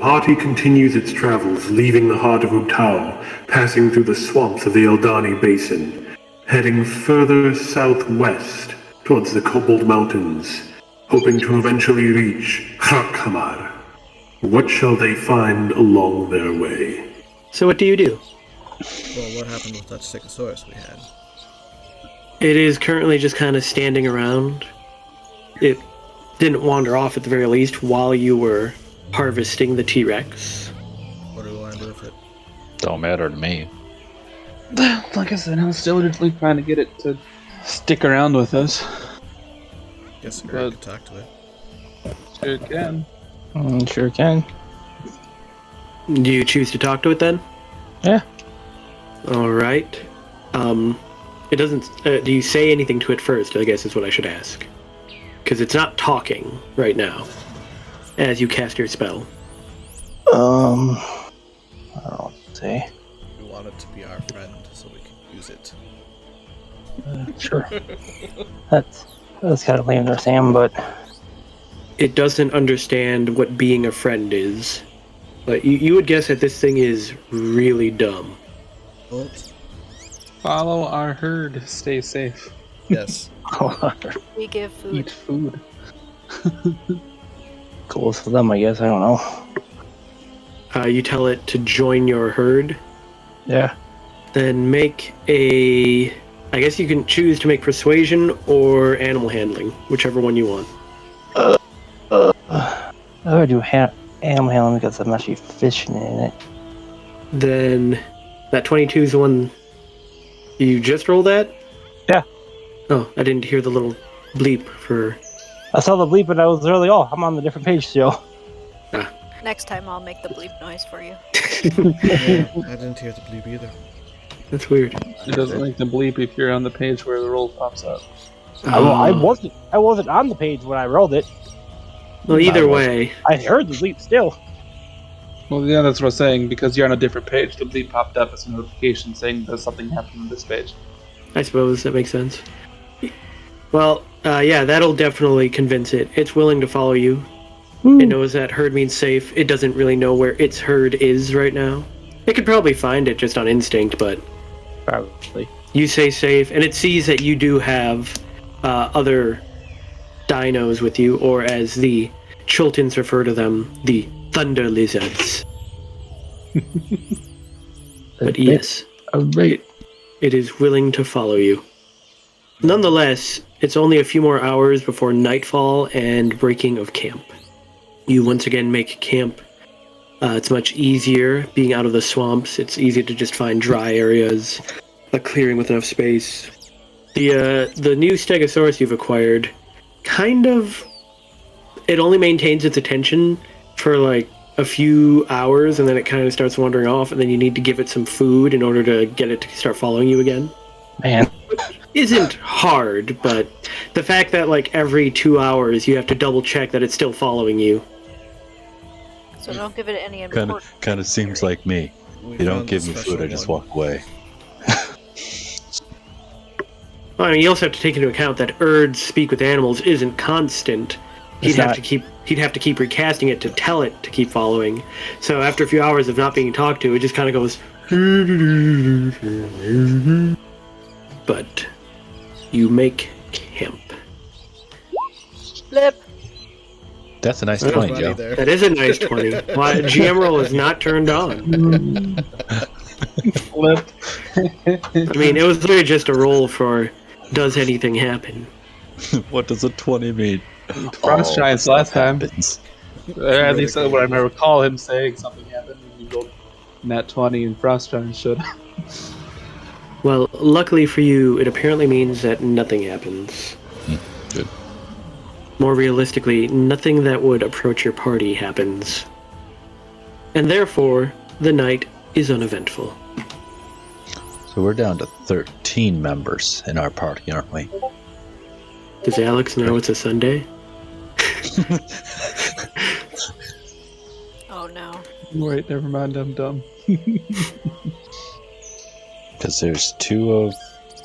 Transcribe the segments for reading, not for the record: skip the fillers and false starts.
party continues its travels, leaving the heart of Utao, passing through the swamps of the Eldani Basin, heading further southwest towards the Cobalt Mountains, hoping to eventually reach Hrakhamar. What shall they find along their way? So what do you do? Well, what happened with that Stegosaurus we had? It is currently just kind of standing around. It didn't wander off at the very least while you were harvesting the T-Rex. What do we want to do with it? Don't matter to me. Like I said, I was diligently trying to get it to stick around with us. Guess I could talk to it. Sure can. Sure can. Do you choose to talk to it then? Yeah. All right. It doesn't. Do you say anything to it first? I guess is what I should ask. Because it's not talking right now, as you cast your spell. I don't say. We want it to be our friend so we can use it. Sure. That's kind of lame to Sam, but It doesn't understand what being a friend is. But you would guess that this thing is really dumb. What? Follow our herd. Stay safe. Yes. We give food. Eat food. Cool for them, I guess. I don't know. You tell it to join your herd. Yeah. Then make a... I guess you can choose to make persuasion or animal handling, whichever one you want. I would do animal handling because I'm actually fishing in it. Then that 22 is the one you just rolled at? Yeah. Oh, I didn't hear the little bleep for... I saw the bleep and I was really, I'm on the different page still. Next time I'll make the bleep noise for you. Yeah, I didn't hear the bleep either. That's weird. It doesn't make the bleep if you're on the page where the roll pops up. I wasn't on the page when I rolled it. Well, either way, I heard the bleep still. Well, yeah, that's what I was saying. Because you're on a different page, the bleep popped up as a notification saying that something happened on this page. I suppose that makes sense. Well, yeah, that'll definitely convince it. It's willing to follow you. It knows that herd means safe. It doesn't really know where its herd is right now. It could probably find it just on instinct, but... Probably. You say safe, and it sees that you do have other dinos with you, or as the Chultans refer to them, the thunder lizards. But yes, it is willing to follow you. Nonetheless, it's only a few more hours before nightfall and breaking of camp. You once again make camp. It's much easier being out of the swamps. It's easy to just find dry areas, a clearing with enough space. The new Stegosaurus you've acquired, kind of, it only maintains its attention for like a few hours, and then it kind of starts wandering off, and then you need to give it some food in order to get it to start following you again. Man. Isn't hard, but the fact that like every 2 hours you have to double check that it's still following you. So don't give it any important. Kind of seems like me. You don't give me food, I just walk away. Well, I mean, you also have to take into account that Erd's speak with animals isn't constant. He'd have to keep recasting it to tell it to keep following. So after a few hours of not being talked to, it just kind of goes. But you make camp. Flip. That's a nice 20, Joe. That is a nice 20. Why, GM roll is not turned on. Flip. I mean, it was literally just a roll for does anything happen. What does a 20 mean? Frost Giants last time. Happens. At least what I recall him saying something happened when you rolled nat 20 and Frost Giants should. Well, luckily for you, it apparently means that nothing happens. Good. More realistically, nothing that would approach your party happens. And therefore, the night is uneventful. So we're down to 13 members in our party, aren't we? Does Alex know it's a Sunday? Oh no. Wait, never mind, I'm dumb. Because there's 2 of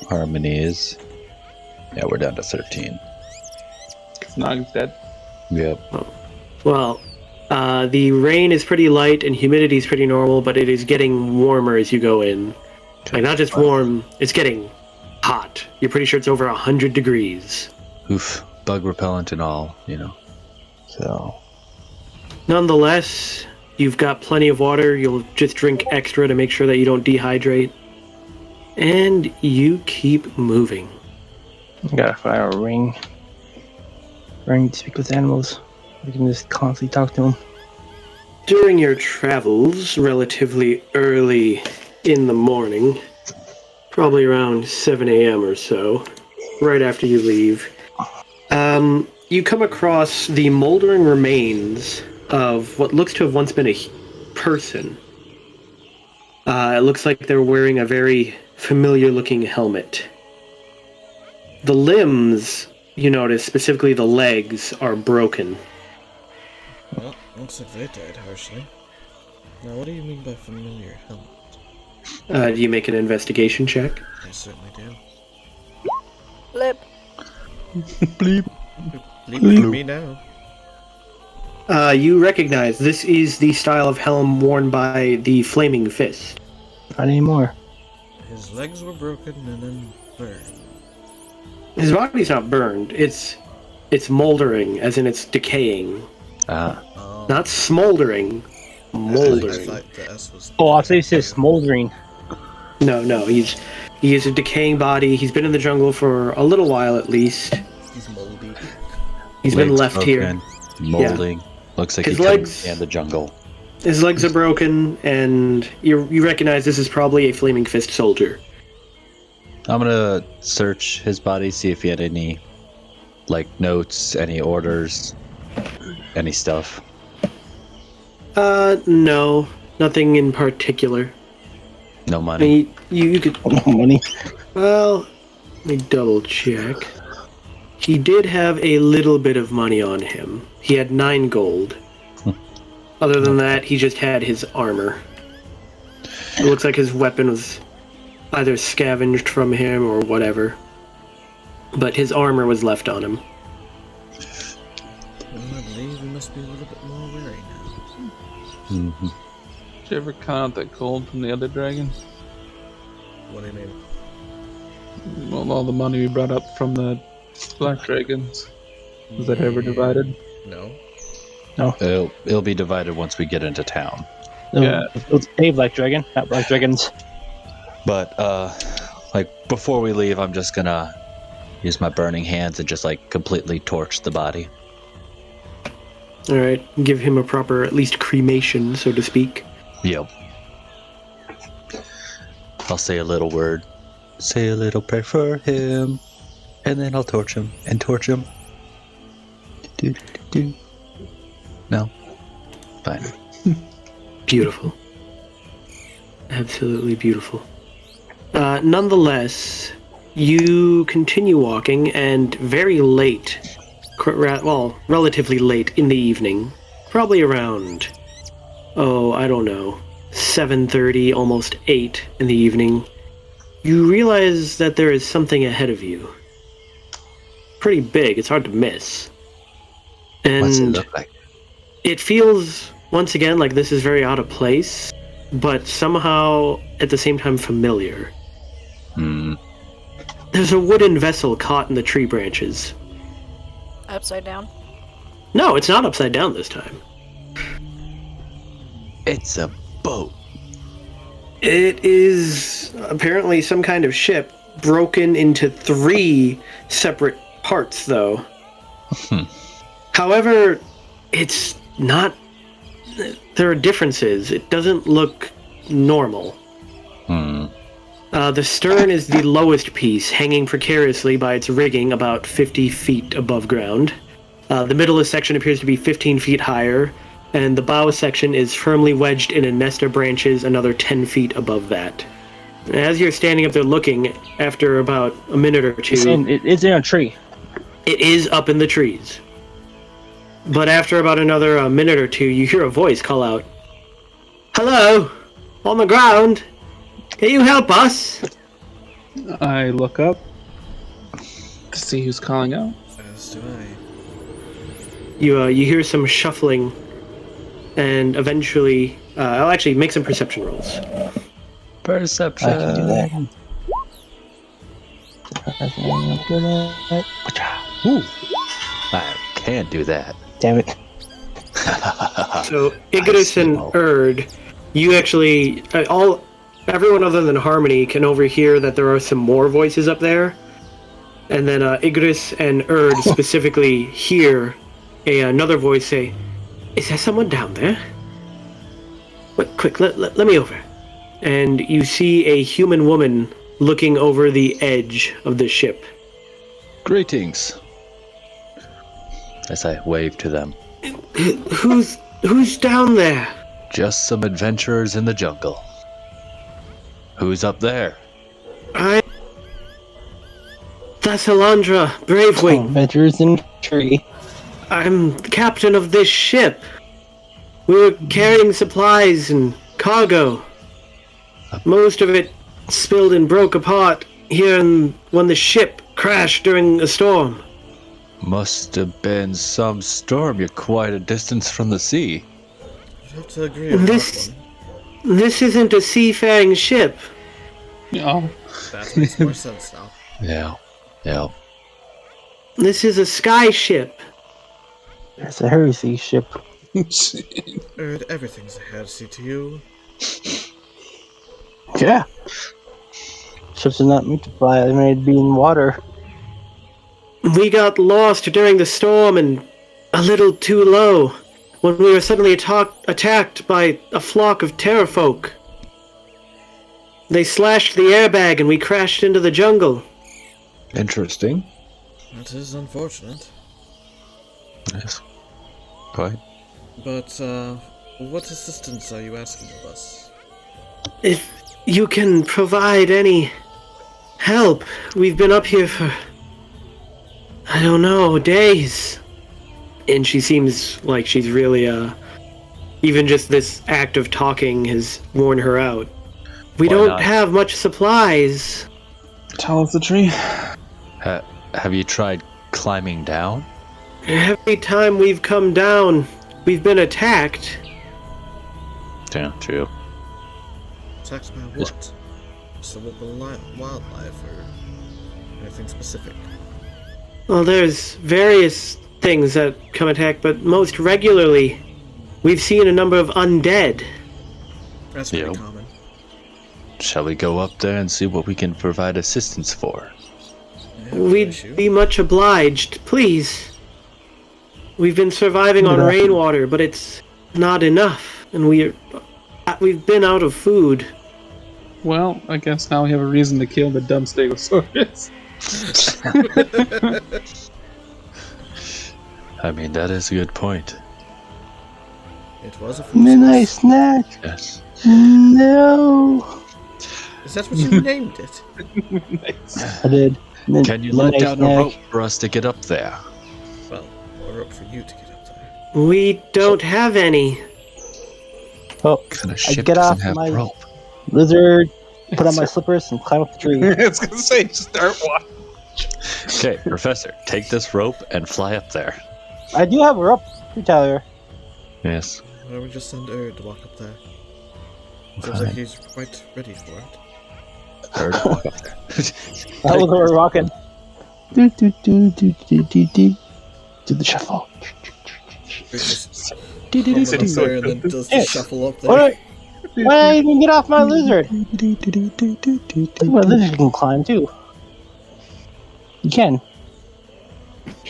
Harmony's. Yeah, we're down to 13. Nog's dead. Yep. Well, The rain is pretty light and humidity is pretty normal, but it is getting warmer as you go in. Like, not just warm, it's getting hot. You're pretty sure it's over 100 degrees. Oof, bug repellent and all, So, Nonetheless, you've got plenty of water. You'll just drink extra to make sure that you don't dehydrate. And you keep moving. Gotta find a ring. Ring to speak with animals. We can just constantly talk to them. During your travels, relatively early in the morning, probably around 7 a.m. or so, right after you leave, you come across the moldering remains of what looks to have once been a person. It looks like they're wearing a very familiar-looking helmet. The limbs, you notice, specifically the legs, are broken. Well, looks like they died harshly. Now, what do you mean by familiar helmet? Do you make an investigation check? I certainly do. Flip. bleep. Leave me now. You recognize this is the style of helm worn by the Flaming Fist. Not anymore. His legs were broken and then burned. His body's not burned. It's moldering, as in it's decaying. Not smoldering. I Moldering. thought the S was. Oh, I thought you said smoldering. No, he is a decaying body. He's been in the jungle for a little while at least. He's moldy. He's been Legs left here. broken, molding. Looks like His he legs- in the jungle. His legs are broken, and you recognize this is probably a Flaming Fist soldier. I'm gonna search his body, see if he had any, notes, any orders, any stuff. No, nothing in particular. No I money. mean, you could. Money. Well, let me double check. He did have a little bit of money on him. He had 9 gold. Other than that, he just had his armor. It looks like his weapon was either scavenged from him or whatever. But his armor was left on him. Well, I believe we must be a little bit more wary now. Mm-hmm. Did you ever count out that gold from the other dragon? What do you mean? Well, all the money we brought up from the black dragons. Was that ever divided? No. It'll be divided once we get into town. Yeah. It's a black dragon, not black dragons. But before we leave, I'm just gonna use my burning hands and just completely torch the body. Alright, give him a proper, at least cremation, so to speak. Yep. I'll say a little word, say a little prayer for him, and then I'll torch him and torch him. Do. No? Fine. Beautiful. Absolutely beautiful. Nonetheless, you continue walking, and very late, relatively late in the evening, probably around, 7:30, almost 8 in the evening, you realize that there is something ahead of you. Pretty big, it's hard to miss. And What's it look like? it feels, once again, like this is very out of place, but somehow, at the same time, familiar. There's a wooden vessel caught in the tree branches. Upside down. No, it's not upside down this time. It's a boat. It is apparently some kind of ship, broken into 3 separate parts, though. However, it's not... There are differences. It doesn't look normal. The stern is the lowest piece, hanging precariously by its rigging about 50 feet above ground. The middle section appears to be 15 feet higher, and the bow section is firmly wedged in a nest of branches another 10 feet above that. As you're standing up there looking, after about a minute or two... It's in a tree. It is up in the trees. But after about another minute or two, you hear a voice call out, "Hello! On the ground! Can you help us?" I look up to see who's calling out. As do I. You hear some shuffling and eventually, I'll actually make some perception rolls. Perception. I can do that. Ooh. I can't do that. Damn it. So, Igrius and Erd, you actually, everyone other than Harmony can overhear that there are some more voices up there. And then Igrius and Erd specifically hear another voice say, "Is there someone down there? Wait, quick, let me over." And you see a human woman looking over the edge of the ship. Greetings. As I wave to them. Who's down there? Just some adventurers in the jungle. Who's up there? That's Elandra, Bravewing. Adventures in tree. I'm the captain of this ship. We were carrying supplies and cargo. Most of it spilled and broke apart here when the ship crashed during a storm. Must have been some storm. You're quite a distance from the sea. I'd have to agree on that one. This isn't a seafaring ship. Oh, That makes more sense now. Yeah. This is a sky ship. It's a heresy ship. Erd, everything's a heresy to you. Yeah. Ships are not meant to fly, they're made to be in water. We got lost during the storm and a little too low when we were suddenly attacked by a flock of terrafolk. They slashed the airbag and we crashed into the jungle. Interesting. That is unfortunate. Yes. Quite. But, what assistance are you asking of us? If you can provide any help, we've been up here for, I don't know, days. And she seems like she's really, even just this act of talking has worn her out. We Why don't not? have much supplies. tell us the tree. Have you tried climbing down? Every time we've come down, we've been attacked. Yeah, true. Attacked by what? Some local wildlife or anything specific? Well, there's various things that come attack, but most regularly, we've seen a number of undead. That's pretty Yep. common. Shall we go up there and see what we can provide assistance for? I have no We'd issue. be much obliged, please. We've been surviving on rainwater, but it's not enough, and we've been out of food. Well, I guess now we have a reason to kill the dumb stegosaurus. I mean, that is a good point. It was a food Midnight source. snack. Yes. No. Is that what you named it? I did. Can you let Midnight down snack. a rope for us to get up there? Well, a rope for you to get up there. We don't have any. Oh, What kind of I ship get doesn't off have my rope? lizard, put on my slippers, and climb up the tree. I was gonna say, just start walking. Okay, Professor, take this rope and fly up there. I do have a rope, too, Tyler. Yes. Why don't we just send Erd to walk up there? Feels like he's quite ready for it. Bird, walk up there. That was where we're rocking. Do the shuffle. We just humble up there and then does the shuffle up there. What? Why you can get off my lizard? My lizard can climb too. You can.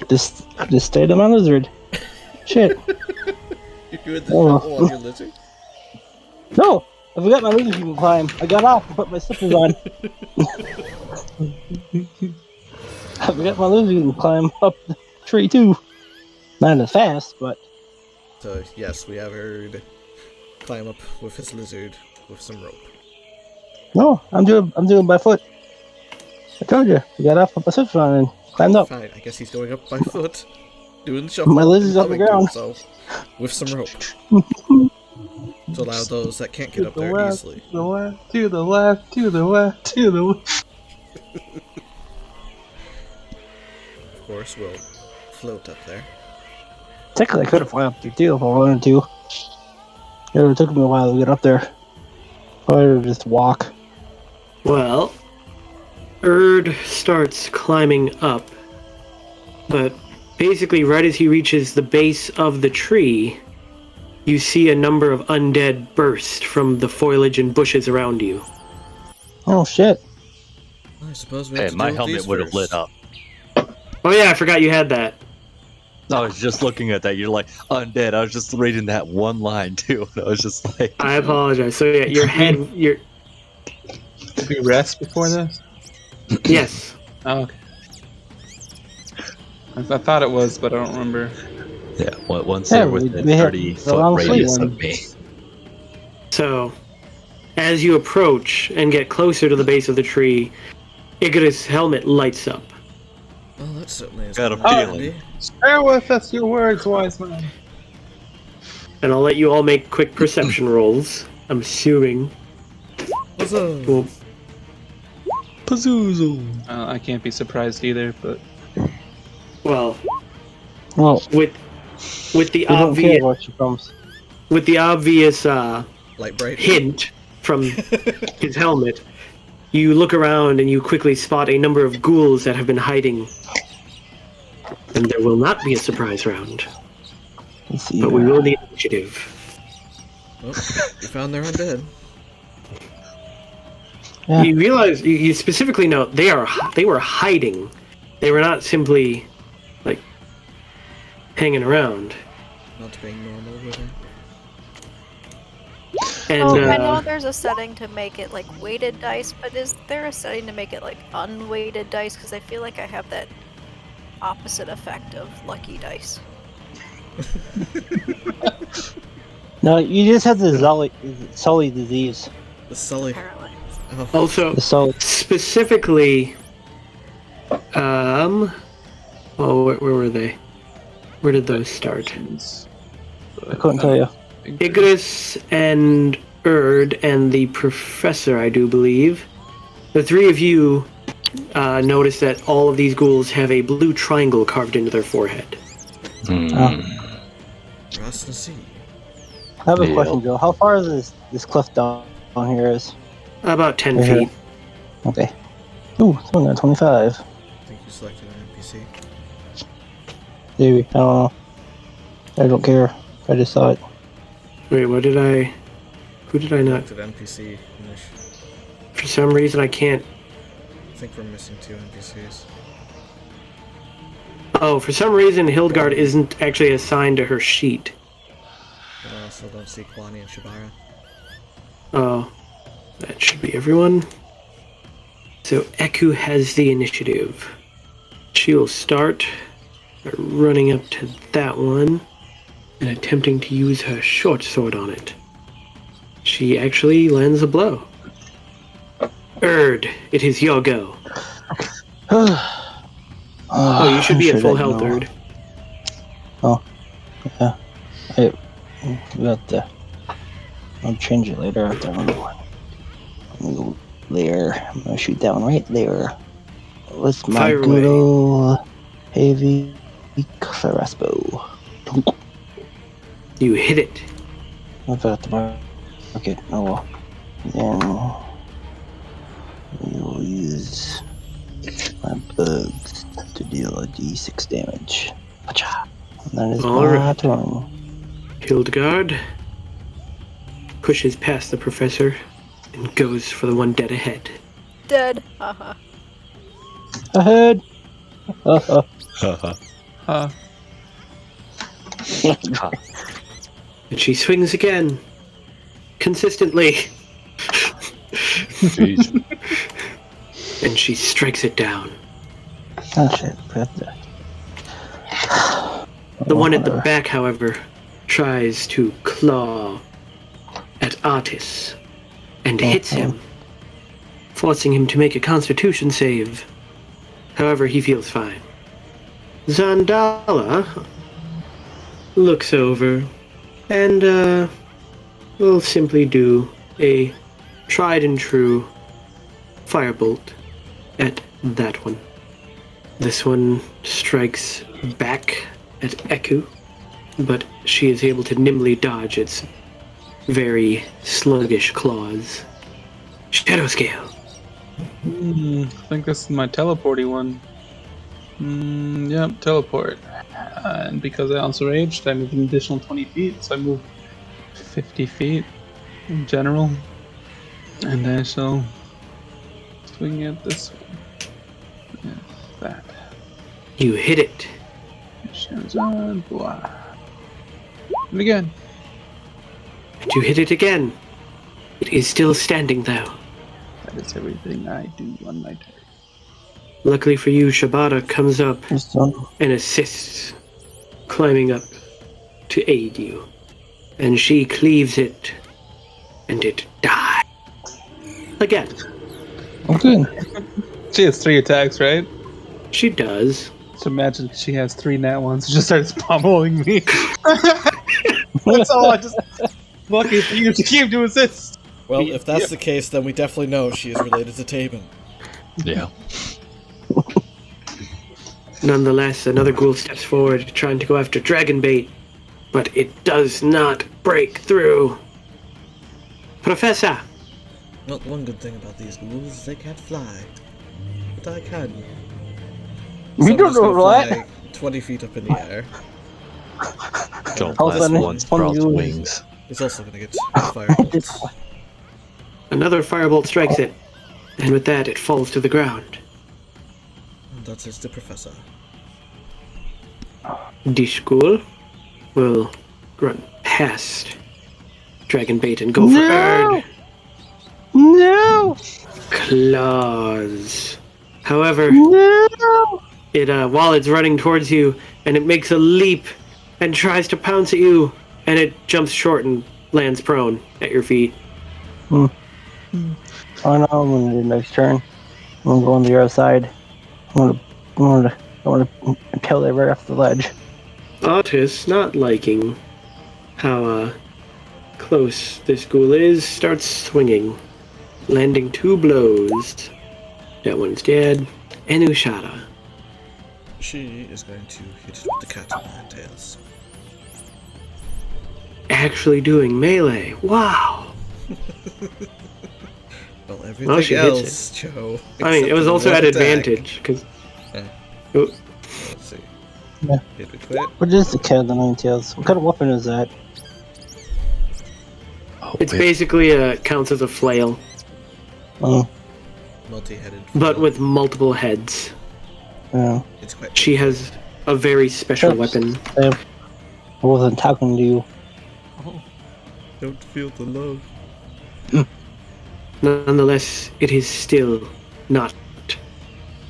Just stay to my lizard. Shit. You're doing the Oh. shuffle on your lizard? No! I forgot my lizard you can climb. I got off and put my slippers on. I forgot my lizard can climb up the tree too. Not as fast, but So, yes, we have Erd climb up with his lizard with some rope. no, I'm doing by foot. I told you, I got off, put my slippers on, and climbed up. Fine, I guess he's going up by foot, doing the shuffle. My lizard's and on the coming to ground. himself with some rope. To allow those that can't get up To the there left, easily. To the left, to the left, to the left, to the left. Of course, we'll float up there. Technically, I could have flown up there too if I wanted to. It took me a while to get up there. Or just walk. Well, Erd starts climbing up, but basically right as he reaches the base of the tree, you see a number of undead burst from the foliage and bushes around you. Oh shit. I suppose we have Hey, to my deal with these helmet would have lit first. up. Oh yeah, I forgot you had that. I was just looking at that. You're like, undead. I was just reading that one line, too. And I was just like... I apologize. So yeah, your head, your... Did we rest before this? Yes. Oh, okay. I thought it was, but I don't remember. Yeah, once Yeah, they're we within had 30-foot the long radius sleep of one. me. So, as you approach and get closer to the base of the tree, Igrius' helmet lights up. Well, that certainly is Got a gonna feeling. be. Share with us your words, wise man. And I'll let you all make quick perception rolls. I'm assuming. Huzzah! Well, I can't be surprised either, but well, Well, with the we don't care obvious where she comes. Light bright. hint from his helmet, you look around and you quickly spot a number of ghouls that have been hiding. And there will not be a surprise round, Let's see. but we will need initiative. Oh, we found their undead. Yeah. You realize, you specifically note, they were hiding. They were not simply, like, hanging around. Not being normal with her. And, I know there's a setting to make it like weighted dice, but is there a setting to make it like unweighted dice? Because I feel like I have that opposite effect of lucky dice. No, you just have the Sully disease. The Sully. Apparently. Oh, also, The Sully. specifically, oh, where were they? Where did those start? I couldn't tell you. Igrius and Erd and the professor, I do believe. The three of you notice that all of these ghouls have a blue triangle carved into their forehead. Rust and sea. I have a Yeah. question, Joe. How far is this cliff down here is? About 10 Right here. feet. Okay. Ooh, it's only got 25. I think you selected an NPC. Maybe. I don't know. I don't care. I just saw it. Wait, who did I not? Selected NPC. For some reason, I can't. I think we're missing 2 NPCs. Oh, for some reason, Hildegard isn't actually assigned to her sheet. But I also don't see Kwani and Shibara. Oh, that should be everyone. So Eku has the initiative. She will start by running up to that one and attempting to use her short sword on it. She actually lands a blow. Erd, it is your go. Oh, you should be at full health, Erd. Oh, yeah. We got the. I'll change it later after I'm going. I'm gonna go there. I'm gonna shoot that one right there. What's my Fire good away. old heavy crossbow? You hit it. I forgot to mark it. Oh well. Then we'll use my bugs to deal a d6 damage. Pacha. And that is All my right. turn. Hildegard pushes past the professor and goes for the one dead ahead. Dead. Haha. Ahead. And she swings again. Consistently. Jeez. And she strikes it down. Oh shit. Forgot that. The one at the back, however, tries to claw at Artis and hits him, forcing him to make a constitution save. However, he feels fine. Zandala looks over and will simply do a tried and true firebolt at that one. This one strikes back at Eku, but she is able to nimbly dodge its very sluggish claws. Shadow Scale. I think this is my teleporty one. Yep, teleport. And because I also raged, I move an additional 20 feet, so I move 50 feet in general. And I shall swing at this one. Yeah, that. You hit it. Shines on, blah. And again. And you hit it again. It is still standing, though. That is everything I do on my turn. Luckily for you, Shabata comes up Just don't. and assists, climbing up to aid you. And she cleaves it, and it dies. Again. Okay. She has 3 attacks, right? She does. So imagine she has 3 nat ones and just starts pummeling me. That's all I just... Lucky for you, she came to assist. Well, if that's the case, then we definitely know she is related to Tabin. Yeah. Nonetheless, another ghoul steps forward, trying to go after Dragonbait, but it does not break through. Professor! Not one good thing about these ghouls is they can't fly. But I can. We don't know what. Fly 20 feet up in the air. Don't Hold blast on, one it's one of sprouts you. wings. It's also going to get firebolts. Another firebolt strikes it, and with that, it falls to the ground. And that is the professor. The school will run past Dragonbait and go for Erd. No! Claws. However, No! it while it's running towards you, and it makes a leap and tries to pounce at you, and it jumps short and lands prone at your feet. Oh no, I'm gonna do next turn. I'm gonna go on the other side. I wanna kill it right off the ledge. Otis, not liking how close this ghoul is, starts swinging, landing 2 blows. That one's dead. And Ushada. She is going to hit it with the cat o' nine tails. Actually doing melee. Wow. Well, everything she else, hits Joe. I mean, it was also at advantage, because... Let's see. Yeah. Did we quit? What is the cat of the nine tails? What kind of weapon is that? Oh, It's wait. basically counts as a flail, Oh, Multi-headed. but flail. with multiple heads. yeah. It's quite. She has a very special weapon. I wasn't talking to you. Don't feel the love. Nonetheless, it is still not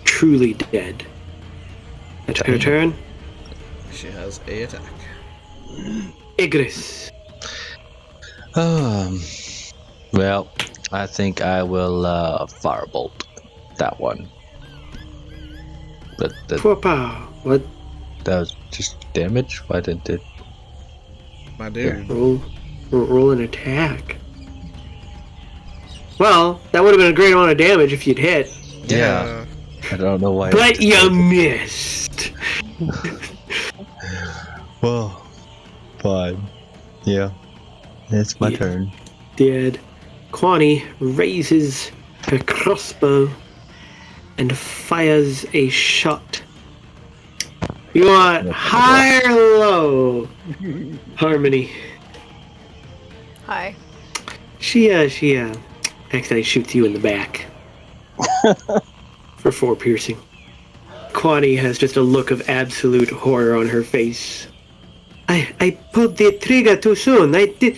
truly dead. That's her turn. She has a attack. Igrius. Well, I think I will firebolt that one. But Pow. What? that was just damage. Why didn't it? My dude. Roll an attack. Well, that would have been a great amount of damage if you'd hit. Yeah. I don't know why. But you missed. Well, fine. Yeah, it's my turn. Dead. Kwani raises her crossbow and fires a shot. You want high or low? Harmony. Hi. She actually shoots you in the back for 4 piercing. Kwani has just a look of absolute horror on her face. I pulled the trigger too soon. I did.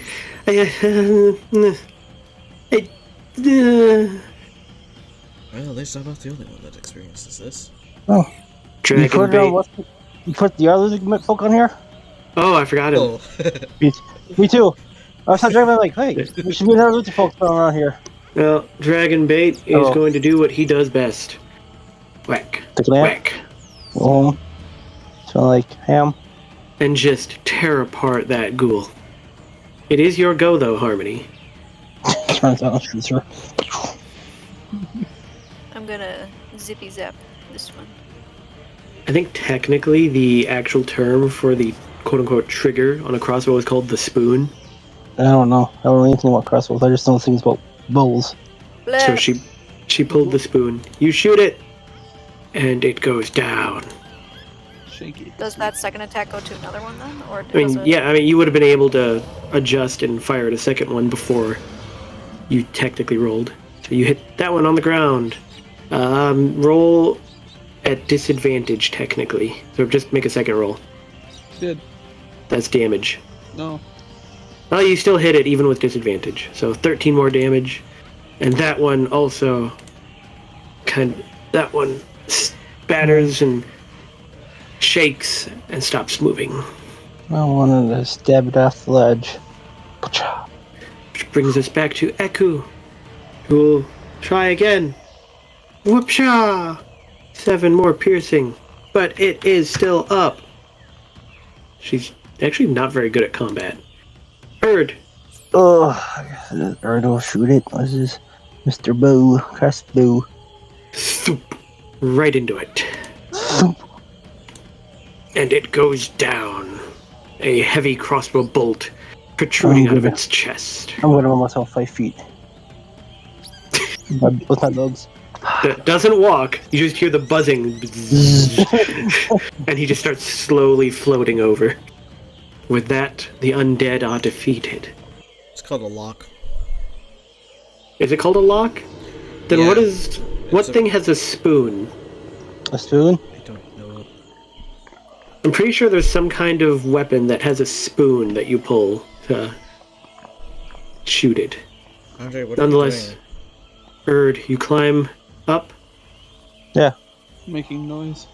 Well, at least I'm not the only one that experiences this. Oh. You put, Dragonbait. you put the other folk on here? Oh, I forgot him. Oh. Me too. I was talking like, hey, we should be another Lucha folks around here. Well, Dragonbait is going to do what he does best. Whack. Take a nap. Whack. Go home. Smell like ham. And just tear apart that ghoul. It is your go, though, Harmony. Turns out, sir. I'm gonna zippy zap this one. I think technically the actual term for the quote-unquote trigger on a crossbow is called the spoon. I don't know. I don't know anything about crossbows. I just know things about bowls. So she pulled the spoon. You shoot it, and it goes down. Shaky. Does that second attack go to another one then, or I mean, yeah. I mean, you would have been able to adjust and fire at a second one before you technically rolled. So you hit that one on the ground. Roll at disadvantage technically. So just make a second roll. Did. That's damage. No. Oh, you still hit it even with disadvantage. So 13 more damage. And that one also that one spatters and shakes and stops moving. I wanted to stab it off the ledge. Which brings us back to Eku, who will try again. Whoopsha! 7 more piercing, but it is still up. She's actually not very good at combat. Erd. Oh, Erd will shoot it. This is Mr. Bow, crossbow. Thoop. Right into it. Thump. And it goes down. A heavy crossbow bolt protruding out of its chest. I'm gonna run myself 5 feet. With my dogs. That doesn't walk. You just hear the buzzing. And he just starts slowly floating over. With that, the undead are defeated. It's called a lock. Is it called a lock? Then Yeah. what thing has a spoon? A spoon? I don't know. I'm pretty sure there's some kind of weapon that has a spoon that you pull to shoot it. Andre, what Nonetheless, are you Erd, you climb up. Yeah. Making noise.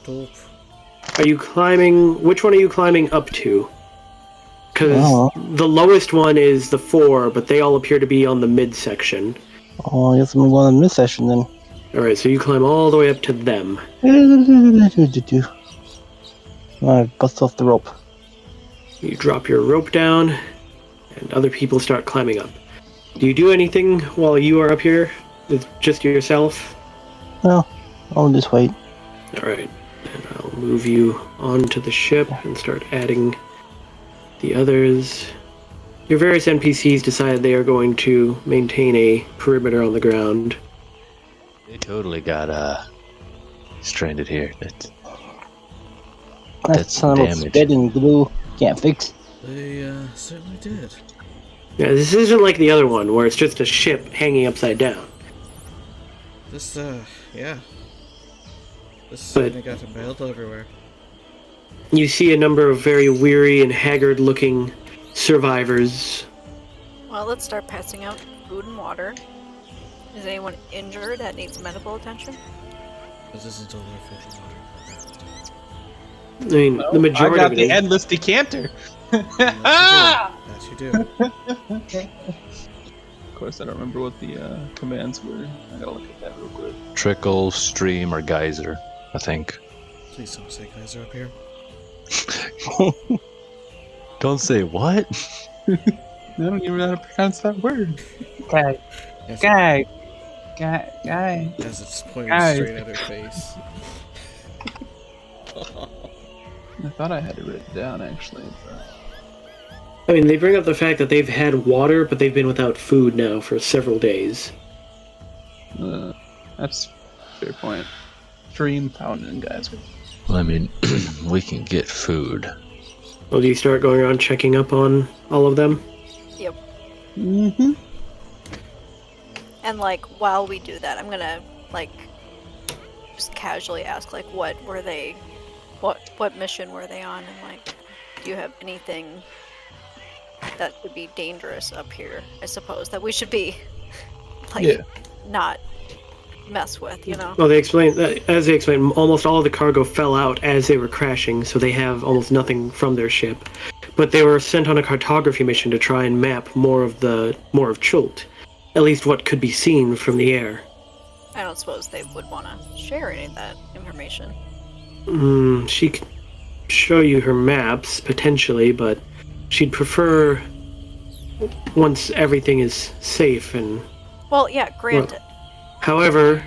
doing? Stop. Are you climbing? Which one are you climbing up to? Because the lowest one is the 4, but they all appear to be on the midsection. Oh, I guess I'm gonna go on the mid-session then. Alright, so you climb all the way up to them. I bust off the rope. You drop your rope down, and other people start climbing up. Do you do anything while you are up here with just yourself? No, I'll just wait. Alright, and I'll move you onto the ship and start adding the others. Your various NPCs decided they are going to maintain a perimeter on the ground. They totally got stranded here. That That's son of a damage. spit and glue can't fix. They certainly did. Yeah, this isn't like the other one where it's just a ship hanging upside down. This, yeah. This certainly got impaled everywhere. You see a number of very weary and haggard-looking survivors. Well, let's start passing out food and water. Is anyone injured that needs medical attention? This isn't only food and water. I mean, the majority I got of the it is. endless decanter. Yes, you do. Of course, I don't remember what the commands were. I gotta look at that real quick. Trickle, stream, or geyser, I think. Please don't say guys are up here. Don't say what? I don't even know how to pronounce that word. Guy. Yes, Guy. As it's pointing Guys. straight at her face. I thought I had it written down, actually. But... I mean, they bring up the fact that they've had water, but they've been without food now for several days. That's a fair point. Stream, fountain, and geyser. Well, I mean, we can get food. Well, do you start going around checking up on all of them? Yep. Mm-hmm. And like while we do that, I'm gonna like just casually ask like what were they, what mission were they on, and like do you have anything that would be dangerous up here? I suppose that we should be like not mess with, you know. Well, they explained that, as they explained, almost all of the cargo fell out as they were crashing, so they have almost nothing from their ship. But they were sent on a cartography mission to try and map more of Chult, at least what could be seen from the air. I don't suppose they would want to share any of that information. She could show you her maps potentially, but she'd prefer once everything is safe and. Well, yeah, granted. However,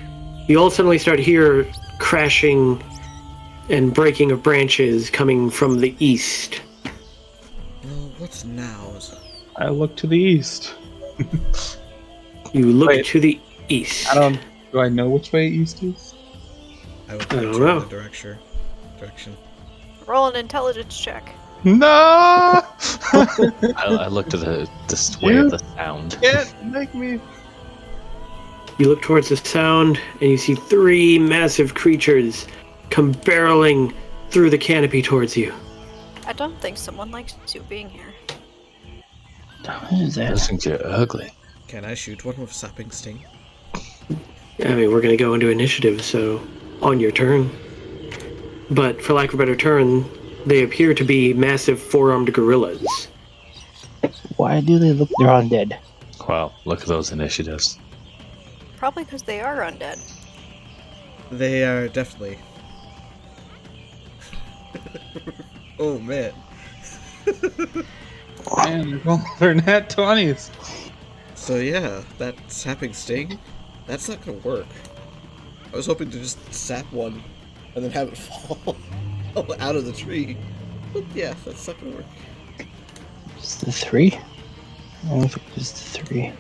you all suddenly start hear crashing and breaking of branches coming from the east. Well, what What's now? I look to the east. You look Wait. to the east. Do I know which way east is? I would I don't point you know. in the direction. Roll an intelligence check. No! I look to the way of the sound. Can't make me. You look towards the sound, and you see 3 massive creatures come barreling through the canopy towards you. I don't think someone likes you being here. What is that? Those things are ugly. Can I shoot one with sapping sting? I mean, we're going to go into initiative, so on your turn. But for lack of a better term, they appear to be massive 4-armed gorillas. Why do they look? They're undead. Wow, look at those initiatives. Probably because they are undead. They are definitely. Oh man. Man, they're going for nat 20s. So yeah, that sapping sting, that's not gonna work. I was hoping to just sap one and then have it fall out of the tree. But yeah, that's not gonna work. Just the 3? I don't think it's the 3.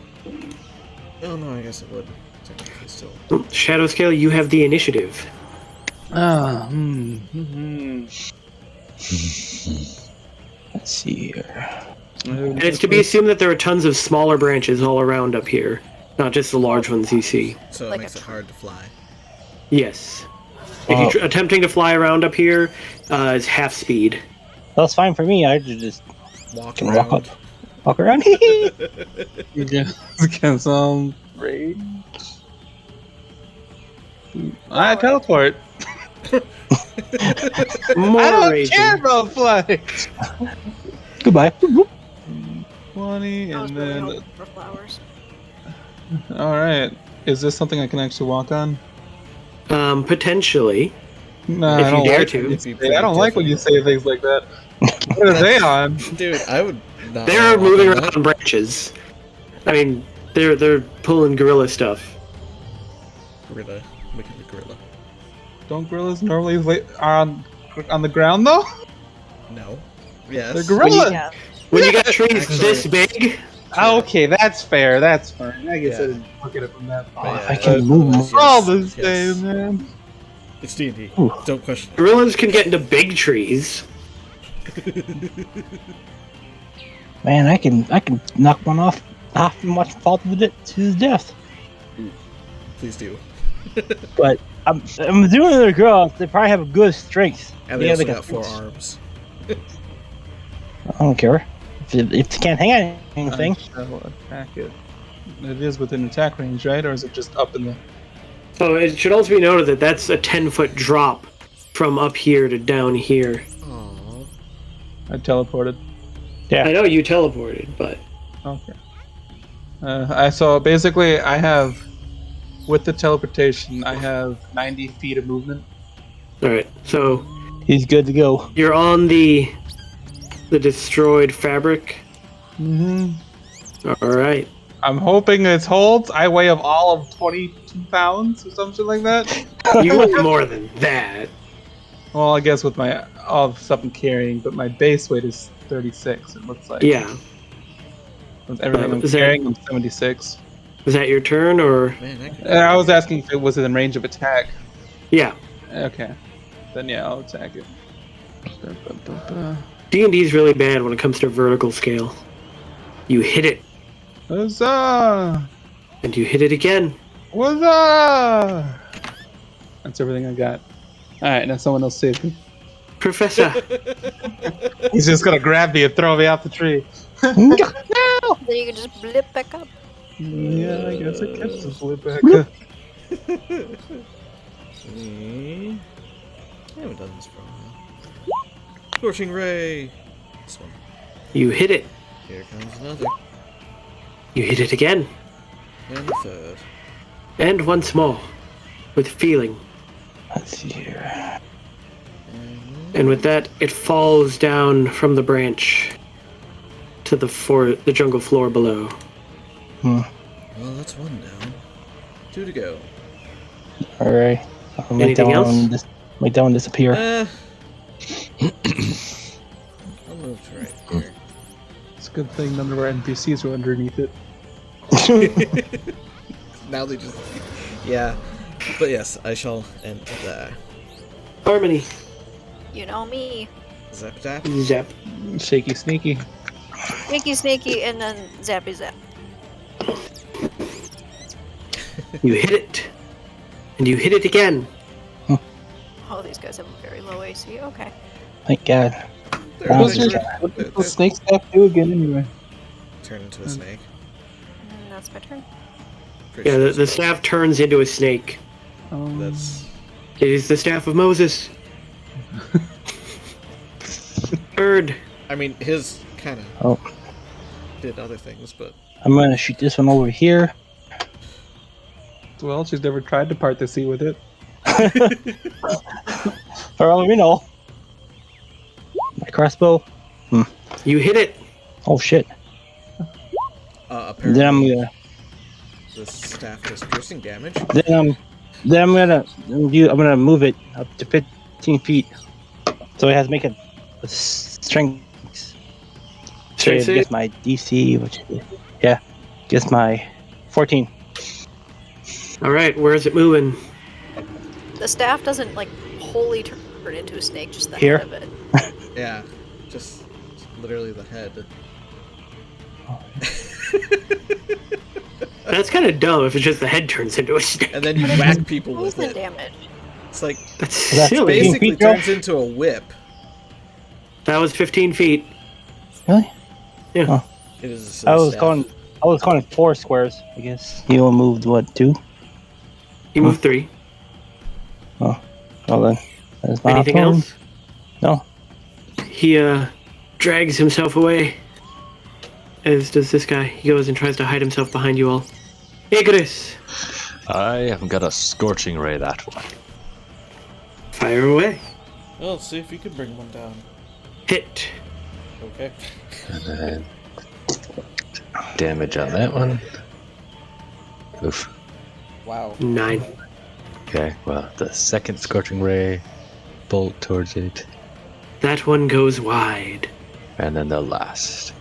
Oh no, I guess it would. Technically still. Shadow Scale, you have the initiative. Let's see here. And it's to be assumed that there are tons of smaller branches all around up here, not just the large ones you see. So it Like makes a it hard to fly. Yes. If you're attempting to fly around up here, it's half speed. That's fine for me. I just Walk can around. walk around. Yeah, get some rage. I teleport. More I don't raging. care about flight. Goodbye. 20 I was and really then. hoping for flowers. Alright. Is this something I can actually walk on? Potentially. Nah, If I you don't dare like to. when you It'd be say- pretty I don't like when you say difficult. things like that. What are they on? Dude, I would not. They're walk moving on around that. on branches. I mean, they're pulling gorilla stuff. Gorilla. Look at the gorilla. Don't gorillas normally lay on the ground though? No. Yes. They're gorillas. Yeah. When you got trees Actually- this big, Okay, that's fair. That's fine. I guess I Yeah. didn't look at it from that. Oh, But if yeah, I can move otherwise, more. All yes, the yes. same, man. It's D&D. Ooh. Don't question it. gorillas can get into big trees. Man, I can knock one off and watch him fall to his death. Please do. But I'm doing it to the girl. They probably have a good strength. And they Yeah, also they got 4 arms. I don't care if they can't hang on anything. I shall attack it. It is within attack range, right? Or is it just up in the? So it should also be noted that that's a 10-foot drop from up here to down here. Aww. I teleported. I know you teleported, but Okay. I saw basically I have, with the teleportation, I have 90 feet of movement. all right. So He's good to go. you're on the destroyed fabric. Mm-hmm. All right. I'm hoping this holds. I weigh of all of 22 pounds or something like that. You weigh more than that. Well, I guess with my all the stuff I'm carrying, but my base weight is 36. It looks like. Yeah. With everything I'm is that- carrying, I'm 76. Is that your turn or? Man, I could... I was asking if it was in range of attack. Yeah. Okay. Then yeah, I'll attack it. D&D's really bad when it comes to vertical scale. You hit it, Huzzah! and you hit it again. Huzzah! That's everything I got. Alright, now someone else save me. Professor, He's just gonna grab me and throw me off the tree. Then you can just blip back up. Yeah, I guess I can just flip back. I haven't done this for a while. Scorching Ray! This one. you hit it. Here comes another. You hit it again, And a third. and once more, with feeling. Let's see here. And with that, it falls down from the branch to the jungle floor below. Well, that's one down. 2 to go. All right. I'll make Anything that make that one disappear. I'll move to right here. It's a good thing none of our NPCs were underneath it. Now they just... Yeah. But yes, I shall end there. Harmony. You know me. Zap zap. Zap. Shaky sneaky. Sneaky, and then zappy zap. You hit it. And you hit it again. Oh, these guys have a very low AC. Okay. Thank God. What does the snake staff do again anyway? Turn into a snake. And that's my turn. Pretty Yeah, sure the it's staff turns into a snake. That's... It is the staff of Moses. Bird. I mean, his kind of Oh, did other things, but... I'm gonna shoot this one over here. Well, she's never tried to part the sea with it. For all we know. My crossbow. You hit it. Oh shit. Apparently, Then I'm gonna. the staff does piercing damage. I'm gonna move it up to 15 feet. So it has to make a strength. Strength I save? guess my DC, which guess my 14. All right, where is it moving? The staff doesn't like wholly turn into a snake, just the Here? head of it. Yeah, just literally the head. That's kind of dumb if it's just the head turns into a snake. And then you whack people with Poison it. damage. It's like, That's That's silly. basically feet, Joe? turns into a whip. That was 15 feet. Really? Yeah. It is I was staff. calling 4 squares. I guess you moved what 2? You moved 3. Well then, that's not Anything a problem. else? No. He drags himself away. As does this guy. He goes and tries to hide himself behind you all. Igrius! I haven't got a scorching ray that one. Fire away. Well, let's see if you can bring one down. Hit. Okay. And then damage on that one. Oof. Wow. 9. Okay, well, the second scorching ray, bolt towards it, That one goes wide. and then the last.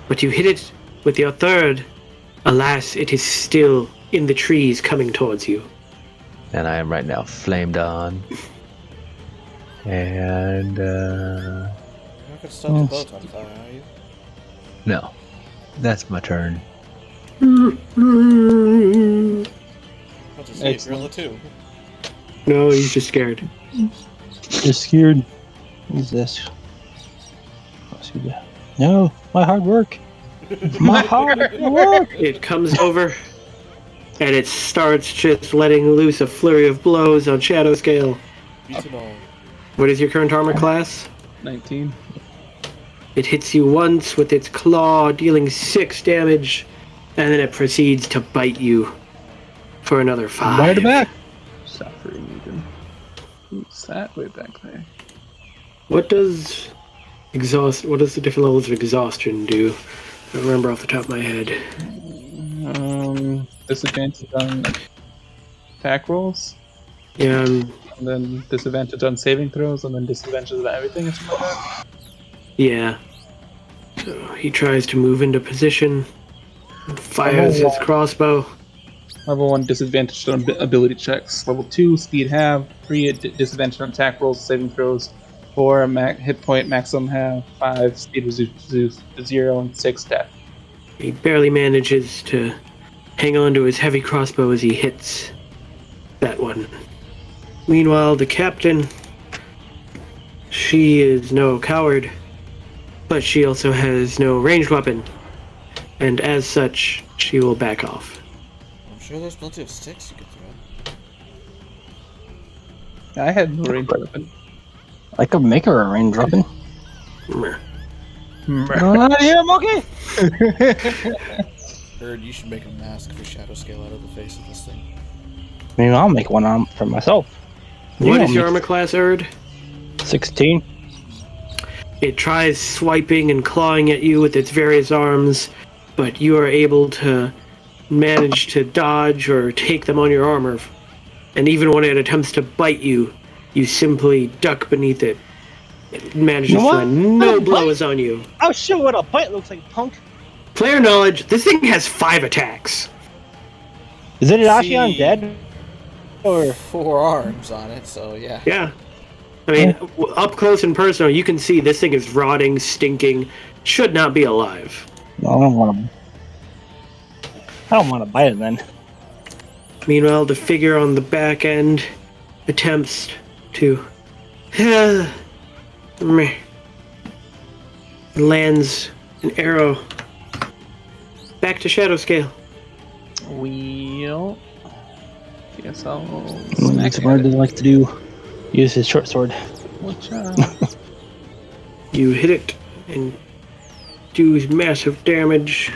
But you hit it with your third. Alas, it is still in the trees coming towards you. And I am right now flamed on. And, You're not gonna start the boat on fire, are you? no. That's my turn. I'll just say Gorilla too. No, he's just scared. Just scared. Who's this? What's he do? No, my hard work. My hard work. It comes over, and it starts just letting loose a flurry of blows on Shadow Scale. Beat them all. What is your current armor class? 19. It hits you once with its claw, dealing 6 damage, and then it proceeds to bite you for another 5. Right back. Suffering even. Who's that way back there? What does the different levels of exhaustion do? I don't remember off the top of my head. Disadvantage on attack rolls, Yeah, and then disadvantage on saving throws, and then disadvantage on everything or something like that. yeah. So he tries to move into position, and fires his crossbow. Level 1 disadvantage on ability checks. Level 2 speed halve. 3 disadvantage on attack rolls, saving throws. 4 hit point maximum halve. 5 speed reduced to 0, and 6 death. He barely manages to hang on to his heavy crossbow as he hits that one. Meanwhile, the captain, she is no coward, but she also has no ranged weapon, and as such, she will back off. I'm sure there's plenty of sticks you could throw. I had no range weapon. I could make her a range weapon. Meh. Yeah, monkey. Heard you should make a mask for Shadow Scale out of the face of this thing. Maybe I'll make one for myself. What Yeah, is your armor class, Erd? 16. It tries swiping and clawing at you with its various arms, but you are able to manage to dodge or take them on your armor. And even when it attempts to bite you, you simply duck beneath it It manages You know to what? land no What a blows on you. I'll show what a bite looks like, punk. Player knowledge, this thing has 5 attacks. Is it actually See- undead? Or 4 arms on it, so yeah. Yeah. I mean, up close and personal, you can see this thing is rotting, stinking, should not be alive. no, I don't want to bite it then. Meanwhile, the figure on the back end attempts to lands an arrow back to shadow scale. Wheel. Guess I'll That's smack what it. he like to do. Use his short sword. Watch out. You hit it and do massive damage,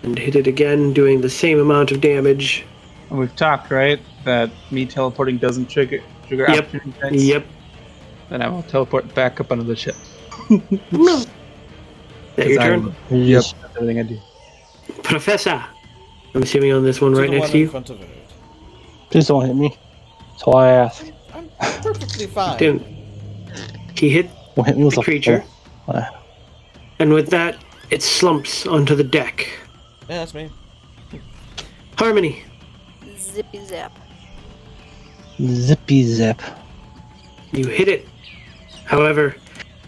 and hit it again, doing the same amount of damage. And we've talked, right? That me teleporting doesn't trigger Yep. opportunity attacks. Yep. Then I will teleport back up onto the ship. No. Is that your turn? Yep, that's everything I do. Professor. I'm assuming on this one To right the next one to in you. front of it. Please don't hit me. That's all I ask. I'm perfectly fine. Didn't. He hit Don't hit me with the a creature, Uh, and with that, it slumps onto the deck. Yeah, that's me. Harmony. Zippy zap. zippy zap. You hit it. However,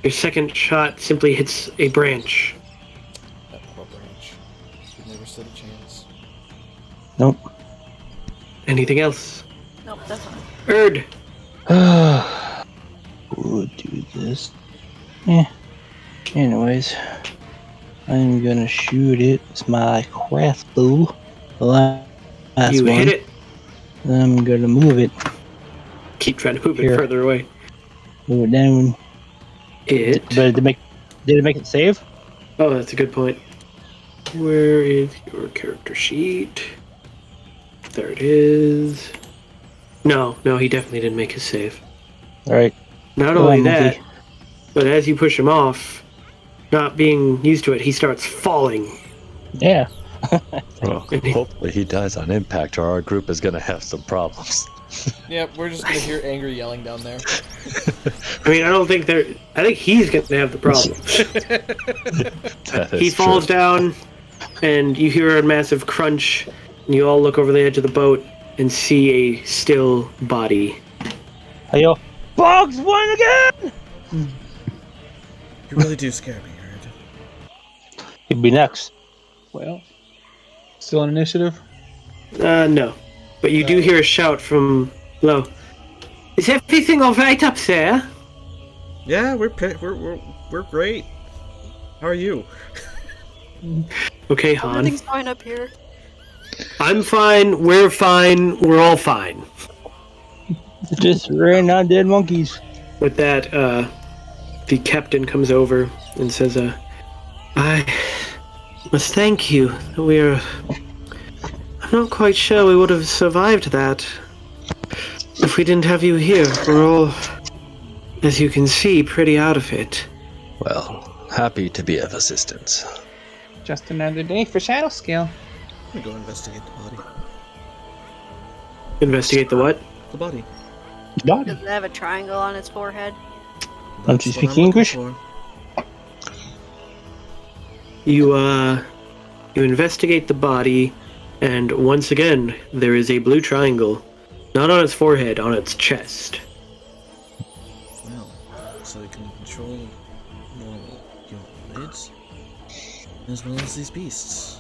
your second shot simply hits a branch. That poor branch. He never stood a chance. Nope. Anything else? Nope, that's not. Erd. We'll do this. Anyways, I'm gonna shoot it with my crossbow. The last You one. hit it. I'm gonna move it. Keep trying to move Here. it further away. Move it down. It. But did it make it save? Oh, that's a good point. Where is your character sheet? There it is. No, he definitely didn't make his save. Alright. Not only that, but as you push him off, not being used to it, he starts falling. Yeah. Well, hopefully he dies on impact, or our group is gonna have some problems. Yep, we're just gonna hear angry yelling down there. I mean, I think he's going to have the problem. That is He falls true. down, and you hear a massive crunch, and you all look over the edge of the boat and see a still body. Hey yo. Bugs won again! You really do scare me, Erd. He'd be next. Well, still on initiative? No. But you do hear a shout from below. Is everything alright up there? Yeah, we're great. How are you? Okay, Han. Everything's fine up here. I'm fine, we're all fine. Just ran on dead monkeys. With that, the captain comes over and says, I must thank you. I'm not quite sure we would have survived that if we didn't have you here. We're all, as you can see, pretty out of it. Well, happy to be of assistance. Just another day for Shadow Scale. I'm gonna go investigate the body. Investigate the what? The body. Done. Does it have a triangle on its forehead? Don't you That's what speak I'm looking English? for. You investigate the body, and once again, there is a blue triangle. Not on its forehead, on its chest. Well, so we can control normal humanoids as well as these beasts.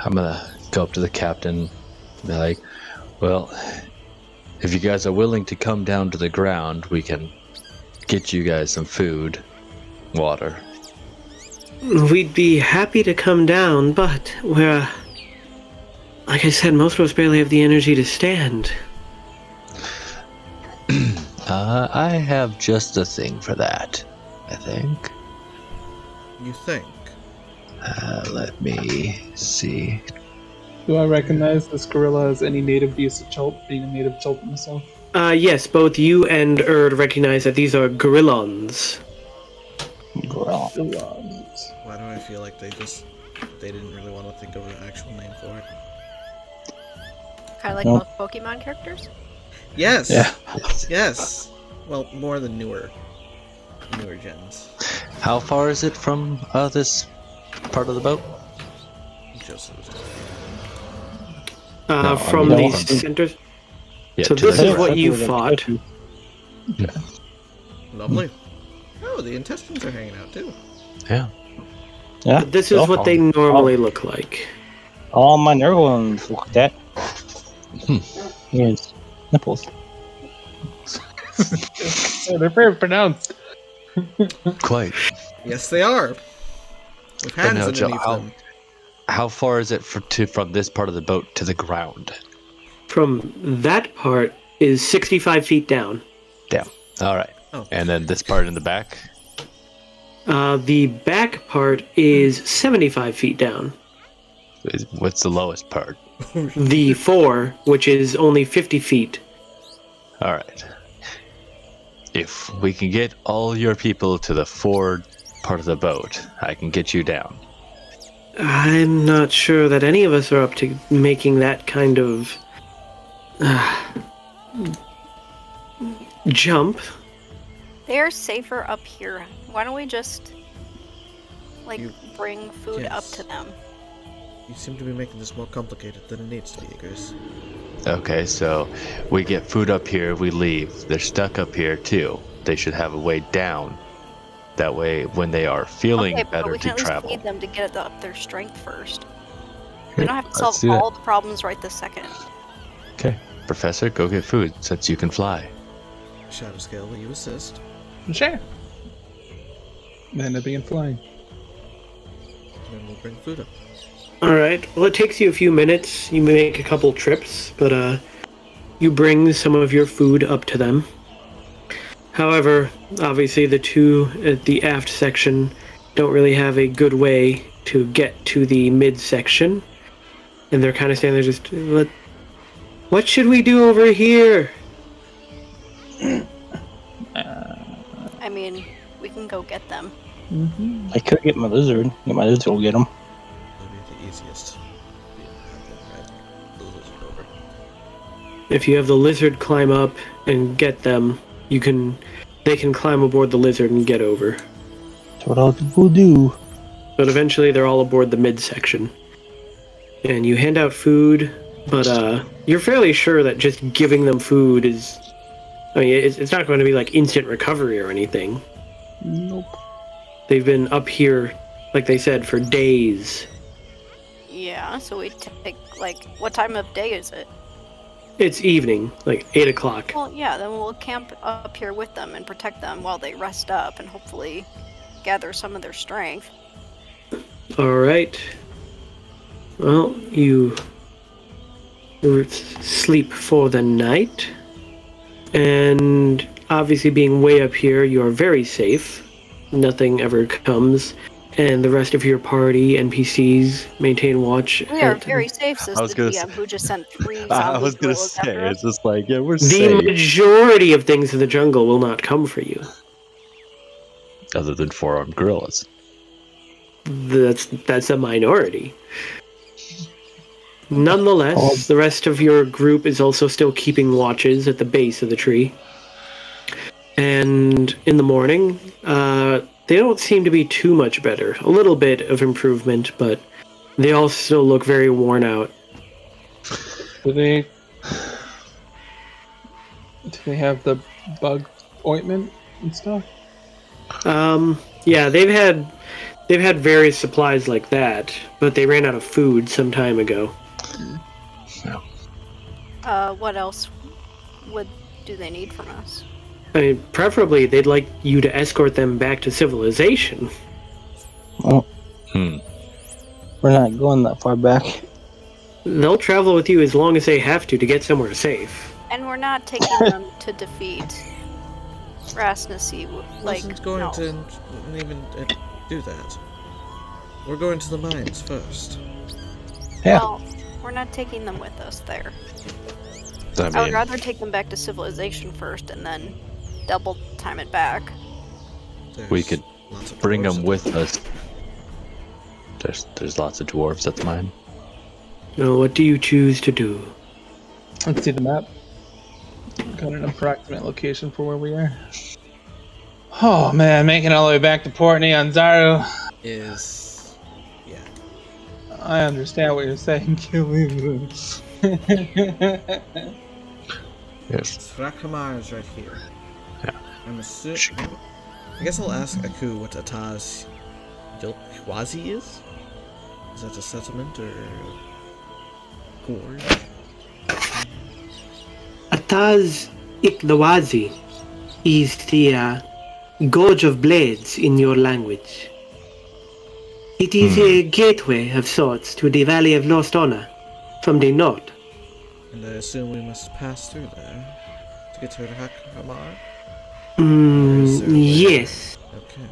I'm gonna go up to the captain and be like, well, if you guys are willing to come down to the ground, we can get you guys some food, water. We'd be happy to come down, but we're... Like I said, most of us barely have the energy to stand. I have just a thing for that, I think. You think? Let me see. Do I recognize this gorilla as any native beast of Chult, being a native Chult myself? Yes, both you and Erd recognize that these are gorillons. Girl. Why do I feel like they didn't really want to think of an actual name for it? Kind of like No. most Pokemon characters? Yes! Yeah. Yes! Well, more the newer gens. How far is it from this part of the boat? Just No, from I mean, the from- center. Yeah, So to this the is north. what you fought. lovely. Oh, the intestines are hanging out too. Yeah. Yeah. This is what they normally look like. All my nerve ones look at that. Yes. Nipples. So they're very pronounced. Quite. Yes, they are. With But hands no, Joe, underneath them. how far is it from this part of the boat to the ground? From that part is 65 feet down. Damn. All right. Oh. And then this part in the back? The back part is 75 feet down. What's the lowest part? The 4, which is only 50 feet. All right. If we can get all your people to the forward part of the boat, I can get you down. I'm not sure that any of us are up to making that kind of jump. They're safer up here. Why don't we just, like, bring food up to them? You seem to be making this more complicated than it needs to be, Igrius. Okay, so we get food up here, we leave. They're stuck up here too. They should have a way down. That way, when they are feeling Okay, but better we to can at least travel. feed them to get up their strength first. We don't have to Let's solve do that. all the problems right this second. Okay, Professor, go get food since you can fly. Shadow Scale, will you assist? Sure. Then it begin flying. Then we'll bring food up. Alright, well, it takes you a few minutes. You may make a couple trips, but you bring some of your food up to them. However, obviously the two at the aft section don't really have a good way to get to the mid-section. And they're kind of standing there just, what should we do over here? I mean, we can go get them. I could get my lizard. Get my lizard to go get them. That'll be the easiest. The lizard over. If you have the lizard climb up and get them, they can climb aboard the lizard and get over. That's what all people do. But eventually they're all aboard the midsection. And you hand out food, but you're fairly sure that just giving them food is... I mean, it's not going to be like instant recovery or anything. Nope. They've been up here, like they said, for days. Yeah, so we take, like, what time of day is it? It's evening, like 8 o'clock. Well, yeah, then we'll camp up here with them and protect them while they rest up and hopefully gather some of their strength. Alright. Well, you sleep for the night. And obviously being way up here, you're very safe. Nothing ever comes. And the rest of your party, NPCs, maintain watch. We are very safe, says I was the gonna DM, who just sent 3 zombie I was gonna gorillas say, after us. it's just like, yeah, we're The safe. majority of things in the jungle will not come for you. Other than 4-armed gorillas. That's a minority. Nonetheless, the rest of your group is also still keeping watches at the base of the tree. And in the morning, they don't seem to be too much better. A little bit of improvement, but they all still look very worn out. Do they have the bug ointment and stuff? Yeah, they've had various supplies like that, but they ran out of food some time ago. What else do they need from us? I mean, preferably they'd like you to escort them back to civilization. Oh, Hmm. we're not going that far back. They'll travel with you as long as they have to get somewhere safe. And we're not taking them to defeat Rasnasi. Like, Wasn't going no. to even do that. We're going to the mines first. Yeah. Well, we're not taking them with us there. I I would mean, rather take them back to civilization first and then double time it back. we There's could lots of bring dwarves them in with there. us. There's lots of dwarves at the mine. Now, what do you choose to do? Let's see the map. Got an approximate location for where we are. Oh man, making it all the way back to Port Nyanzaru. Is... yeah. I understand what you're saying, Ghelfi. Yes. Hrakhamar is right here. Yeah. I'm assuming... I guess I'll ask Aku what Ataz Yilkwazi is? Is that a settlement or... gorge? Ataz Iklawazi is the Gorge of Blades in your language. It is a gateway of sorts to the Valley of Lost Honor from the north. And I assume we must pass through there to get to Hrakhamar? Yes. Okay.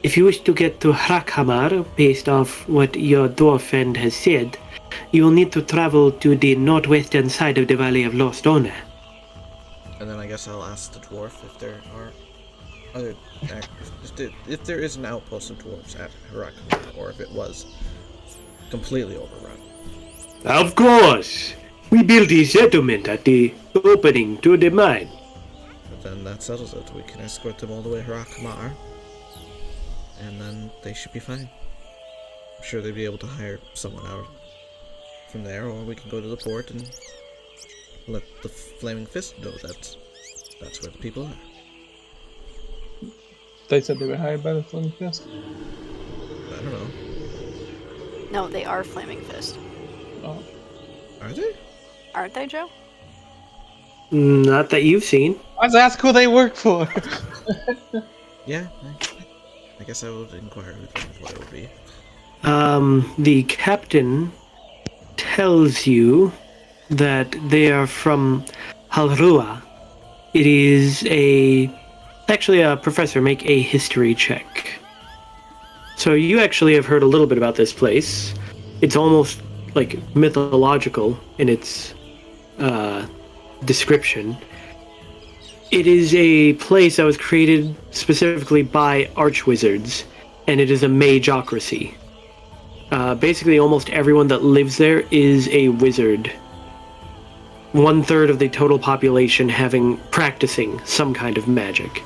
If you wish to get to Hrakhamar, based off what your dwarf friend has said, you will need to travel to the northwestern side of the Valley of Lost Honor. And then I guess I'll ask the dwarf if there are other... if there is an outpost of dwarves at Hrakhamar, or if it was completely overrun. Of course! We built a settlement at the opening to the mine. But then that settles it. We can escort them all the way to Hrakhamar, and then they should be fine. I'm sure they'd be able to hire someone out from there, or we can go to the port and let the Flaming Fist know that's where the people are. They said they were hired by the Flaming Fist. I don't know. No, they are Flaming Fist. Oh. Are they? Aren't they, Joe? Not that you've seen. Let's ask who they work for. Yeah, I guess I would inquire with them what it would be. The captain tells you that they are from Halrua. It is actually a professor, make a history check. So you actually have heard a little bit about this place. It's almost like mythological in its description. It is a place that was created specifically by archwizards, and it is a mageocracy. Basically, almost everyone that lives there is a wizard. 1/3 of the total population practicing some kind of magic.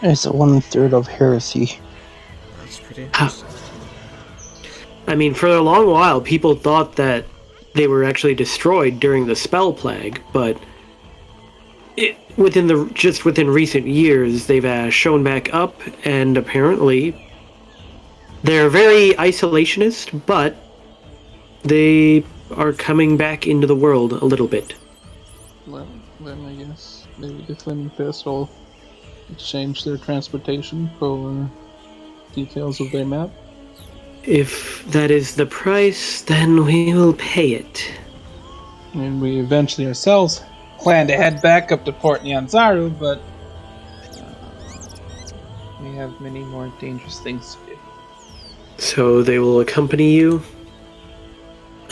It's 1/3 of heresy. That's pretty interesting. I mean, for a long while, people thought that they were actually destroyed during the spell plague, but within recent years, they've shown back up, and apparently they're very isolationist, but they are coming back into the world a little bit. Well, then I guess maybe the Flaming Fist will exchange their transportation for details of their map. If that is the price, then we will pay it. And we eventually ourselves plan to head back up to Port Nyanzaru, but we have many more dangerous things to do. So they will accompany you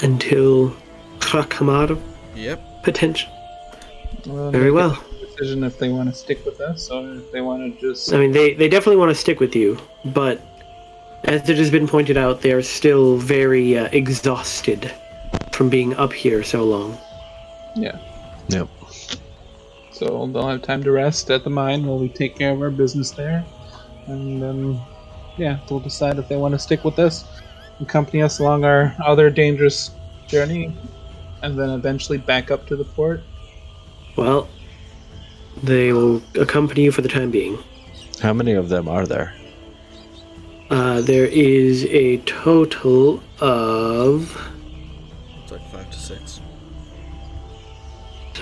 until Hrakhamar, Yep. potential. Well, Very make well. a decision if they want to stick with us or if they want to just. I mean, they definitely want to stick with you, but as it has been pointed out, they are still very exhausted from being up here so long. Yeah. Yep. So they'll have time to rest at the mine while we take care of our business there. And then, yeah, they'll decide if they want to stick with us, accompany us along our other dangerous journey, and then eventually back up to the port. Well, they will accompany you for the time being. How many of them are there? There is a total of It's like 5 to 6.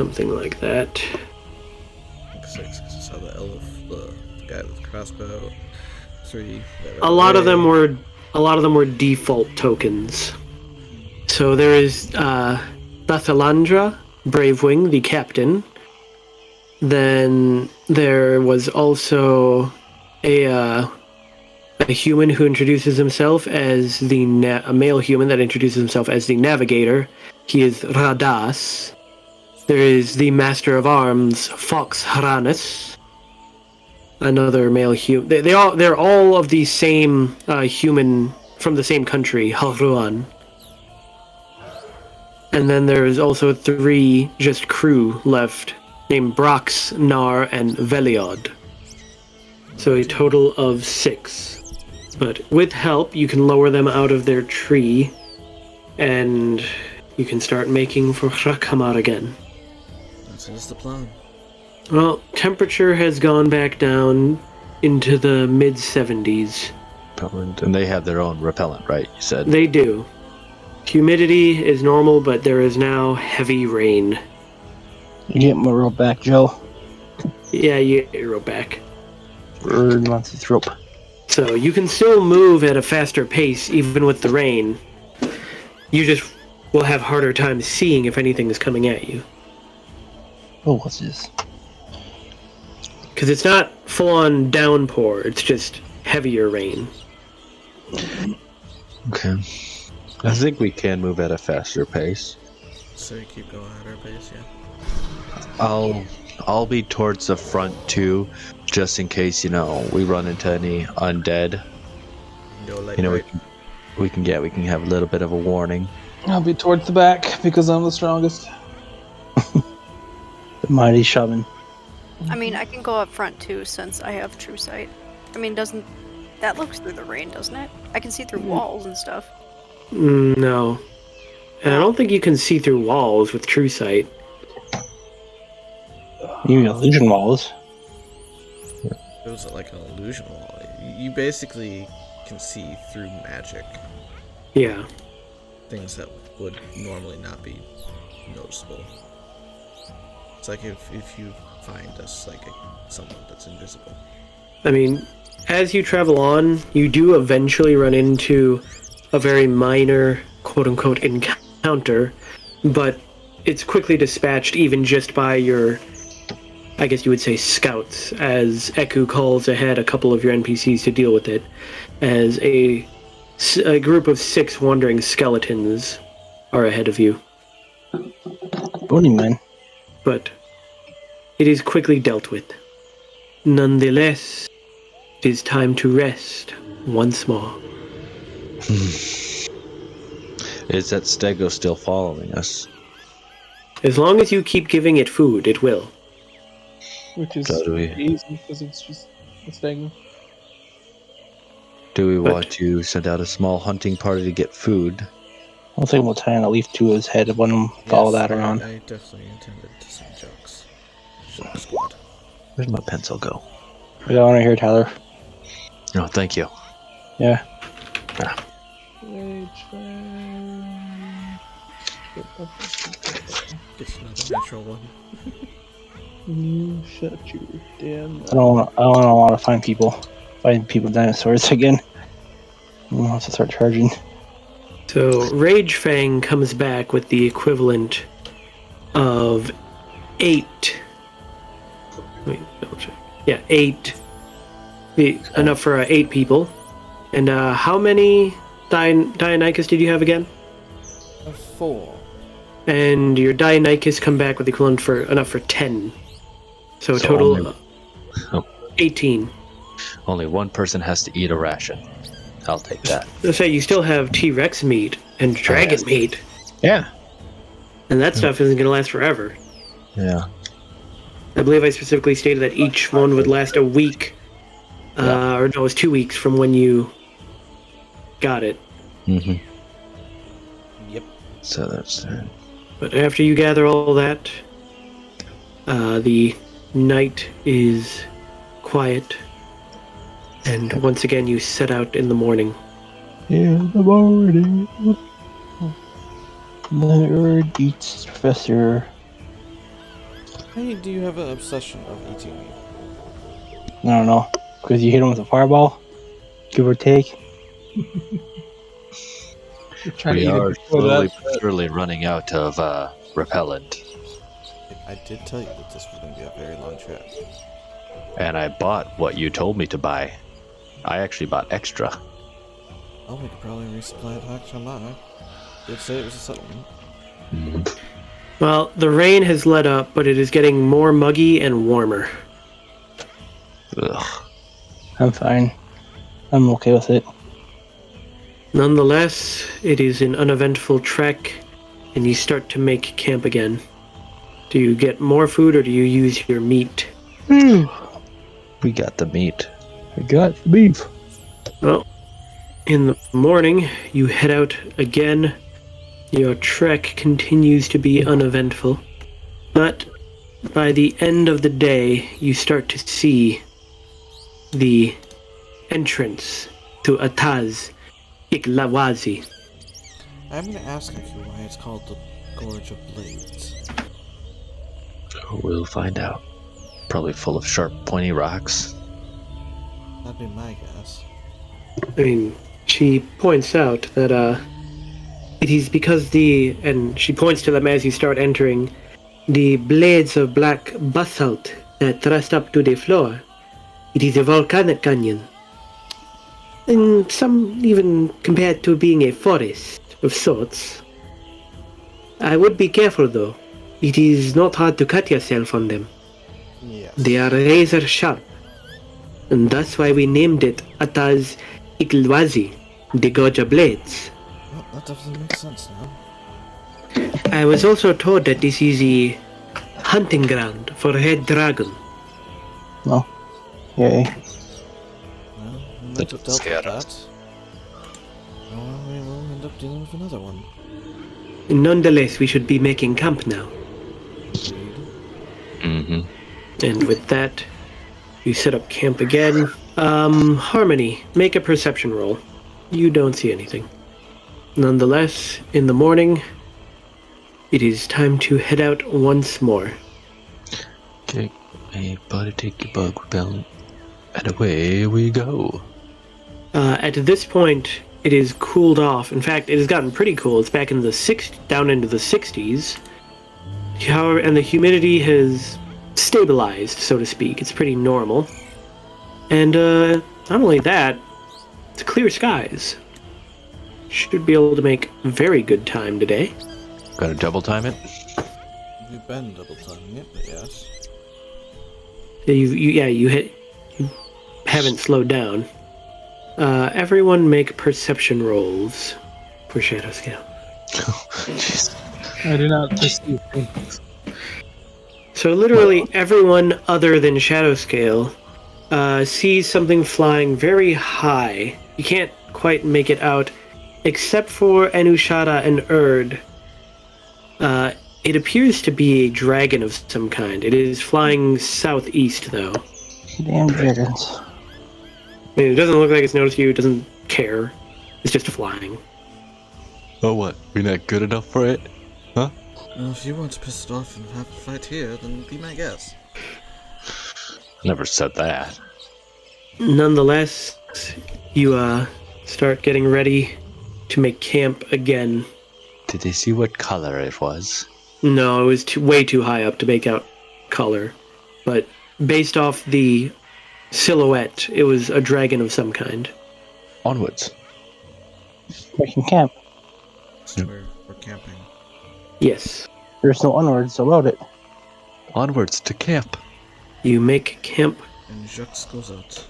something like that. Like 6, because I saw the elf, the guy with the crossbow. 3. A lot of them were default tokens. So there is Bathalandra, Bravewing, the captain. Then there was also a human who introduces himself as a male human that introduces himself as the navigator. He is Radas. There is the master of arms, Fox Haranis. Another male human. They're all of the same human from the same country, Halruan. And then there's also 3 just crew left named Brox, Nar, and Veliod. So a total of 6. But with help, you can lower them out of their tree, and you can start making for Hrakhamar again. That is the plan. Well, temperature has gone back down into the mid-70s. Repellent. And they have their own repellent, right? You said. They do. Humidity is normal, but there is now heavy rain. You get my rope back, Joe. Yeah, you get your rope back. Bird wants his rope. So you can still move at a faster pace, even with the rain. You just will have harder time seeing if anything is coming at you. Oh, what's this? Because it's not full-on downpour, it's just heavier rain. Okay. I think we can move at a faster pace. So you keep going at our pace, yeah. I'll be towards the front too, just in case, we run into any undead. No light, We can have a little bit of a warning. I'll be towards the back because I'm the strongest. The mighty shaman. I mean, I can go up front too since I have true sight. I mean, doesn't that looks through the rain, doesn't it? I can see through walls and stuff. No. And I don't think you can see through walls with true sight. You mean illusion walls? It was like an illusion wall. You basically can see through magic. Yeah. Things that would normally not be noticeable. It's like if you find us like someone that's invisible. I mean, as you travel on, you do eventually run into a very minor, quote-unquote, encounter, but it's quickly dispatched even just by your, I guess you would say, scouts, as Eku calls ahead a couple of your NPCs to deal with it, as a group of 6 wandering skeletons are ahead of you. Burning man. But it is quickly dealt with. Nonetheless, it is time to rest once more. Is that Stego still following us? As long as you keep giving it food, it will. Which is So do we- easy because it's just a stagnant. Do we But- want to send out a small hunting party to get food? I think we'll tie a leaf to his head when him follow that around. I definitely intended to send jokes. Joke squad. Where'd my pencil go? I got one right here, Tyler. Oh, thank you. Yeah. It's another natural one. You shut your damn I don't want to find people dinosaurs again. We'll have to start charging. So Rage Fang comes back with the equivalent of 8. Wait, double check. Yeah, 8. Enough for 8 people. And how many Dionychus did you have again? 4. And your Dionychus come back with the equivalent for enough for 10. So a So total only- of 18. Only one person has to eat a ration. I'll take that. Let's say you still have T-Rex meat and dragon yes. meat. Yeah. And that stuff isn't going to last forever. Yeah. I believe I specifically stated that each one would last a week. Or no, it was 2 weeks from when you got it. Mm-hmm. Yep. So that's But after you gather all that, the night is quiet. And once again, you set out in the morning. In the morning. Nerd eats Professor. Hey, do you have an obsession of eating meat? I don't know. Because you hit him with a fireball? Give or take? trying we to eat are it before slowly that. but surely running out of repellent. I did tell you that this was going to be a very long trip. And I bought what you told me to buy. I actually bought extra. Oh, we could probably resupply at Hrakhamar. Did say it was a settlement. Well, the rain has let up, but it is getting more muggy and warmer. Ugh. I'm fine. I'm okay with it. Nonetheless, it is an uneventful trek, and you start to make camp again. Do you get more food or do you use your meat? We got the meat. We got the beef. Well, in the morning, you head out again. Your trek continues to be uneventful. But by the end of the day, you start to see the entrance to Ataz Iklawazi. I'm gonna ask actually why it's called the Gorge of Blades. We'll find out. Probably full of sharp, pointy rocks. That'd be my guess. I mean, she points out that, it is because and she points to them as you start entering, the blades of black basalt that thrust up to the floor. It is a volcanic canyon. And some even compared to being a forest of sorts. I would be careful though. It is not hard to cut yourself on them. Yes. They are razor sharp. And that's why we named it Ataz Iklawazi, the Gorge of Blades. Well, that definitely makes sense now. I was also told that this is a hunting ground for red dragon. No. Yay. Well, we might That have dealt scared with us. that. Well, we will end up dealing with another one. Nonetheless, we should be making camp now. Agreed. Mm-hmm. And with that, you set up camp again. Harmony, make a perception roll. You don't see anything. Nonetheless, in the morning, it is time to head out once more. Okay, everybody take your bug repellent, and away we go. At this point, it is cooled off. In fact, it has gotten pretty cool. It's back in the down into the 60s. However, and the humidity has stabilized, so to speak. It's pretty normal. And not only that, it's clear skies. Should be able to make very good time today. Gotta double time it? We've been double timing it, but yes. You haven't slowed down. Everyone make perception rolls for Shadow Scale. Jeez. I do not perceive things. So literally everyone other than Shadow Scale sees something flying very high. You can't quite make it out, except for Anushada and Erd. It appears to be a dragon of some kind. It is flying southeast, though. Damn dragons. I mean, it doesn't look like it's noticed you. It doesn't care. It's just flying. Oh, what? We're not good enough for it? Huh? Well, if you want to piss it off and have a fight here, then be my guess. Never said that. Nonetheless, you start getting ready to make camp again. Did they see what color it was? No, it was way too high up to make out color. But based off the silhouette, it was a dragon of some kind. Onwards. Making camp. So we're camping. Yes. There's no onwards about it. Onwards to camp. You make camp. And Jux goes out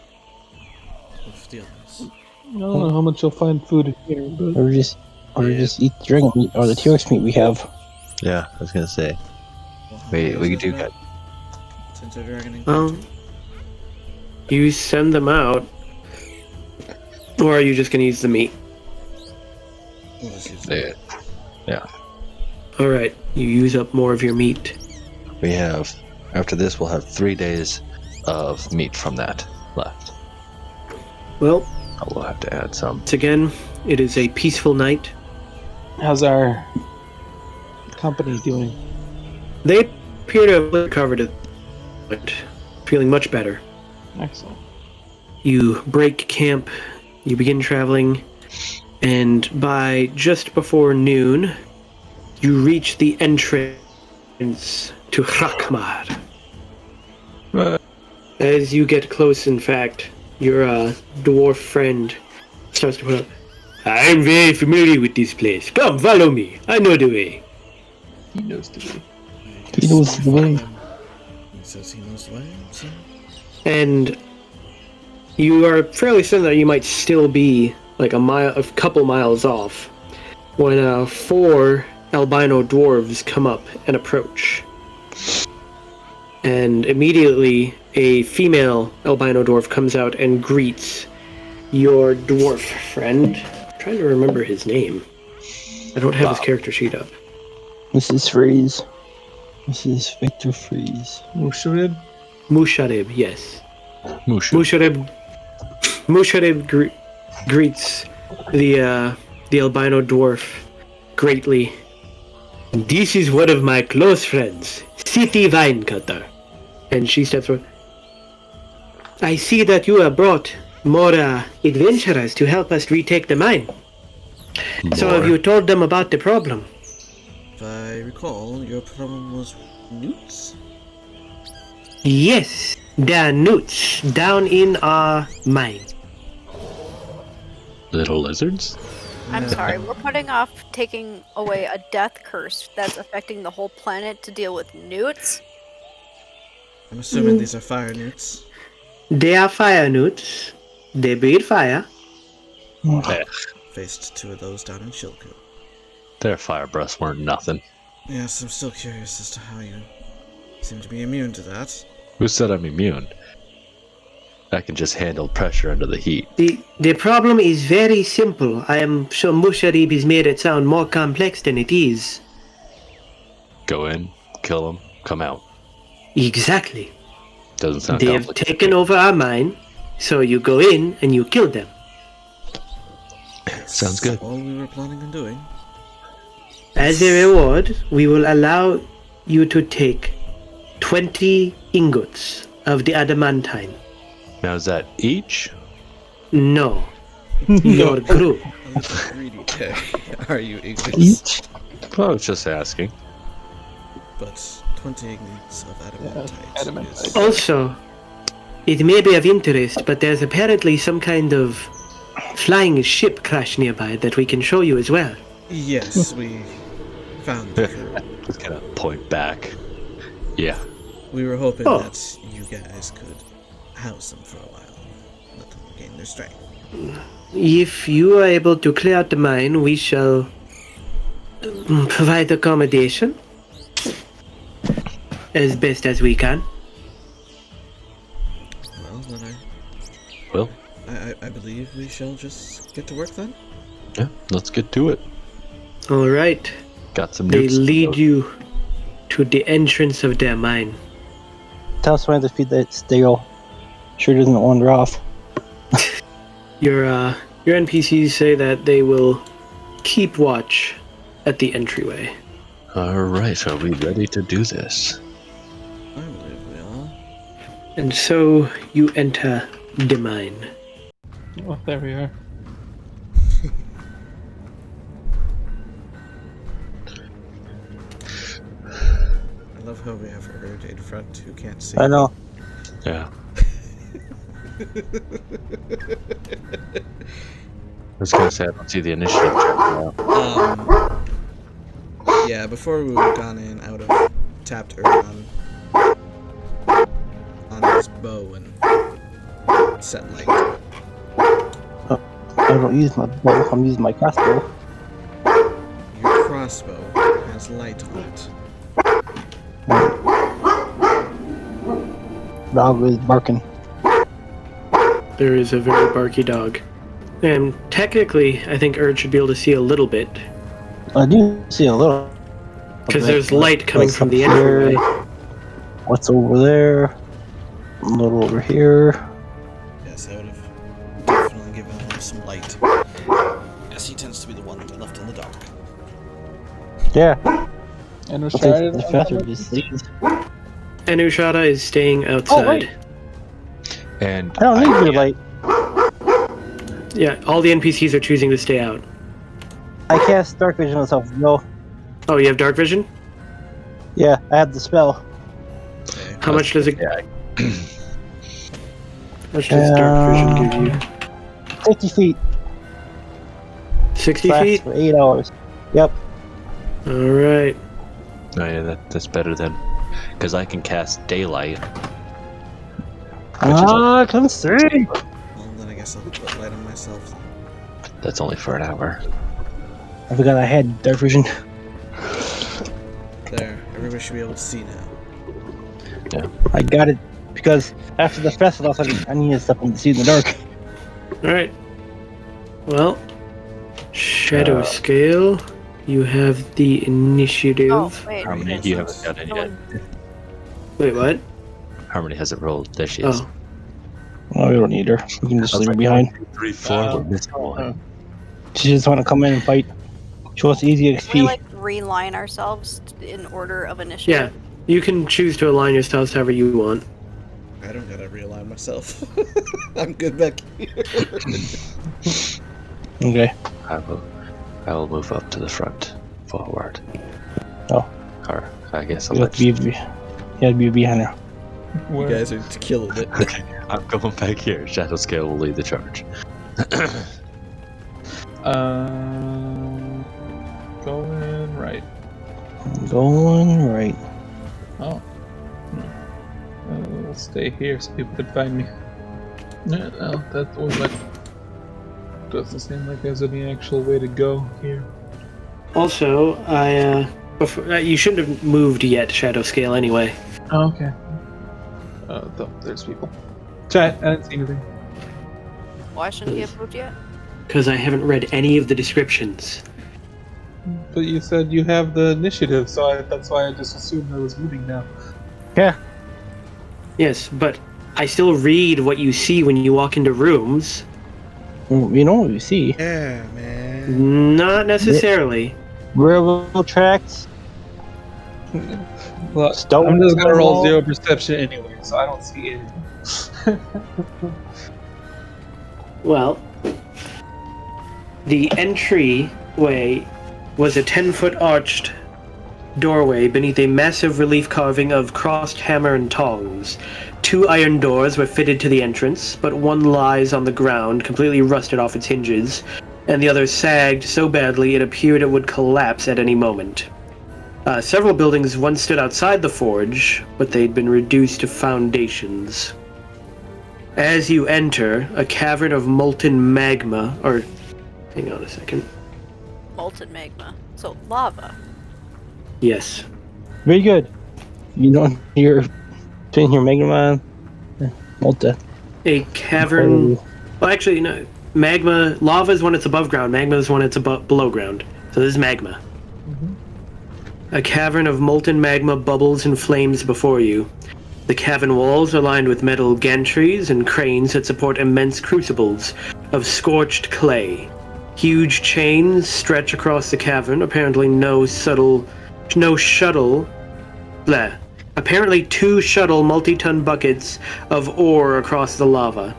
with the others. I don't know how much you'll find food here, but Or just eat the dragon meat or the T-Rex meat we have. Yeah, I was gonna say. Well, how We many do is got. that? Since they're dragoning Well, you send them out. Or are you just going to use the meat? We'll just use Yeah. Yeah. Alright, you use up more of your meat. We have. After this, we'll have 3 days of meat from that left. Well, We'll have to add some. once again, it is a peaceful night. how's our company doing? They appear to have recovered it, but feeling much better. Excellent. You break camp, you begin traveling, and by just before noon, you reach the entrance to Hrakhamar. As you get close, in fact, your dwarf friend starts to put up, I'm very familiar with this place. Come, follow me. I know the way. He knows the way. He knows the way. He says he knows the way, so... And you are fairly certain that you might still be like a couple miles off when 4 albino dwarves come up and approach. And immediately, a female albino dwarf comes out and greets your dwarf friend. I'm trying to remember his name. I don't have his character sheet up. Mrs. Freeze. Mrs. Victor Freeze. Musharib? Musharib, yes. Mushu. Musharib greets the albino dwarf greatly. This is one of my close friends, City Vinecutter. And she steps forward. I see that you have brought more adventurers to help us retake the mine. So have you told them about the problem? If I recall, your problem was newts? Yes, there are newts down in our mine. Little lizards? I'm sorry, we're putting off taking away a death curse that's affecting the whole planet to deal with newts? I'm assuming these are fire newts. They are fire newts. They breathe fire. Faced 2 of those down in Shilku. Their fire breaths weren't nothing. Yes, I'm still curious as to how you seem to be immune to that. Who said I'm immune? I can just handle pressure under the heat. The problem is very simple. I am sure Musharib has made it sound more complex than it is. Go in, kill them, come out. Exactly. Doesn't sound They have complicated. taken over our mine, so you go in and you kill them. Sounds good. All we were planning on doing. As a reward, we will allow you to take 20 ingots of the adamantine. Now is that each? No. Your group. A little greedy. Are you Igrius? Each. I was just asking. But 20 ingots of adamantite. adamantite. Is... Also, it may be of interest, but there's apparently some kind of flying ship crash nearby that we can show you as well. Yes, we found the crew. Just gonna point back. Yeah. We were hoping Oh. that you guys could house them for a while and let them regain their strength. If you are able to clear out the mine, we shall provide accommodation as best as we can. Well, then Well, I believe we shall just get to work then. yeah, let's get to it. All right. Got some They newts. lead you to the entrance of their mine. Tell us when to feed that stale. Sure doesn't wander off. Your NPCs say that they will keep watch at the entryway. Alright, are we ready to do this? I believe we are. And so you enter the mine. Oh, there we are. I love how we have Urd in front who can't see. I know. Yeah. I was gonna say I don't see the initiative check now. Yeah, before we would have gone in, I would have tapped Urd on his bow and set light. I don't use my bow. I'm using my crossbow. Your crossbow has light on it. Dog is barking. There is a very barky dog. And technically, I think Erd should be able to see a little bit. I do see a little. Because bit, there's but light coming what's from up the here? entryway. What's over there? A little over here. Yes, I would have definitely given him some light. Yes, he tends to be the one left in the dark. Yeah. And we're I'll take started. the faster just leaves. Anushada is staying outside. And I don't need your light. Yeah, all the NPCs are choosing to stay out. I cast dark vision myself. No. Oh, you have dark vision? Yeah, I have the spell. Okay. How much does it? Yeah, How much does dark vision give you? 50 feet. 60 Lasts feet? for 8 hours. Yep. All right. oh yeah, that's better then. Because I can cast daylight. Ah, come through. Well, then I guess I'll put light on myself. That's only for an hour. I forgot I had dark vision. There, everybody should be able to see now. I got it because after the festival, I needed something to see in the dark. Alright. Well, Shadow Scale, you have the initiative. Oh, wait. Harmony, yes, you that's- haven't got any no yet. one- Wait, what? Harmony hasn't rolled. There she is. Oh. Oh, we don't need her. We can just leave her behind. 1, 2, 3, 4. We're missing one. She just want to come in and fight. She wants easy Can we, XP. like, reline ourselves in order of Yeah, initiative? you can choose to align yourselves however you want. I don't gotta realign myself. I'm good back here. Okay. I will move up to the front, forward. Oh. Or I guess I'll You let have to be behind her. You guys are killing it. Okay, I'm going back here. Shadow Scale will lead the charge. Going right. Going right. Oh. We'll stay here so people can find me. Yeah, well, that was like. Doesn't seem like there's any actual way to go here. Also, you shouldn't have moved yet, Shadow Scale, anyway. Oh, okay. There's people. Chat, I didn't see anything. Why shouldn't he have moved yet? Because I haven't read any of the descriptions. But you said you have the initiative, so that's why I just assumed I was moving now. Yeah. Yes, but I still read what you see when you walk into rooms. You know what we see? Yeah, man. Not necessarily. Railroad tracks. Well, Stone I'm just gonna roll wall. 0 perception anyway, so I don't see anything. Well, the entryway was a 10-foot arched doorway beneath a massive relief carving of crossed hammer and tongs. 2 iron doors were fitted to the entrance, but one lies on the ground, completely rusted off its hinges, and the other sagged so badly it appeared it would collapse at any moment. Several buildings once stood outside the forge, but they'd been reduced to foundations. As you enter, a cavern of molten magma, or... hang on a second. Molten magma. So, lava. Yes. Very good. You know, you're between your Mega Man. Multi. A cavern... Well, actually, no. Magma... Lava is when it's above ground. Magma is when it's below ground. So this is magma. A cavern of molten magma bubbles and flames before you. The cavern walls are lined with metal gantries and cranes that support immense crucibles of scorched clay. Huge chains stretch across the cavern, apparently apparently 2 shuttle multi-ton buckets of ore across the lava.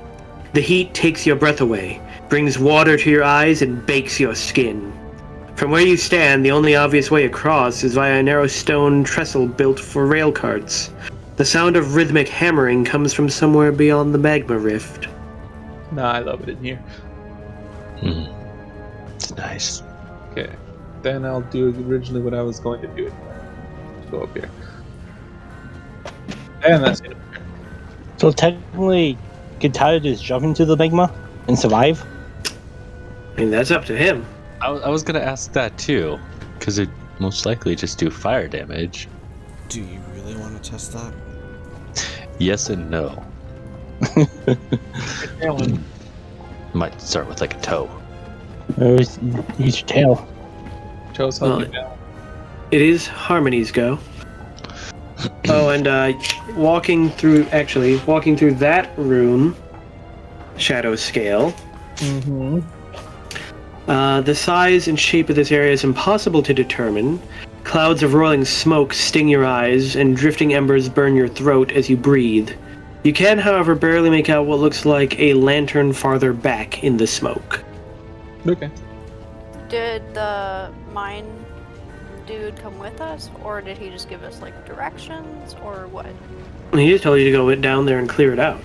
The heat takes your breath away, brings water to your eyes, and bakes your skin. From where you stand, the only obvious way across is via a narrow stone trestle built for rail carts. The sound of rhythmic hammering comes from somewhere beyond the magma rift. Nah, I love it in here. It's nice. Okay, then I'll do originally what I was going to do. Go up here. And that's it. So technically, could Tyler just jump into the magma and survive? I mean, that's up to him. I was gonna ask that too, because it most likely just do fire damage. Do you really want to test that? Yes and no. Might start with like a toe. Or use your tail. Chose Well, something down. It is Harmony's go. Oh, and walking through that room, Shadow Scale. The size and shape of this area is impossible to determine. Clouds of roiling smoke sting your eyes, and drifting embers burn your throat as you breathe. You can, however, barely make out what looks like a lantern farther back in the smoke. Okay. Did the mine dude come with us, or did he just give us, like, directions, or what? He just told you to go down there and clear it out.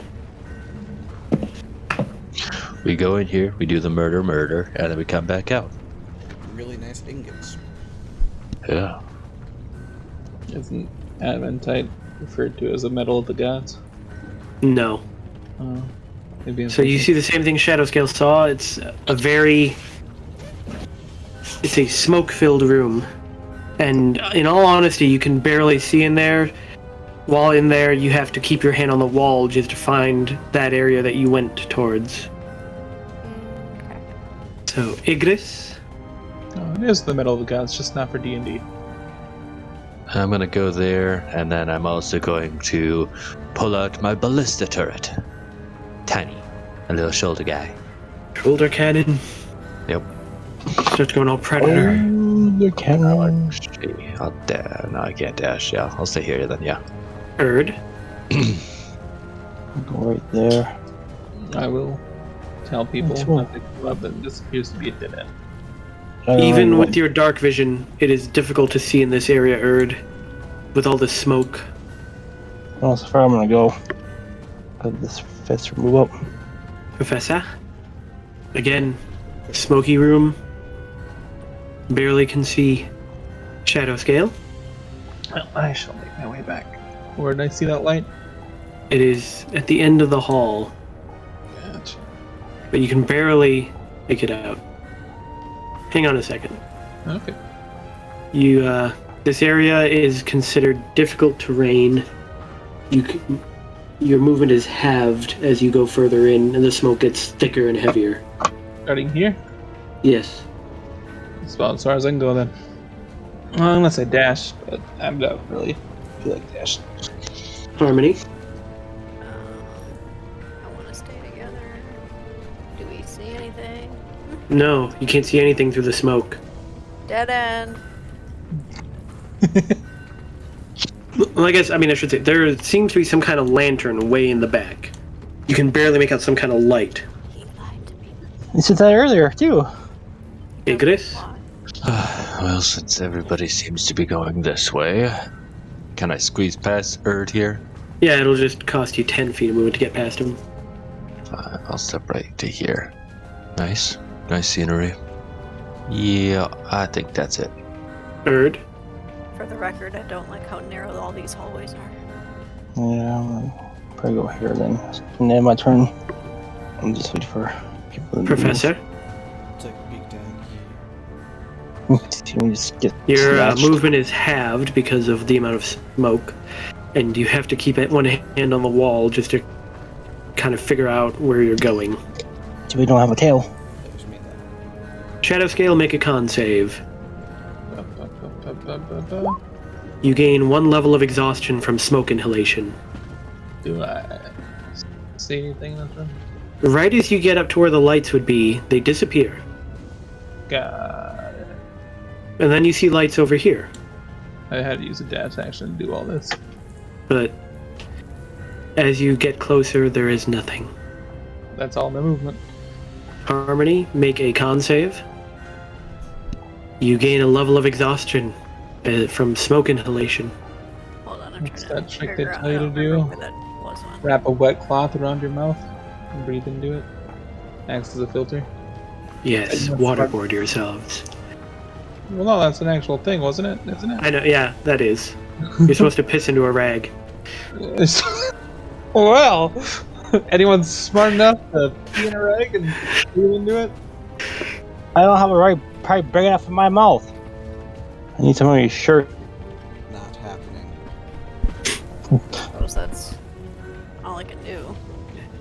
We go in here, we do the murder, and then we come back out. Really nice ingots. Yeah. Isn't adamantite referred to as a metal of the gods? No. Maybe I'm So you thinking- see the same thing Shadowscale saw. It's a smoke-filled room. And in all honesty, you can barely see in there. While in there, you have to keep your hand on the wall just to find that area that you went towards. Okay. So, Igrius, Oh, it is the middle of the gods, just not for D&D. I'm gonna go there, and then I'm also going to pull out my ballista turret. Tiny. A little shoulder guy. shoulder cannon. Yep. Starts going all predator. The cannon. I'll no, I can't dash. Yeah, I'll stay here then. Yeah. Erd. Go right there. I will tell people That's cool. not to give up, and this appears to be a dead end. Even with your dark vision, it is difficult to see in this area, Erd. With all the smoke. Well, so far I'm gonna go. Let this fist move up. Professor. Again, smoky room. Barely can see shadow scale. Well, I shall make my way back. Where did I see that light? It is at the end of the hall, Gotcha. but you can barely make it out. Hang on a second. Okay. This area is considered difficult terrain. Your movement is halved as you go further in, and the smoke gets thicker and heavier. Starting here? Yes. That's about as far as I can go then. Well, I'm gonna say dash, but I don't really feel like dash. Harmony. I want to stay together. Do we see anything? No, you can't see anything through the smoke. Dead end. Well, I should say, there seems to be some kind of lantern way in the back. You can barely make out some kind of light. He lied to me. You said that earlier too. Igrius? Well, since everybody seems to be going this way, can I squeeze past Erd here? Yeah, it'll just cost you 10 feet of movement to get past him. I'll step right to here. Nice scenery. Yeah, I think that's it. Erd? For the record, I don't like how narrow all these hallways are. Yeah, I'm gonna probably go here then. And then my turn. I'm just waiting for people to Professor? Take a peek down here. move. You can just get Your snatched. movement is halved because of the amount of smoke, and you have to keep one hand on the wall just to kind of figure out where you're going. So we don't have a tail. That was me then. Shadow scale, make a con save. Ba-ba-ba-ba-ba-ba. You gain 1 level of exhaustion from smoke inhalation. Do I see anything in this room? Right as you get up to where the lights would be, they disappear. Got it. And then you see lights over here. I had to use a dash action to do all this. But as you get closer, there is nothing. That's all my movement. Harmony, make a con save. You gain a level of exhaustion from smoke inhalation. Hold on, I'm What's trying that to trick figure they out. tell you I don't to do? remember where that was one. Wrap a wet cloth around your mouth and breathe into it. Acts as a filter. Yes, waterboard yourselves. Well, no, that's an actual thing, wasn't it? Isn't it? I know, yeah, that is. You're supposed to piss into a rag. Well, anyone smart enough to pee in a rag and breathe into it? I don't have a right probably big enough for my mouth. I need somebody's shirt. Not happening. Suppose that's all I can do.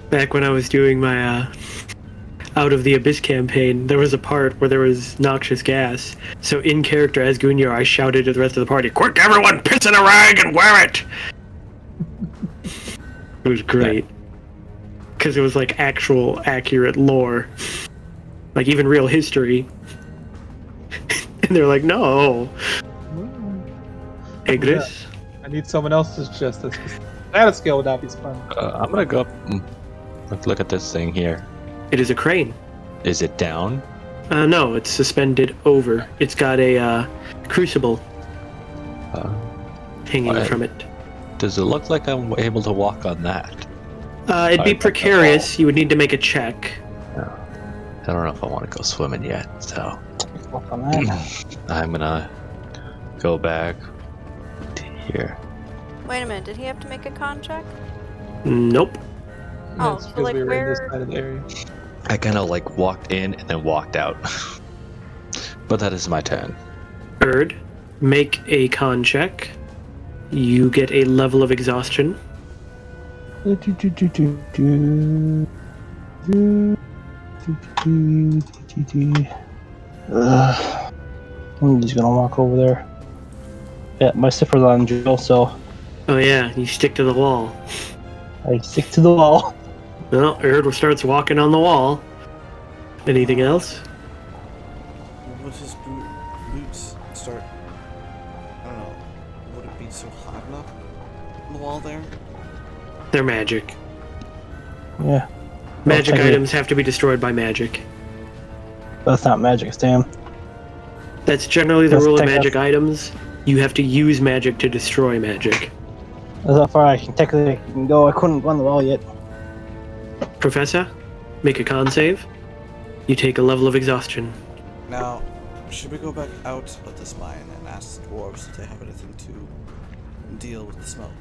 Back when I was doing my Out of the Abyss campaign, there was a part where there was noxious gas. So in character as Gunyor, I shouted to the rest of the party, "Quick, everyone, piss in a rag and wear it!" It was great. Because it was like actual, accurate lore. Like even real history. And they're like, no. Igrius? I need someone else to suggest this. That scale would not be fun. I'm gonna go up and look at this thing here. It is a crane. Is it down? No, it's suspended over. It's got a crucible hanging Alright. from it. Does it look like I'm able to walk on that? It'd be precarious. You would need to make a check. I don't know if I want to go swimming yet, so Walk on that. I'm gonna go back to here. Wait a minute, did he have to make a con check? Nope. Oh, That's so, because like, we were in this where- side of the area. I kind of like walked in and then walked out. But that is my turn. Erd, make a con check. You get a level of exhaustion. I'm just gonna walk over there. Yeah, my zipper's on drill, so Oh yeah, you stick to the wall. I stick to the wall. Well, Erd starts walking on the wall. Anything else? Would his boots start? I don't know. Would it be so hot enough on the wall there? They're magic. Yeah, Magic technically- items have to be destroyed by magic. that's not magic, Stan. That's generally the That's rule of technically- magic items. You have to use magic to destroy magic. That's how far I can technically go. I couldn't go on the wall yet. Professor, make a con save. You take a level of exhaustion. Now, should we go back out of this mine and ask the dwarves if they have anything to deal with the smoke?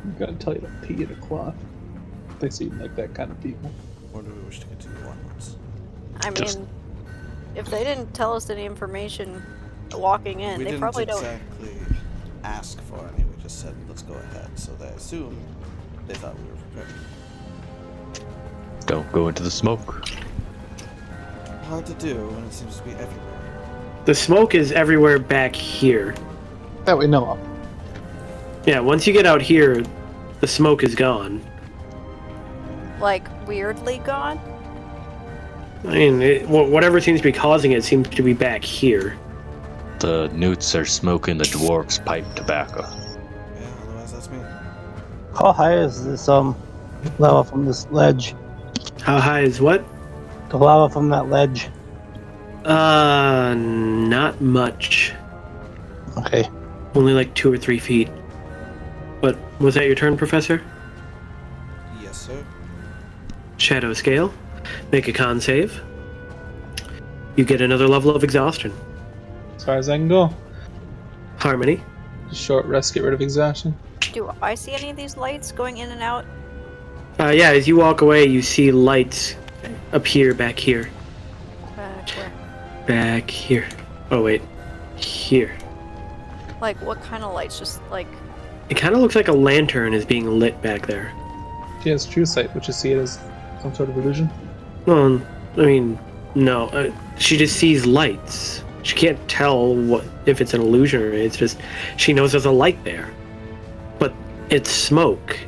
I'm gonna tell you to pee in a cloth. They seem like that kind of people. Or do we wish to continue onwards? I mean, if they didn't tell us any information walking in, We they didn't probably don't. exactly ask for any, we just said, let's go ahead. So they assumed they thought we were prepared. Don't go into the smoke. Hard to do when it seems to be everywhere. The smoke is everywhere back here. That we know of. Yeah, once you get out here, the smoke is gone. Like, weirdly gone? I mean, whatever seems to be causing it seems to be back here. The Newts are smoking the dwarves' pipe tobacco. Yeah, otherwise that's me. How high is this lava from this ledge? How high is what? The lava from that ledge. Not much. Okay. Only like 2 or 3 feet. But was that your turn, Professor? Yes, sir. Shadow scale. Make a con save. You get another level of exhaustion. As far as I can go. Harmony. Just short rest, get rid of exhaustion. Do I see any of these lights going in and out? Yeah, as you walk away, you see lights appear back here. Where? Back here. Oh, wait. Here. Like, what kind of lights? Just like, It kind of looks like a lantern is being lit back there. She has true sight, which you see it as some sort of illusion. Well, I mean, no. She just sees lights. She can't tell if it's an illusion or it's just she knows there's a light there. But it's smoke.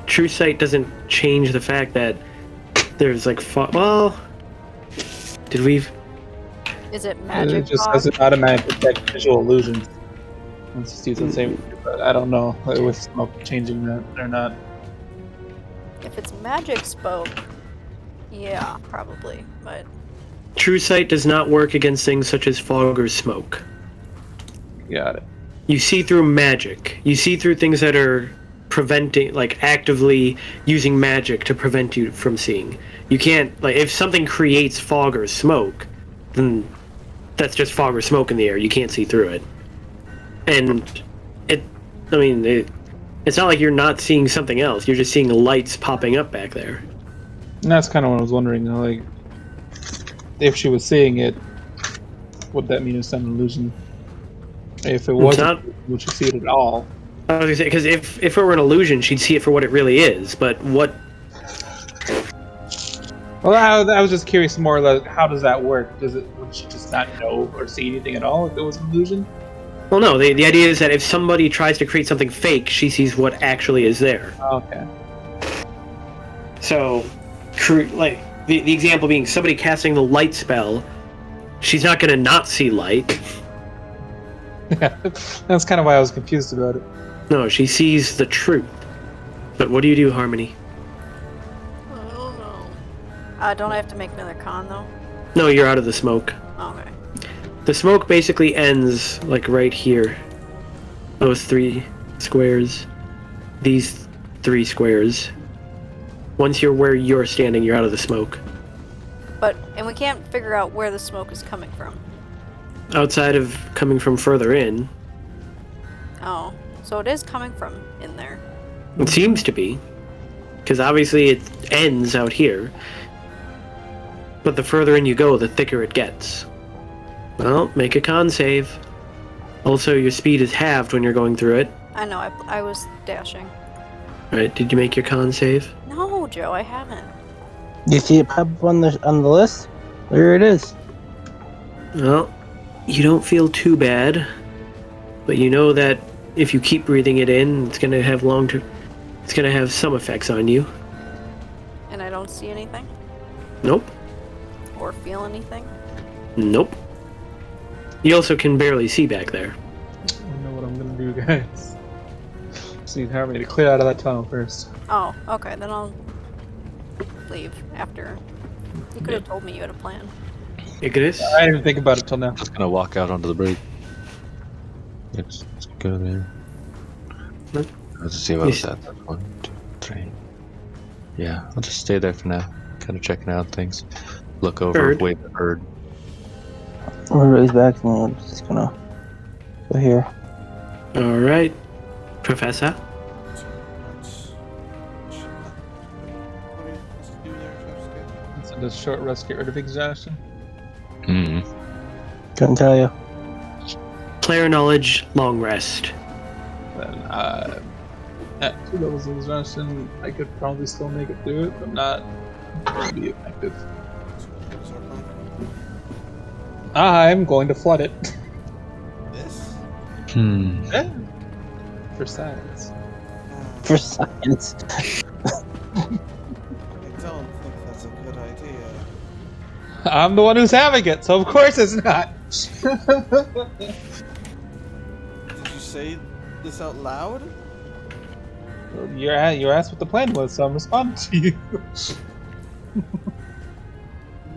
True sight doesn't change the fact that there's like well, did we? is it And magic? it just fog? doesn't automatically detect visual illusions. It's just using the same, but I don't know with smoke changing that or not. If it's magic spoke, yeah, probably. But True sight does not work against things such as fog or smoke. Got it. You see through magic. You see through things that are preventing, like actively using magic to prevent you from seeing. You can't, like, if something creates fog or smoke, then that's just fog or smoke in the air. You can't see through it. And it's not like you're not seeing something else. You're just seeing lights popping up back there. And that's kind of what I was wondering. Like, if she was seeing it, would that mean it's an illusion? If it wasn't, would she see it at all? I was gonna say, because if it were an illusion, she'd see it for what it really is. But what? Well, I was just curious more like how does that work? Would she just not know or see anything at all if it was an illusion? Well, no. The idea is that if somebody tries to create something fake, she sees what actually is there. Okay. So, like the example being somebody casting the light spell, she's not gonna not see light. Yeah, that's kind of why I was confused about it. No, she sees the truth. But what do you do, Harmony? I don't know. Don't I have to make another con though? No, you're out of the smoke. Okay. The smoke basically ends like right here. Those 3 squares. These 3 squares. Once you're where you're standing, you're out of the smoke. And we can't figure out where the smoke is coming from. Outside of coming from further in, Oh, so it is coming from in there. it seems to be. Because obviously it ends out here. But the further in you go, the thicker it gets. Well, make a con save. Also, your speed is halved when you're going through it. I know, I was dashing. Alright, did you make your con save? No, Joe, I haven't. You see it pop up on the list? There it is. Well, you don't feel too bad, but you know that if you keep breathing it in, it's gonna have it's gonna have some effects on you. And I don't see anything? Nope. Or feel anything? Nope. You also can barely see back there. I don't know what I'm gonna do, guys. Just need Harmony to clear out of that tunnel first. Oh, okay, then I'll leave after. You could have told me you had a plan. Igrius? I didn't even think about it till now. Just gonna walk out onto the bridge. Let's go there. What? Let's see what was that. 1, 2, 3. Yeah, I'll just stay there for now. Kind of checking out things. Look over, Bird. wait for Bird. Everybody's back, and I'm just gonna go here. Alright. Professor? So does short rest get rid of exhaustion? Couldn't tell you. Player knowledge, long rest. Then, at 2 levels of exhaustion, I could probably still make it through it, but not be effective. I'm going to flood it. This? Yeah. For science. For science. I don't think that's a good idea. I'm the one who's having it, so of course it's not. Did you say this out loud? Well, you asked what the plan was, so I'm responding to you.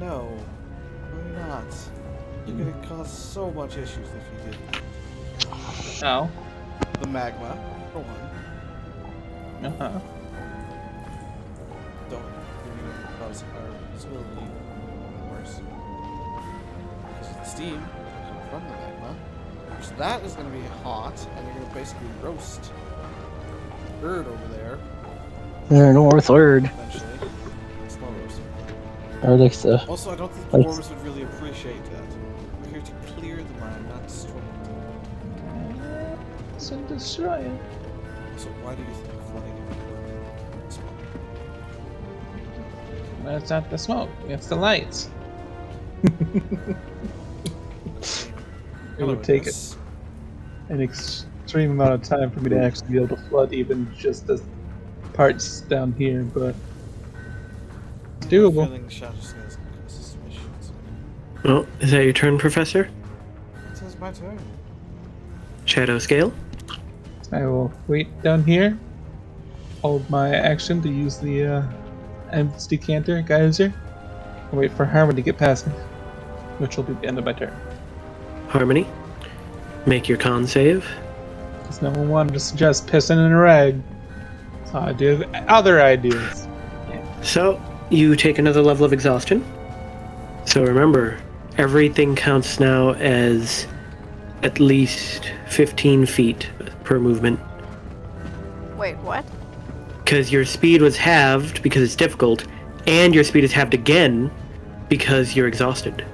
No, we're not. You're gonna cause so much issues if you did. No. The magma, for one. Uh-huh. Don't you're gonna cause our visibility worse. Because the steam comes from the magma. So that is gonna be hot, and you're gonna basically roast bird over there They're north third. eventually. Slow roasting. Or like the. Also, I don't think the Like- dwarves would really appreciate that. We're here to clear the land, not destroy it. So destroy it. So why do you think flooding is smoke? Well, it's not the smoke, it's the lights. It would take an extreme amount of time for me to actually be able to flood even just the parts down here, but it's doable. Feeling shadow scales can cause some issues. Well, is that your turn, Professor? It is my turn. Shadow scale? I will wait down here, hold my action to use the Empty Decanter Geyser, and wait for Harmon to get past me, which will be the end of my turn. Harmony? Make your con save. Because no one wanted to suggest pissing in a rag. So I do have other ideas. So, you take another level of exhaustion. So remember, everything counts now as at least 15 feet per movement. Wait, what? Because your speed was halved because it's difficult, and your speed is halved again because you're exhausted.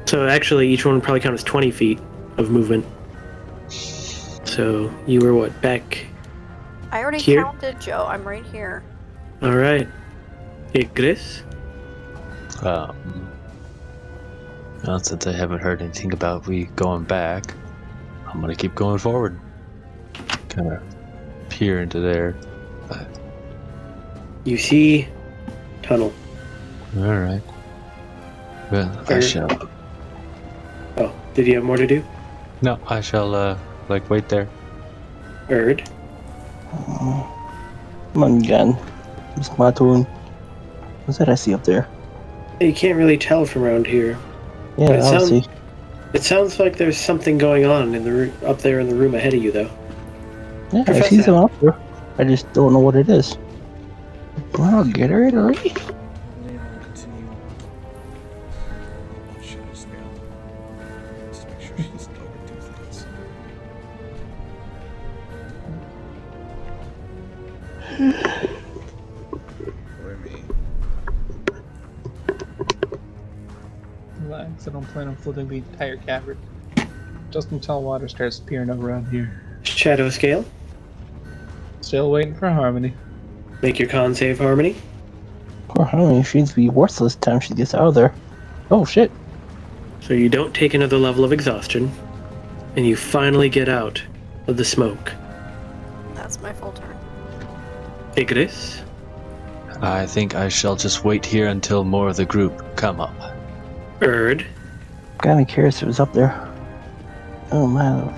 So actually, each one would probably count as 20 feet of movement. So you were what, back? I already Here? counted, Joe. I'm right here. All right. Igrius? Well, since I haven't heard anything about we going back, I'm gonna keep going forward. Kind of peer into there. But, You see tunnel. all right. Well, I Fair. shall. Oh, did you have more to do? No, I shall. Wait there. Erd? Come on, again. It's my turn. What's that I see up there? You can't really tell from around here. Yeah, It I'll sound- see. It sounds like there's something going on in the up there in the room ahead of you, though. Yeah, I Professor. see some up there. I just don't know what it is. Well, get her in already. And then we'll continue. Shadow scale. Just to make sure she doesn't overdo things. Or me. Relax, I don't plan on flooding the entire cavern. just until water starts appearing around here. Shadow scale. Still waiting for Harmony. Make your con save, Harmony. Poor Harmony seems to be worthless time she gets out of there. Oh shit. So you don't take another level of exhaustion, and you finally get out of the smoke. That's my full turn. Igrius. I think I shall just wait here until more of the group come up. Erd. Kinda curious if it was up there. Oh man.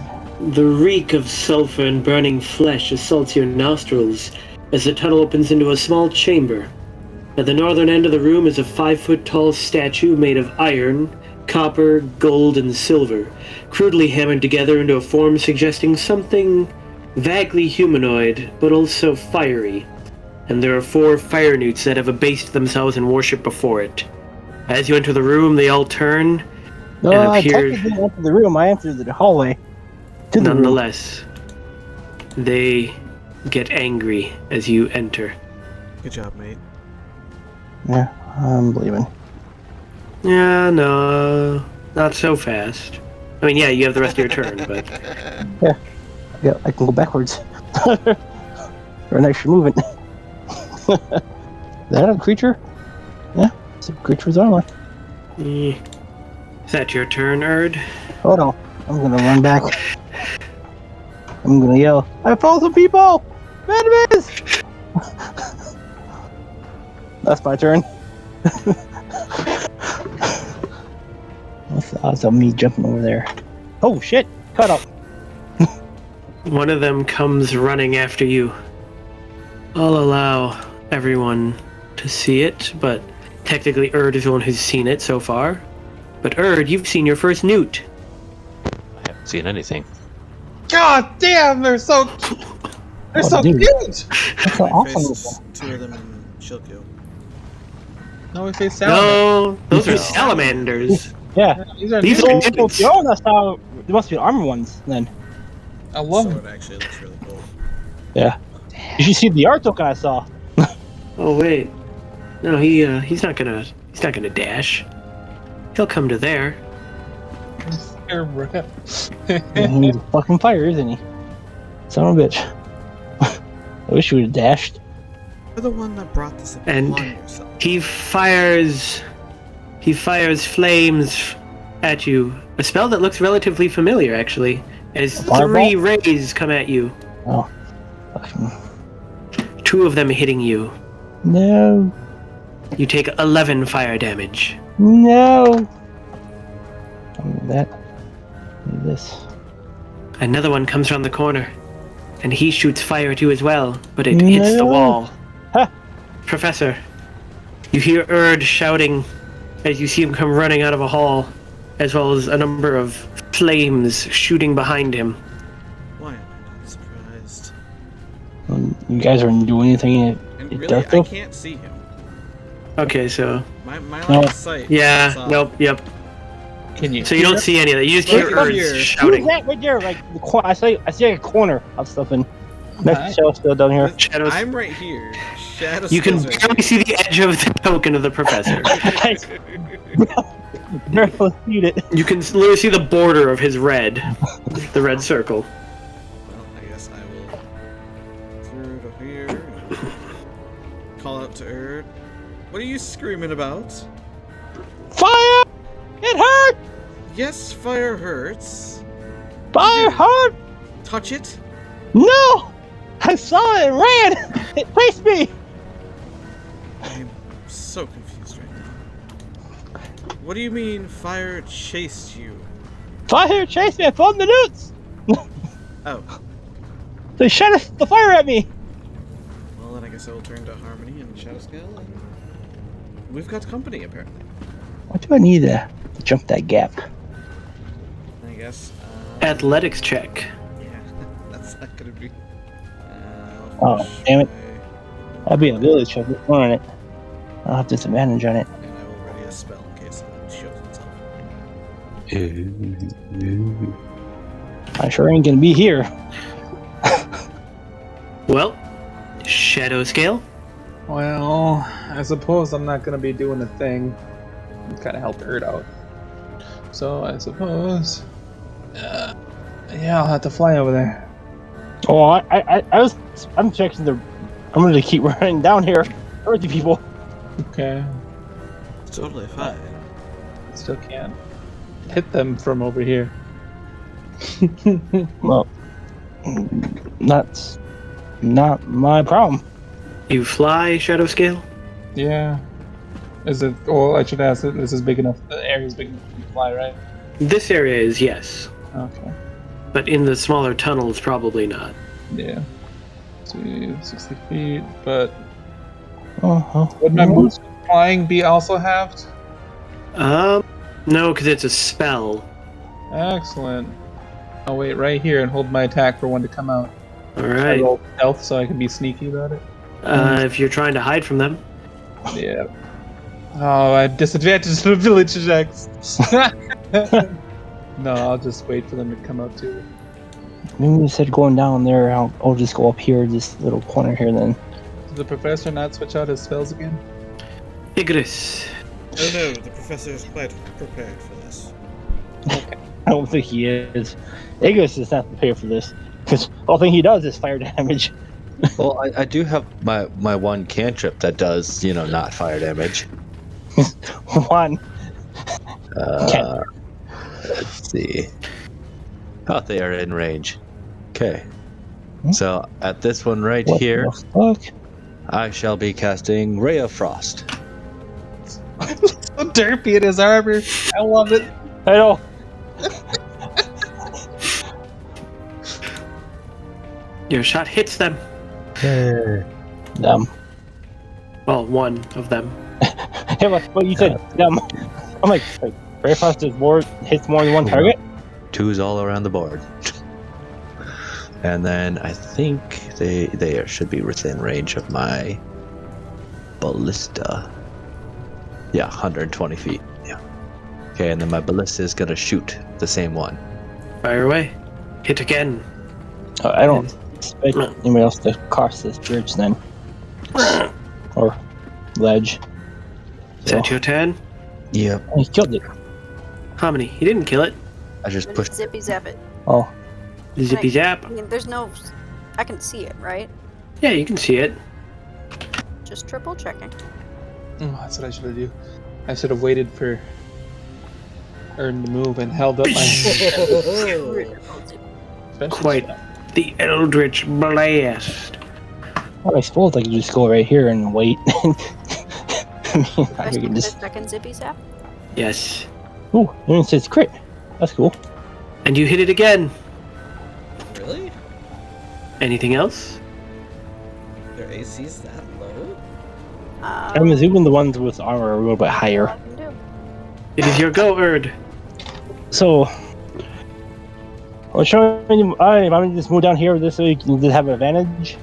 The reek of sulfur and burning flesh assaults your nostrils as the tunnel opens into a small chamber. At the northern end of the room is a 5-foot-tall statue made of iron, copper, gold, and silver, crudely hammered together into a form suggesting something vaguely humanoid, but also fiery. And there are 4 fire newts that have abased themselves in worship before it. As you enter the room, they all turn No, and I appear. technically entered the room. I entered the hallway. To the room. Nonetheless, they get angry as you enter. Good job, mate. Yeah, I'm leaving. Yeah, no, not so fast. I mean, yeah, you have the rest of your turn, but Yeah, I can go backwards. Or next you're moving. Is that a creature? Yeah, it's a creature's armor. is that your turn, Erd? Hold on. I'm gonna run back. I'm gonna yell, I found some people! Enemies! That's my turn. What's the odds of me jumping over there? Oh shit! Cut up! One of them comes running after you. I'll allow everyone to see it, but technically Erd is the one who's seen it so far. But Erd, you've seen your first Newt. I haven't seen anything. God damn, they're so Dude. cute! That's so I awesome. faced 2 of them in Shilkyo. No, we say salamander. No, those are No. salamanders. Yeah. These are These new. are So, newts. yo, that's how. There must be armor ones then. I love So them. it actually looks really cool. Yeah. You should see the art book I saw. Oh wait, no, he's not gonna dash. He'll come to there. He's a fucking fire, isn't he? Son of a bitch. I wish you would have dashed. You're the one that brought this And upon yourself. He fires flames at you. A spell that looks relatively familiar, actually. As Fireball? 3 rays come at you. Oh. Fucking. 2 of them hitting you. No. You take 11 fire damage. No. That. This. Another one comes around the corner, and he shoots fire at you as well, but it hits the No. wall. Ha. Professor, you hear Erd shouting as you see him come running out of a hall, as well as a number of flames shooting behind him. Why am I not surprised? You guys aren't doing anything. And It really, does I though? can't see him. Okay, so My line No. of sight. yeah, is off. nope, yep. Can you? So you don't see any of that. You just hear Right Erd here. Who's shouting. that right there? Like the I see like a corner of stuff in. Next Alright. shelf still down here. Shadows. I'm right here. Shadows. You can goes right barely here. see the edge of the token of the professor. Barely see it. You can literally see the border of his red, the red circle. Well, I guess I will throw it up here. And call out to Erd. What are you screaming about? Fire! It hurt! Yes, fire hurts. Fire hurt! Touch it. No! I saw it and ran! It chased me! I'm so confused right now. What do you mean fire chased you? Fire chased me! I found the newts! Oh, They shot the fire at me! well then I guess I will turn to Harmony and Shadowscale and we've got company apparently. What do I need to jump that gap? I guess. Athletics check. Yeah, that's not gonna be. Oh, push damn it. my- That'd be a village check on it. I'll have disadvantage on it. And I will ready a spell in case it shows itself. I sure ain't gonna be here. Well, shadow scale. Well, I suppose I'm not gonna be doing a thing. Kind of help Erd out. So I suppose Yeah, I'll have to fly over there. Oh, I'm checking the. I'm gonna keep running down here. Where are the people? Okay. It's totally fine. Still can't hit them from over here. Well, that's not my problem. You fly, Shadow Scale? Yeah. Is it? Well, I should ask. This is big enough. The area's big enough to fly, right? This area is yes, Okay. but in the smaller tunnels, probably not. Yeah. See, 60 feet, but Uh-huh. would my moves flying be also halved? No, because it's a spell. Excellent. I'll wait right here and hold my attack for one to come out. All I right. roll stealth so I can be sneaky about it. If you're trying to hide from them, Yeah. Oh, I disadvantaged the village checks. No, I'll just wait for them to come out too. Maybe instead of going down there, I'll just go up here, this little corner here then. Did the professor not switch out his spells again? Igrius. Oh no, the professor is quite prepared for this. I don't think he is. Igrius is not prepared for this. Because all thing he does is fire damage. Well, I do have my one cantrip that does, not fire damage. One. Let's see. Oh, they are in range. Okay. So at this one right What here, the fuck? I shall be casting Ray of Frost. So derpy in his armor. I love it. I know. Your shot hits them. Dumb. Well, one of them. Hey, what you said? Dumb. I'm like, very fast hits more than one target? Two's all around the board. And then I think they should be within range of my ballista. Yeah, 120 feet. Yeah. Okay, and then my ballista is gonna shoot the same one. Fire away. Hit again. I don't expect anybody else to cross this bridge then. Or ledge. Is that your turn? Yep. He killed it. How many? He didn't kill it. I just pushed. Zippy zap it. Oh. Zippy zap. I mean, there's no. I can see it, right? Yeah, you can see it. Just triple checking. Oh, that's what I should have do. I should have waited for Earn to move and held up my. Quite the Eldritch Blast. Well, I suppose I could just go right here and wait. I mean, I First can just. second zippy zap. Yes. Ooh, it says crit. That's cool. And you hit it again. Really? Anything else? Their AC's that low? I'm assuming the ones with armor are a little bit higher. I can do. It is your go, Erd. So, I'll show you. I'm gonna just move down here this way you can just have an advantage.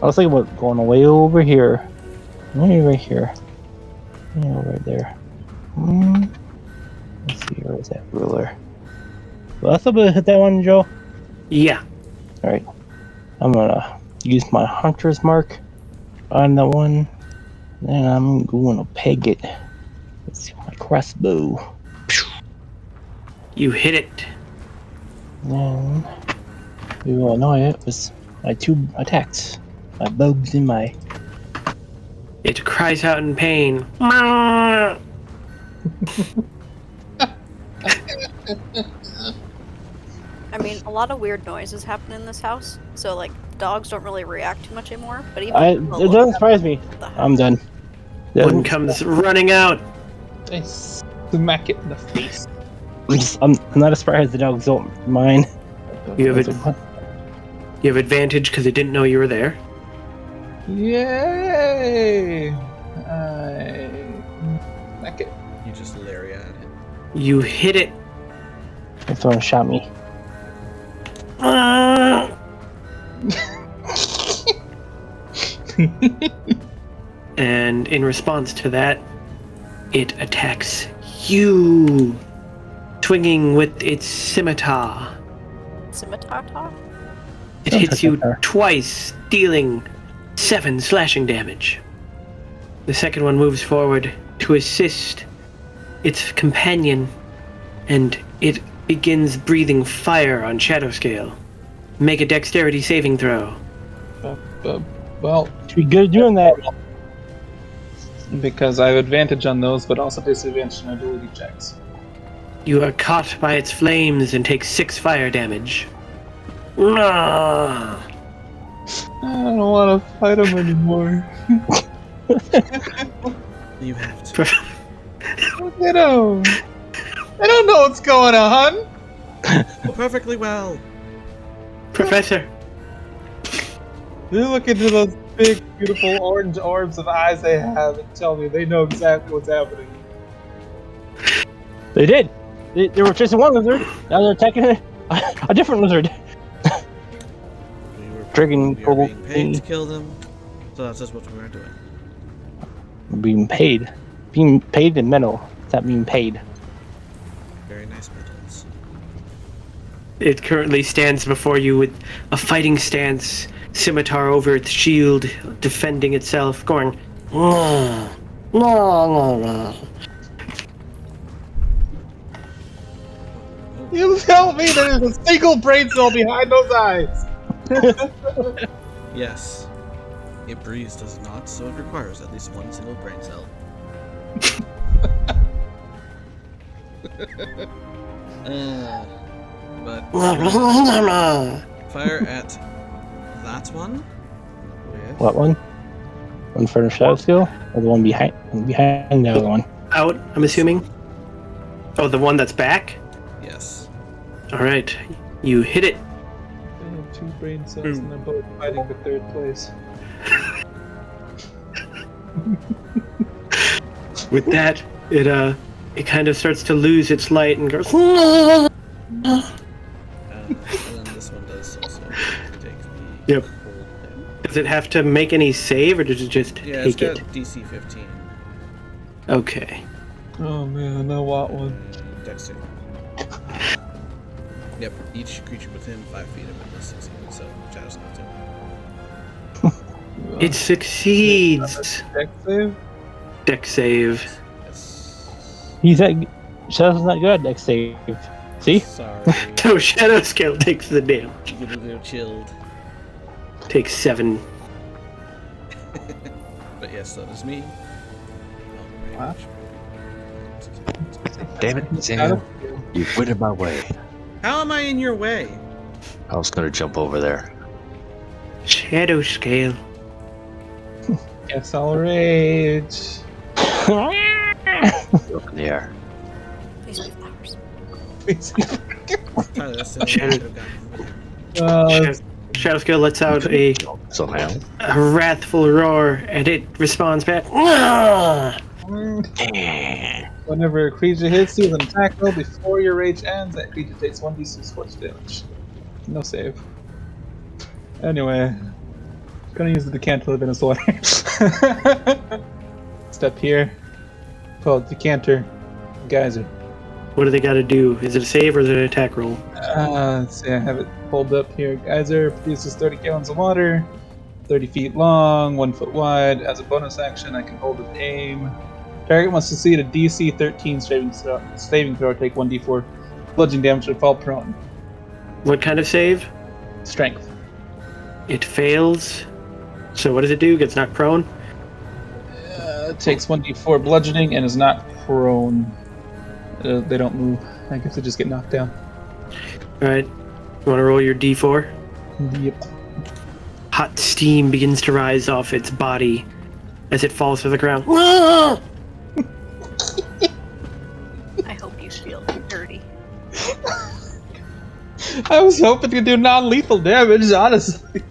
I was thinking about going way over here. Maybe right here. Yeah, right there. Let's see, where is that ruler? Well, let's hit that one, Joe. Yeah. Alright. I'm gonna use my hunter's mark on that one. Then I'm gonna peg it. Let's see, my crossbow. You hit it. Then we will annoy it with my two attacks. My bugs and my. It cries out in pain. I mean, a lot of weird noises happen in this house, so like dogs don't really react too much anymore. But even It doesn't surprise me. I'm done. One comes running out. I smack it in the face. I'm not surprised the dogs don't mind. You have advantage because it didn't know you were there. Yay! I smack it. You just lariat it. You hit it. It's gonna shot me. And in response to that, it attacks you, swinging with its scimitar. Scimitar talk? It hits you twice, dealing 7 slashing damage. The second one moves forward to assist its companion, and it begins breathing fire on Shadow Scale. Make a dexterity saving throw. Well, Should be good at doing that. because I have advantage on those, but also disadvantage on ability checks. You are caught by its flames and take 6 fire damage. Ah. I don't want to fight him anymore. You have to. I don't know what's going on. Oh, perfectly well. Professor, You look into those big, beautiful orange orbs of eyes they have and tell me they know exactly what's happening. They did. They were chasing one lizard. Now they're attacking a different lizard. Dragon We are Kobold being paid thing. to kill them, so that's just what we are doing. Being paid. Being paid in metal. It's not being paid. Very nice metals. it currently stands before you with a fighting stance, scimitar over its shield, defending itself, going, "Nah, nah, nah, nah." You tell me there's a single brain cell behind those eyes! Yes. It breathes does not, so it requires at least one single brain cell. But fire at that one. With What one? One for the shadow skill? Or the one behind the other one? Out, I'm assuming. Oh, the one that's back? yes. Alright, you hit it. They have 2 brain cells and they're both fighting for 3rd place. With that, it kind of starts to lose its light and goes, "Ah." And then this one does also take the Yep. cold damage. Does it have to make any save, or does it just Yeah, it's take got it? DC 15. Okay. Oh man, I want one. And Dex save. Yep, each creature within 5 feet of it is succeeded, so Shadow's not too. It succeeds. Dex save? Dex save. Yes. He's like, Shadow's not good at dex save. See? Sorry. So Shadow Scale takes the damage. You get a little chilled. Takes 7. But yes, that is me. Wow. Damn it, Sam. You went in my way. How am I in your way? I was gonna jump over there. Shadow Scale. Yes, I'll rage. Up in the air. Please be flowers. Tyler, that's the only Shadow- I could have gotten. Shadow Scale lets out a Somehow. wrathful roar, and it responds back. "Ah!" Whenever a creature hits you with an attack roll before your rage ends, that creature takes 1d6 scorch damage. No save. Anyway, gonna use the decanter of Venus water. Step here. Pull out decanter. Geyser. What do they got to do? Is it a save or is it an attack roll? Let's see, I have it pulled up here. Geyser produces 30 gallons of water, 30 feet long, 1 foot wide. As a bonus action, I can hold it aim. Target must succeed a DC 13 saving throw, take 1d4 bludgeoning damage and fall prone. What kind of save? Strength. It fails. So what does it do? Gets knocked prone? It takes 1d4 bludgeoning and is not prone. They don't move. I guess they just get knocked down. Alright. You want to roll your d4? Yep. Hot steam begins to rise off its body as it falls to the ground. Ah! I hope you feel dirty. I was hoping to do non-lethal damage, honestly.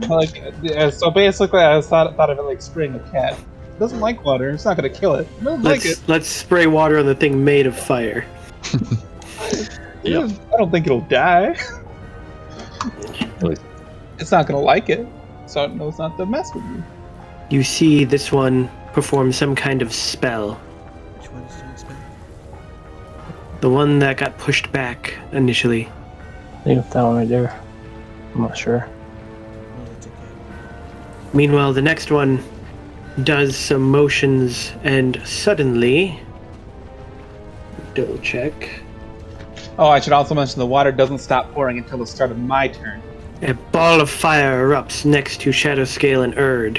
Like, yeah, so basically, I thought of it like spraying a cat. It doesn't like water. It's not gonna kill it. It doesn't like it. Let's spray water on the thing made of fire. Yep. I don't think it'll die. It's not gonna like it, so it knows not to mess with you. You see this one perform some kind of spell. Which one is doing spell? The one that got pushed back initially. I think it's that one right there. I'm not sure. Oh, that's okay. Meanwhile, the next one does some motions and suddenly... Double check. Oh, I should also mention the water doesn't stop pouring until the start of my turn. A ball of fire erupts next to Shadowscale and Erd.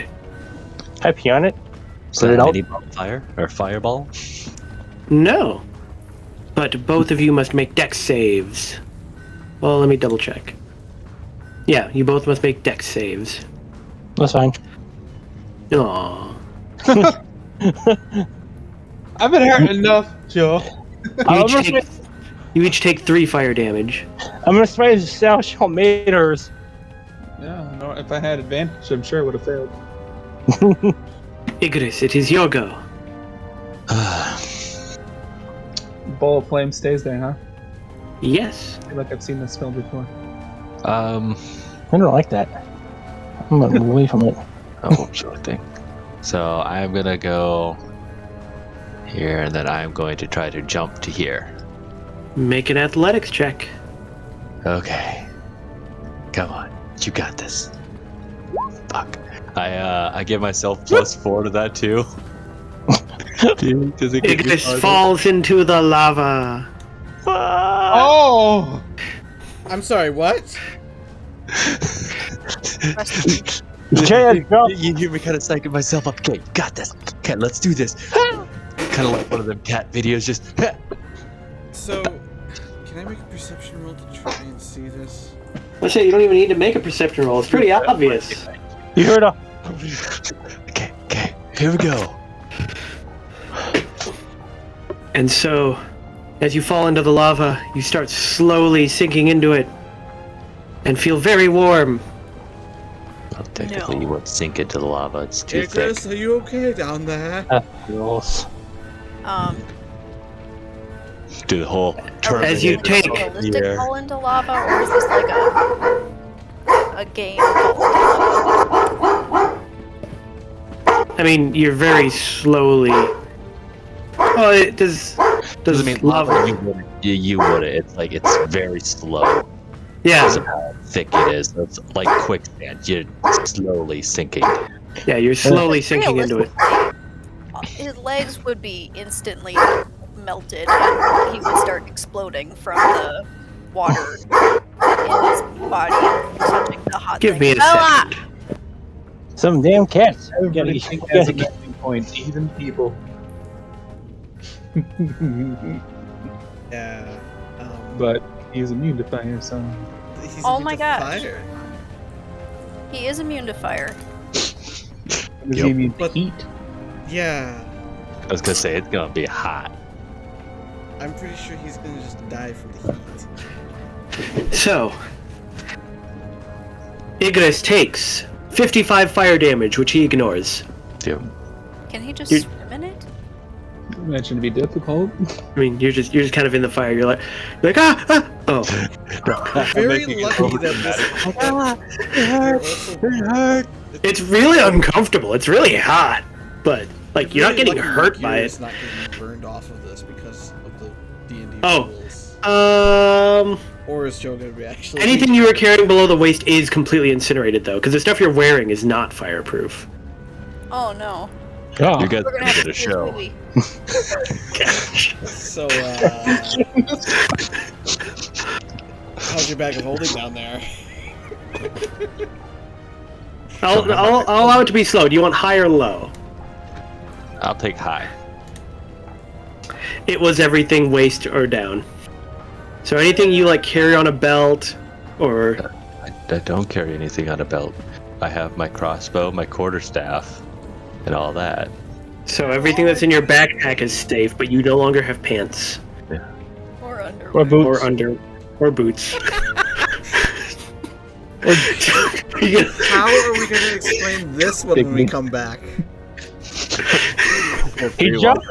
Can I pee on it? Is Put that it a out? mini fire or fireball? No. But both of you must make dex saves. Well, let me double check. Yeah, you both must make dex saves. That's fine. Aww. I've been hurt enough, Joe. You each take 3 fire damage. I'm gonna spray the Shell Maters. Yeah, no, if I had advantage, I'm sure it would have failed. Igrius, it is your go. Ball of flame stays there, huh? Yes. I feel like I've seen this spell before. I don't like that. I'm gonna move away from it. Oh, sure thing. So I'm gonna go here, and then I'm going to try to jump to here. Make an athletics check. Okay. Come on, you got this. Fuck. I give myself +4 to that too. Does it get Igrius harder? falls into the lava. Oh! I'm sorry, what? Okay, jump. You hear me kind of psyching myself up. Okay, got this. Okay, let's do this. Kind of like one of them cat videos, just. So, can I make a perception roll to try and see this? Let's say you don't even need to make a perception roll. It's pretty obvious. You heard her. Okay, here we go. And so, as you fall into the lava, you start slowly sinking into it and feel very warm. Well, technically, you won't sink into the lava. It's too Igrius, thick. are you okay down there? Gross. Do the whole. As you take- realistic Yeah. fall into lava, or is this like a game fall into lava? I mean, you're very slowly. Oh, it does. Doesn't mean lava? lava. You would it. It's like it's very slow. Yeah, Because of how thick it is. So it's like quicksand. You're slowly sinking. yeah, you're slowly sinking into it. His legs would be instantly melted, and he would start exploding from the water in his body, touching the hot Give me a thing. Bella! second. Some damn cats. Everybody has a melting point, even people. Yeah. But he's immune to fire, so. He's Oh immune my to gosh. fire. He is immune to fire. Is Yep. he immune to But- heat? Yeah. I was gonna say it's gonna be hot. I'm pretty sure he's gonna just die from the heat. So, Igrius takes 55 fire damage, which he ignores. Yep. Can he just You- swim in it? Imagine to be difficult. I mean, you're just kind of in the fire. You're like ah. Oh, Very lucky that this. it's really uncomfortable. It's really hot, but like you're not Really getting lucky hurt by Igrius it. not getting burned off of this because of the D&D Oh. rules. Or is Joe gonna be actually Anything you were carrying below the waist is completely incinerated, though, because the stuff you're wearing is not fireproof. Oh no. Oh. You guys We're gonna are have gonna to see this show. movie. So, how's your bag of holding down there? I'll allow it to be slow. Do you want high or low? I'll take high. It was everything waist or down. So anything you like carry on a belt, or I don't carry anything on a belt. I have my crossbow, my quarterstaff, and all that. so everything that's in your backpack is safe, but you no longer have pants Or underwear. Or boots. or boots. How are we gonna explain this one when we come back? He jumped.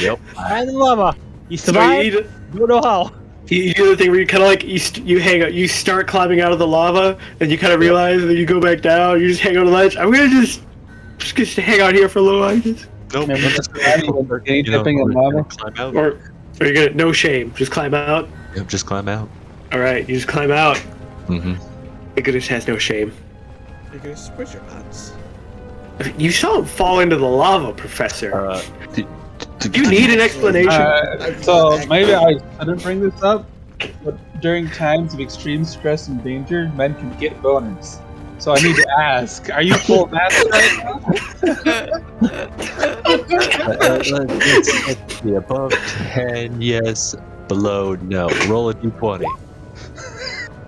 Yep. Right in the lava. You So survived. Don't know how. you do the thing where you kind of like you hang out, you start climbing out of the lava, and you kind of realize that you go back down. You just hang on the ledge. I'm gonna just hang out here for a little while, Nope. Remember the surviving over any You know, dipping in lava? climb out. or you're gonna no shame, just climb out. Yep, just climb out. All right, you just climb out. Mm-hmm. Igrius has no shame. Igrius, where's your nuts? You saw him fall into the lava, Professor. Do You need an explanation. So maybe I shouldn't bring this up, but during times of extreme stress and danger, men can get boners. So I need to ask, are you full master right now? Let's see, above 10, yes. Below, no. Roll a d20.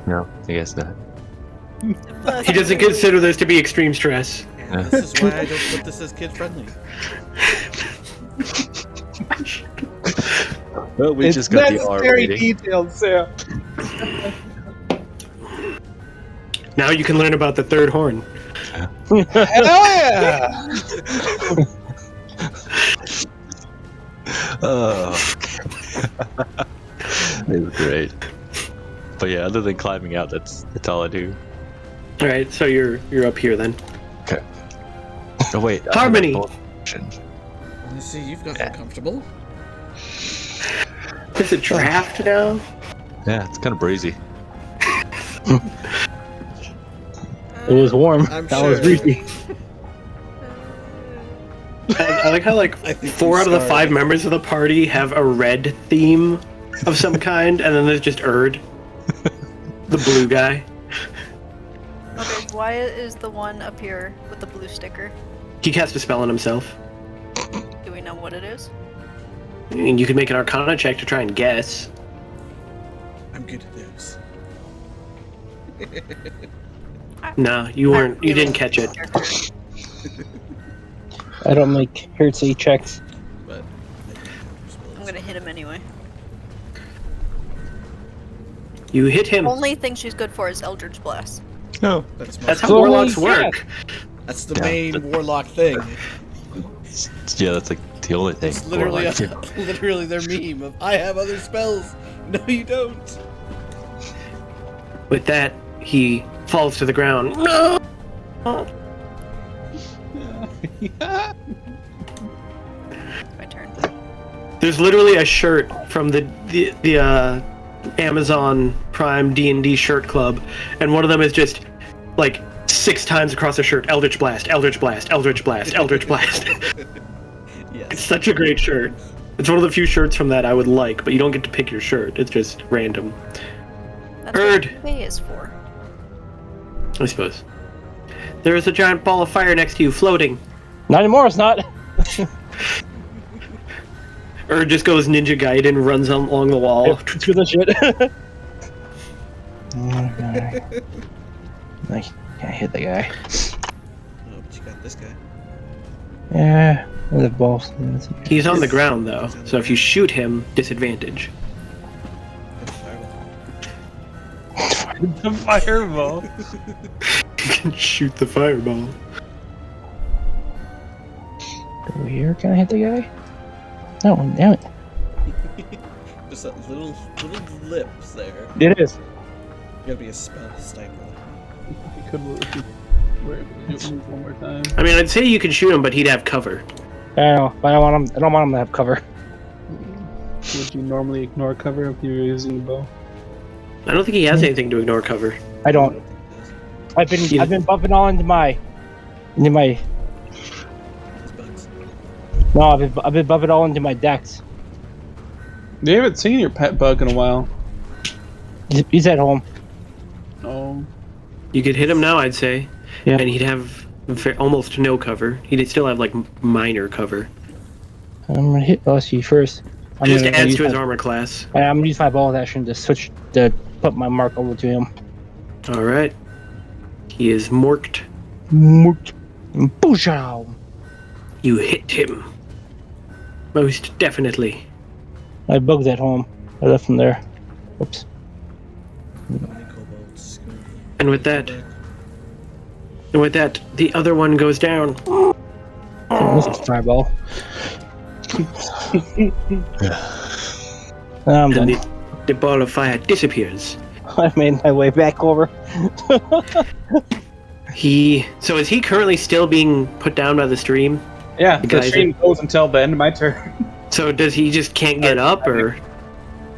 No, I guess not. He doesn't consider this to be extreme stress. Yeah, this is why I don't put this as kid friendly. Well, we just got the R necessary rating. detailed, Sam. Now you can learn about the third horn. Hell yeah! Oh, it's great. But yeah, other than climbing out, that's all I do. All right, so you're up here then. Okay. Oh wait, Harmony. I see you've gotten comfortable. Is it draft now? Yeah, it's kind of breezy. It was warm. I'm that sure. was breezy. I like how I think 4 you out of the started. 5 members of the party have a red theme of some kind, and then there's just Erd, the blue guy. Okay, Wyatt is the one up here with the blue sticker. He cast a spell on himself. Do we know what it is? And you can make an Arcana check to try and guess. I'm good at those. No, you weren't. You didn't catch it. I don't make hearsay checks. But I'm gonna hit him anyway. You hit him. Only thing she's good for is Eldritch Blast. No. That's how Holy warlocks shit. work. That's the Yeah, main but- warlock thing. Yeah, that's like the only thing. It's literally Warlock do. literally their meme of I have other spells. No, you don't. With that, he falls to the ground. No! My turn. There's literally a shirt from the Amazon Prime D&D shirt club, and one of them is just like 6 times across the shirt, Eldritch Blast, Eldritch Blast, Eldritch Blast, Eldritch Blast. It's Yes. such a great shirt. It's one of the few shirts from that I would like, but you don't get to pick your shirt. It's just random, That's Erd. what K is for. I suppose. There is a giant ball of fire next to you, floating. Not anymore, it's not. Erd just goes Ninja Gaiden, runs along the wall. Through the shit. I can't hit the guy. Oh, but you got this guy. Yeah, the balls. He's on the ground though, so if you shoot him, disadvantage. Good fireball. The fireball. You can shoot the fireball. Over here, can I hit the guy? No, damn it. Just that little lips there. It is. You gotta be a spell sniper. You could move one more time. I mean, I'd say you can shoot him, but he'd have cover. I know, but I don't want him to have cover. Would you normally ignore cover if you were using a bow? I don't think he has anything to ignore cover. I don't. I've been bumping all into my. Those bugs. No, I've been bumping all into my decks. They haven't seen your pet bug in a while. He's at home. Oh, You could hit him now, I'd say, Yeah. and he'd have almost no cover. He'd still have like minor cover. I'm gonna hit Ossie first. It just adds to his armor class. I'm gonna use my ball action to put my mark over to him. All right. He is morked. Booshao! You hit him. Most definitely. My bug's at home. I left him there. Oops. How many kobolds? And with that, the other one goes down. This is fireball. I'm And done. the ball of fire disappears. I made my way back over. So is he currently still being put down by the stream? yeah. The The guys stream goes until the end of my turn. So does he just can't get up, or?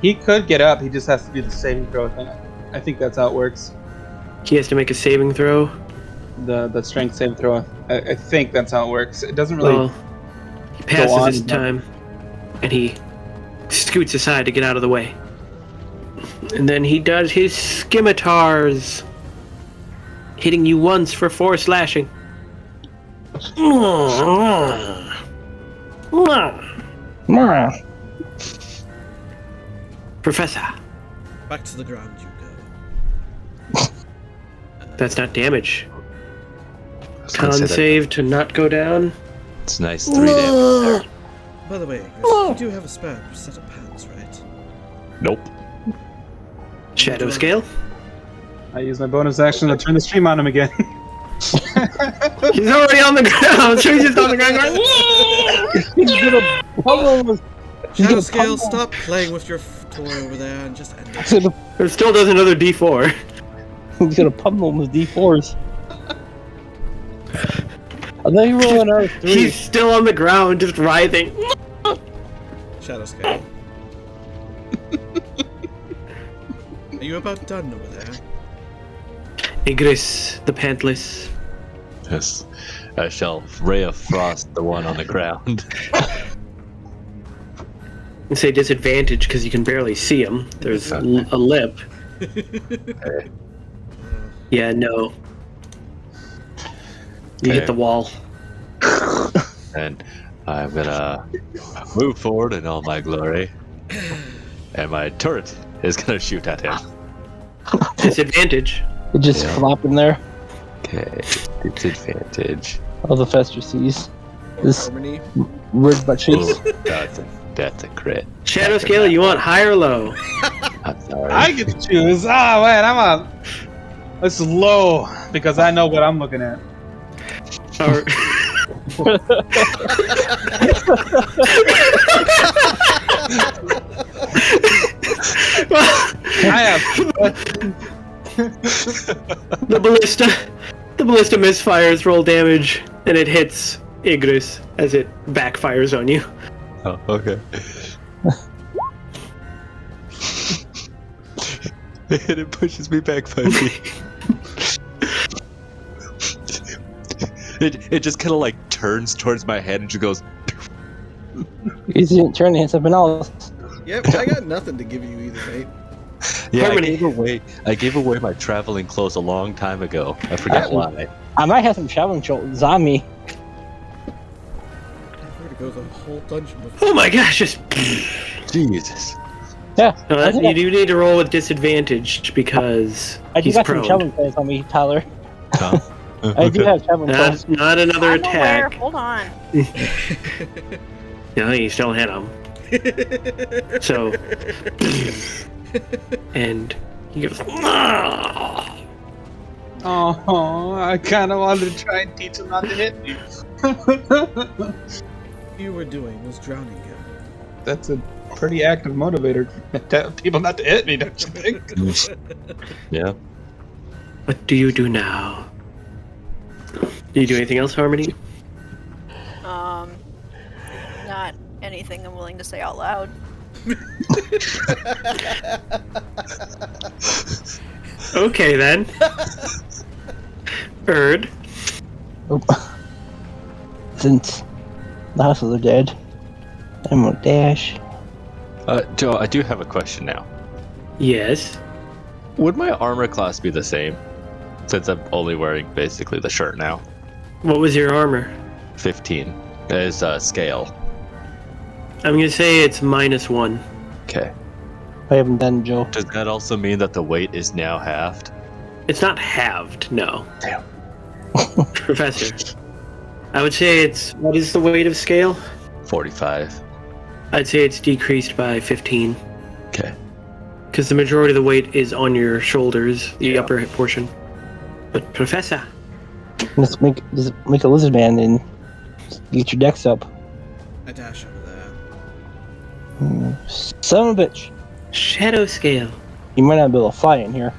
He could get up. He just has to do the saving throw thing. I think that's how it works. He has to make a saving throw? The strength saving throw. I think that's how it works. It doesn't really. Well, he passes on, his but- time, and he scoots aside to get out of the way. And then he does his scimitars, hitting you once for 4 slashing. Professor. Back to the ground you go. That's not damage. I was gonna say Con that- save to not go down. It's nice 3 damage there. By the way, Igrius, you do have a spare set of pants, right? Nope. Shadow scale. I use my bonus action to turn the stream on him again. He's already on the ground. So he's just on the ground going. Shadow Scale, stop playing with your toy over there and just end it. It still does another D4. He's gonna pummel him with D4s. I think you're rolling out 3. He's still on the ground, just writhing. Shadow Scale. Are you about done over there? Igrius, the pantless. Yes. I shall ray of frost the one on the ground. I say disadvantage because you can barely see him. There's a lip. Yeah, no. You hit the wall. And I'm gonna move forward in all my glory. And my turret is gonna shoot at him. Disadvantage. It just flopping there. Okay, disadvantage. All the Fester sees. This Harmony? red butt cheeks. Ooh, that's a crit. Shadow scale, you want high or low? I'm sorry. I get to choose. Ah, man, I'm on. This is low because I know what I'm looking at. Or... I have. The ballista misfires, roll damage, and it hits Igrius as it backfires on you. Oh, okay. And it pushes me back 5 feet. It just kind of like turns towards my head and just goes. He didn't turn into something else. Yep, I got nothing to give you either, mate. Yeah, Harmony. I gave away my traveling clothes a long time ago. I forget why. I might have some traveling clothes on me. We're gonna go the whole dungeon before. Oh my gosh, just... Jesus. Yeah, you do need to roll with disadvantage because I do he's got some prone. traveling clothes on me, Tyler. Huh? I do have traveling clothes. Not another I'm aware. attack. Hold on. No, you still hit him. So... and he goes... Oh, I kind of wanted to try and teach him not to hit me. What you were doing was drowning him. That's a pretty active motivator to tell people not to hit me, don't you think? Yeah. What do you do now? Do you do anything else, Harmony? Not anything I'm willing to say out loud. Okay then. Erd. Oh. Since the houses are dead, I'm gonna dash. Joe, I do have a question now. Yes. Would my armor class be the same? Since I'm only wearing basically the shirt now. What was your armor? 15 is scale. I'm gonna say it's -1. Okay. I haven't done Joe. Does that also mean that the weight is now halved? It's not halved, no. Damn. Professor. I would say it's... What is the weight of scale? 45. I'd say it's decreased by 15. Okay. Because the majority of the weight is on your shoulders, the upper portion. But Professor... Just make a lizard man and get your decks up. I dash over there. Son of a bitch. Shadow scale. You might not be able to fly in here.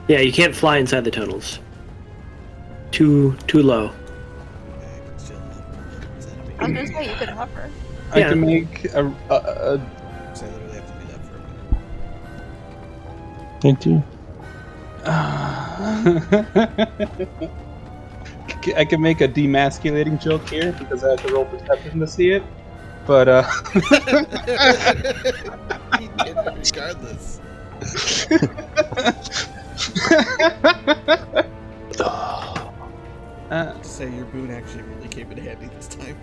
Yeah, you can't fly inside the tunnels. Too low. I can still help the enemy. I was gonna say you could hover. I Yeah. can make a So I literally have to do that for a minute. Me too. I can make a demasculating joke here because I have to roll perception to see it. But He did it regardless. To say your boon actually really came in handy this time.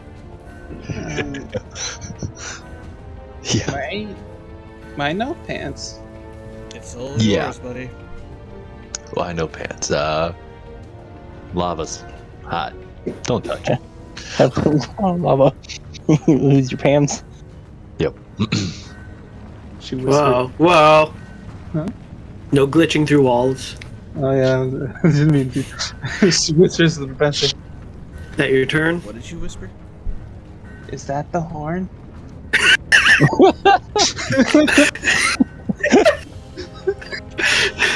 Yeah. My no pants. It's all Yeah. yours, buddy. Well, I know pants. Lava's hot. Don't touch it. Lava. Lose your pants. Yep. She whispered. Whoa. Huh? No glitching through walls. Oh yeah, I didn't mean to. She whispers to the professor. Is that your turn? What did you whisper? Is that the horn?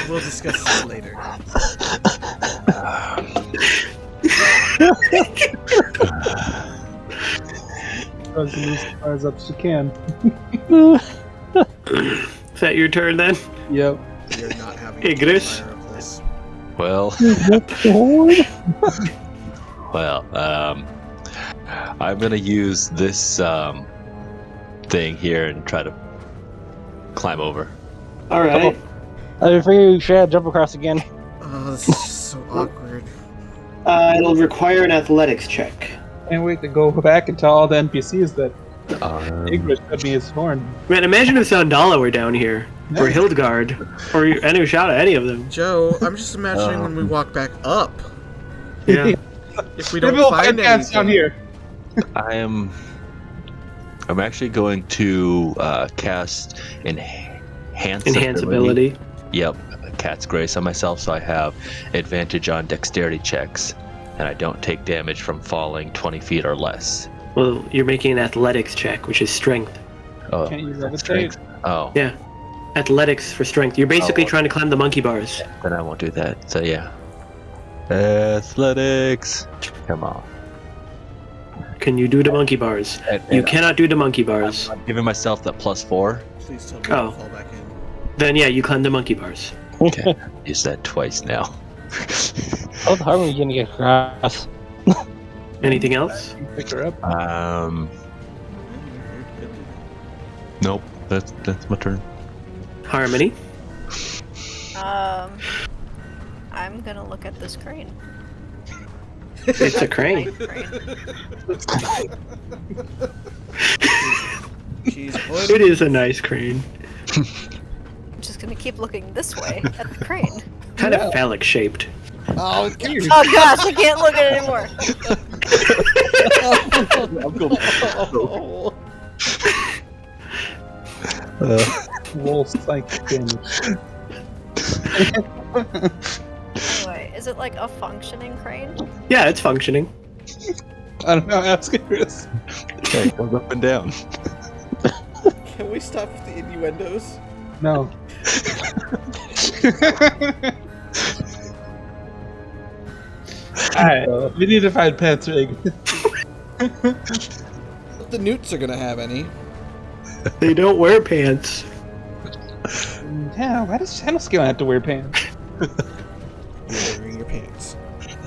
We'll discuss this later. Tries to move as far as up as she can. Is that your turn then? Yep. You're not having Igrius? a fire of this. Well, I'm gonna use this thing here and try to climb over. All right. I figure you should jump across again. Oh, this is just so awkward. It'll require an athletics check. Can't wait to go back and tell all the NPCs that Igrius showed me his horn. Man, imagine if Sandala were down here, or Hildegard, or Anushada, any of them. Joe, I'm just imagining when we walk back up. Yeah. If we don't Maybe we'll find pants anything. down here. I'm actually going to cast enhance Enhanceability. Yep, Cat's Grace on myself, so I have advantage on dexterity checks, and I don't take damage from falling 20 feet or less. Well, you're making an athletics check, which is strength. Oh, Can't use that's levitate. strength. Oh, Yeah. Athletics for strength. You're basically Oh. trying to climb the monkey bars. then I won't do that. So yeah, athletics. Come on. Can you do the monkey bars? You cannot do the monkey bars. I'm giving myself that +4. Please tell me Oh. to fall back in. Then yeah, you climb the monkey bars. Okay, use that twice now. How hard are we gonna get across? Anything else? Pick her up. Nope. That's my turn. Harmony. I'm gonna look at this crane. It's a crane. Nice crane. She's It is a nice crane. I'm just gonna keep looking this way at the crane. Kind of phallic shaped. Oh, Weird. Oh gosh, I can't look at it anymore. Roll psychic damage. Anyway, is it like a functioning crane? Yeah, it's functioning. I don't know. Ask Igrius. Okay, it goes up and down. Can we stop with the innuendos? No. Alright, we need to find pants for Igrius. The Newts are gonna have any. They don't wear pants. Yeah, why does Shadow have to wear pants? You're wearing your pants.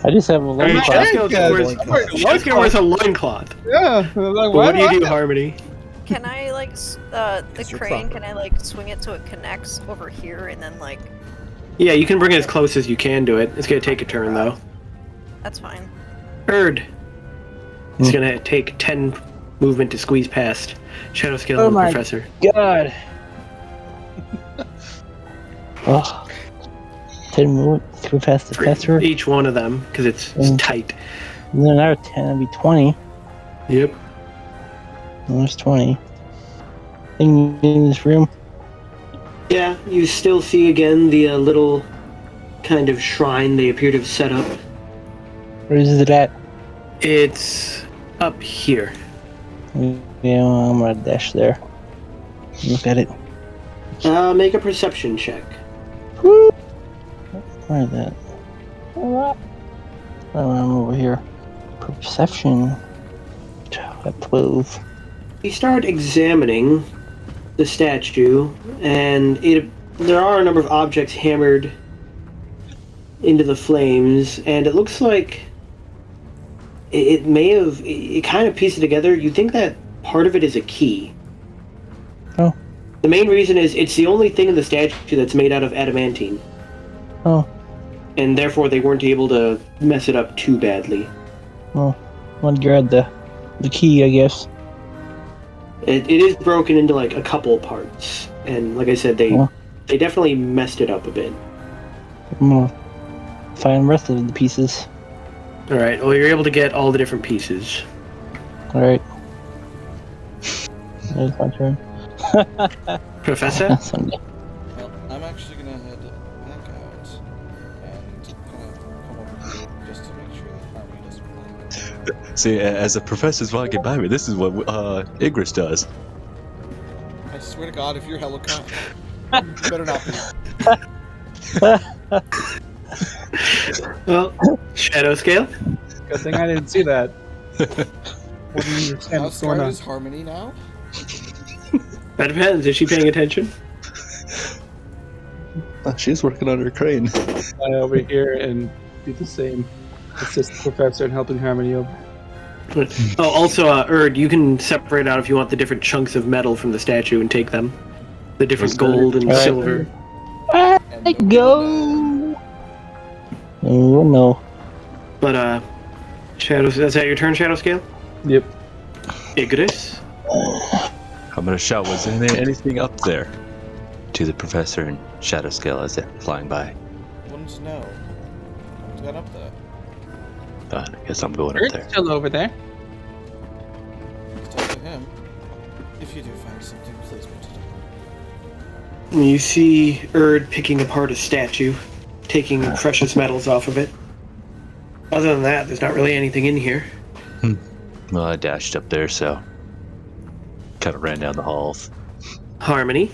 I just have a I mean, loincloth. Shadowscale wears a loincloth. Yeah, like, But why what do you I do, have- Harmony? Can I like the It's your crane? property. Can I like swing it so it connects over here and then like Yeah, you can bring it as close as you can to it. It's gonna take a turn though. that's fine. Erd. It's gonna take 10 movement to squeeze past Shadowscale Oh and the my Professor. God. Oh. 10 more through past the For professor. each one of them, because it's tight. And then another 10 would be 20. Yep. And there's 20. In this room. Yeah, you still see again the little kind of shrine they appear to have set up. Where is it at? It's up here. Yeah, I'm gonna dash there. Look at it. Make a perception check. Woo! Where is that? Oh, I'm over here. Perception. At 12. You start examining the statue, and there are a number of objects hammered into the flames, and it looks like it may have... It kind of pieced it together. You think that part of it is a key. Oh. The main reason is it's the only thing in the statue that's made out of adamantine. Oh, And therefore they weren't able to mess it up too badly. well, I'll grab the key, I guess. It is broken into like a couple parts. And like I said, they Well. they definitely messed it up a bit. I'm gonna find the rest of the pieces. Alright, well you're able to get all the different pieces. Alright. There's my turn. Professor? That's Sunday. Well, I'm actually gonna head back out and kind of come over here just to make sure that Harmony doesn't fly. See, as the professor's walking by me, this is what Igrius does. I swear to God, if you're Helicon, you better not be. Well, shadow scale? Good thing I didn't see that. What do you understand How what's going scared on? is Harmony now? That depends. Is she paying attention? She's working on her crane. I over here and do the same. Assist the professor in helping Harmony over. Oh, also, Erd, you can separate out if you want the different chunks of metal from the statue and take them. The different gold and Alright. silver. And Go! Oh no. But, Shadow, is that your turn, Shadow Scale? Yep. Igrius? I'm gonna shout, was there anything up there? To the professor and Shadow Scale as they're flying by. Wouldn't know. What's got up there? I guess I'm going up Earth's there. still over there. It's up to him. If you do find something, please put it up. You see Erd picking apart a statue, taking precious metals off of it. Other than that, there's not really anything in here. Well, I dashed up there, so kind of ran down the halls. Harmony?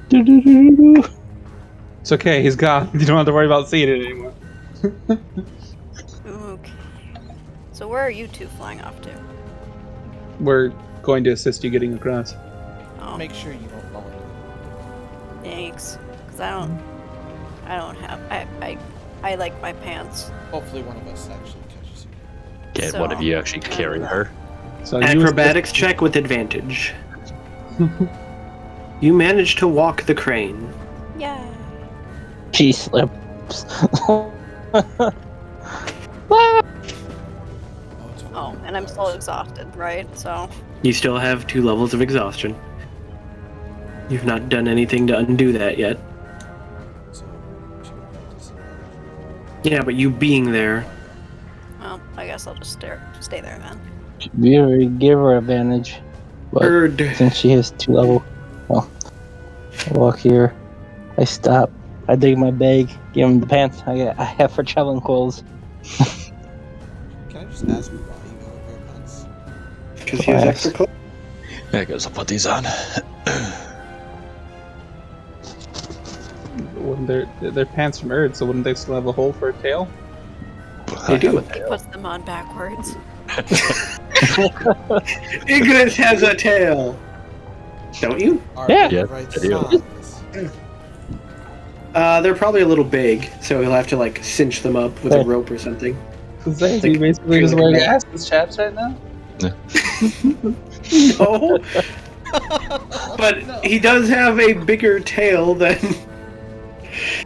Do-do-do-do-do. It's okay, he's gone. You don't have to worry about seeing it anymore. Okay. So where are you two flying off to? We're going to assist you getting across. Oh, Make sure you don't fall into it. thanks. Because I don't have. I like my pants. Hopefully one of us actually catches you. Can So, one of you actually carry her? So Acrobatics check with advantage. You managed to walk the crane. Yeah. She slips. Oh, and I'm still exhausted, right? So. You still have 2 levels of exhaustion. You've not done anything to undo that yet. So, she would practice it. Yeah, but you being there. Well, I guess I'll just stay there then. We already gave her advantage. But Erd. since she has 2 level, well, I walk here. I stop. I dig my bag. Give him the pants I have for traveling clothes. Can I just ask you why you got a pair of pants? Because he has extra clothes. Yeah, I guess I'll put these on. Wouldn't they're pants from Earth, so wouldn't they still have a hole for a tail? They do. He puts them on backwards. Igrius has a tail. Don't you? Are Yeah. they Yeah, the right I do. size? They're probably a little big, so he'll have to like cinch them up with a rope or something. Is that Like- you basically just wearing assless chaps right now? No. But he does have a bigger tail than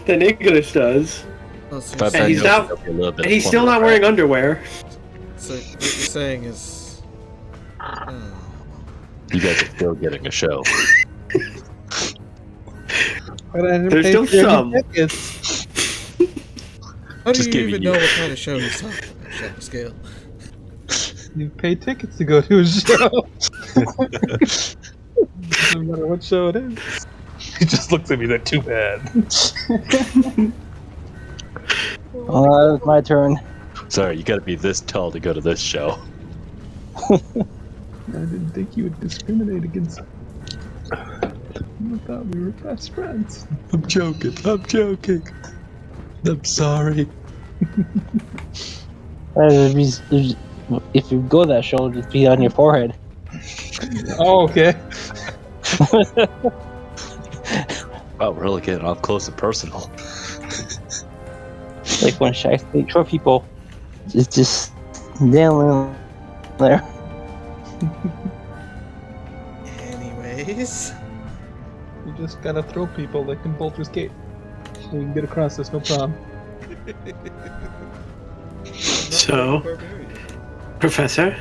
Igrius does. Oh, so, If I you're And he's bet not- there'll be a little bit And he's of still not wearing underwear. so what you're saying is... You guys are still getting a show. But I didn't There's pay still for any some. tickets. How do Just you giving even you- know what kind of show he's talking about, Shadow Scale? You pay tickets to go to a show. No matter what show it is. He just looks at me like, too bad. It's my turn. Sorry, you gotta be this tall to go to this show. I didn't think you would discriminate against. I thought we were best friends. I'm joking. I'm sorry. If you go to that show, it'll just be on your forehead. Oh, okay. Wow, we're really getting up close and personal. Like when Shaq State short people, it's just nailing there. ways? You just gotta throw people that can Baldur's Gate. We can get across this, no problem. So, Professor,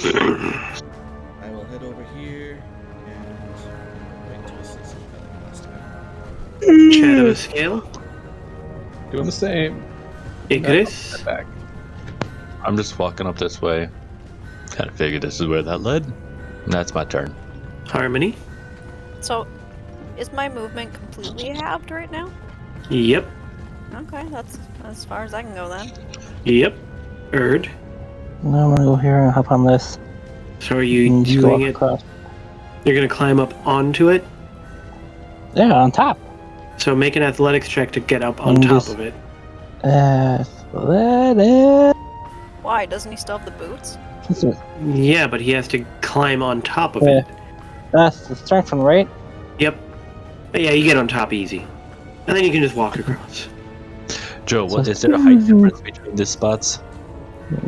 I will head over here and wait till I see some kind last time. Shadow Scale, Doing the same. Igrius, Back. I'm just walking up this way. Kind of figured this is where that led. And that's my turn. Harmony. So, is my movement completely halved right now? Yep. Okay, that's as far as I can go then. Yep. Erd. No, I'm gonna go here and hop on this. So are you And just go doing walk it? across. You're gonna climb up onto it. Yeah, on top. So make an athletics check to get up on And top just- of it. Athletic. Why? Doesn't he still have the boots? Yeah, but he has to climb on top of Yeah. it. That's the strength one, right? Yep. But yeah, you get on top easy, and then you can just walk across. Joe, what is there a height difference between these spots?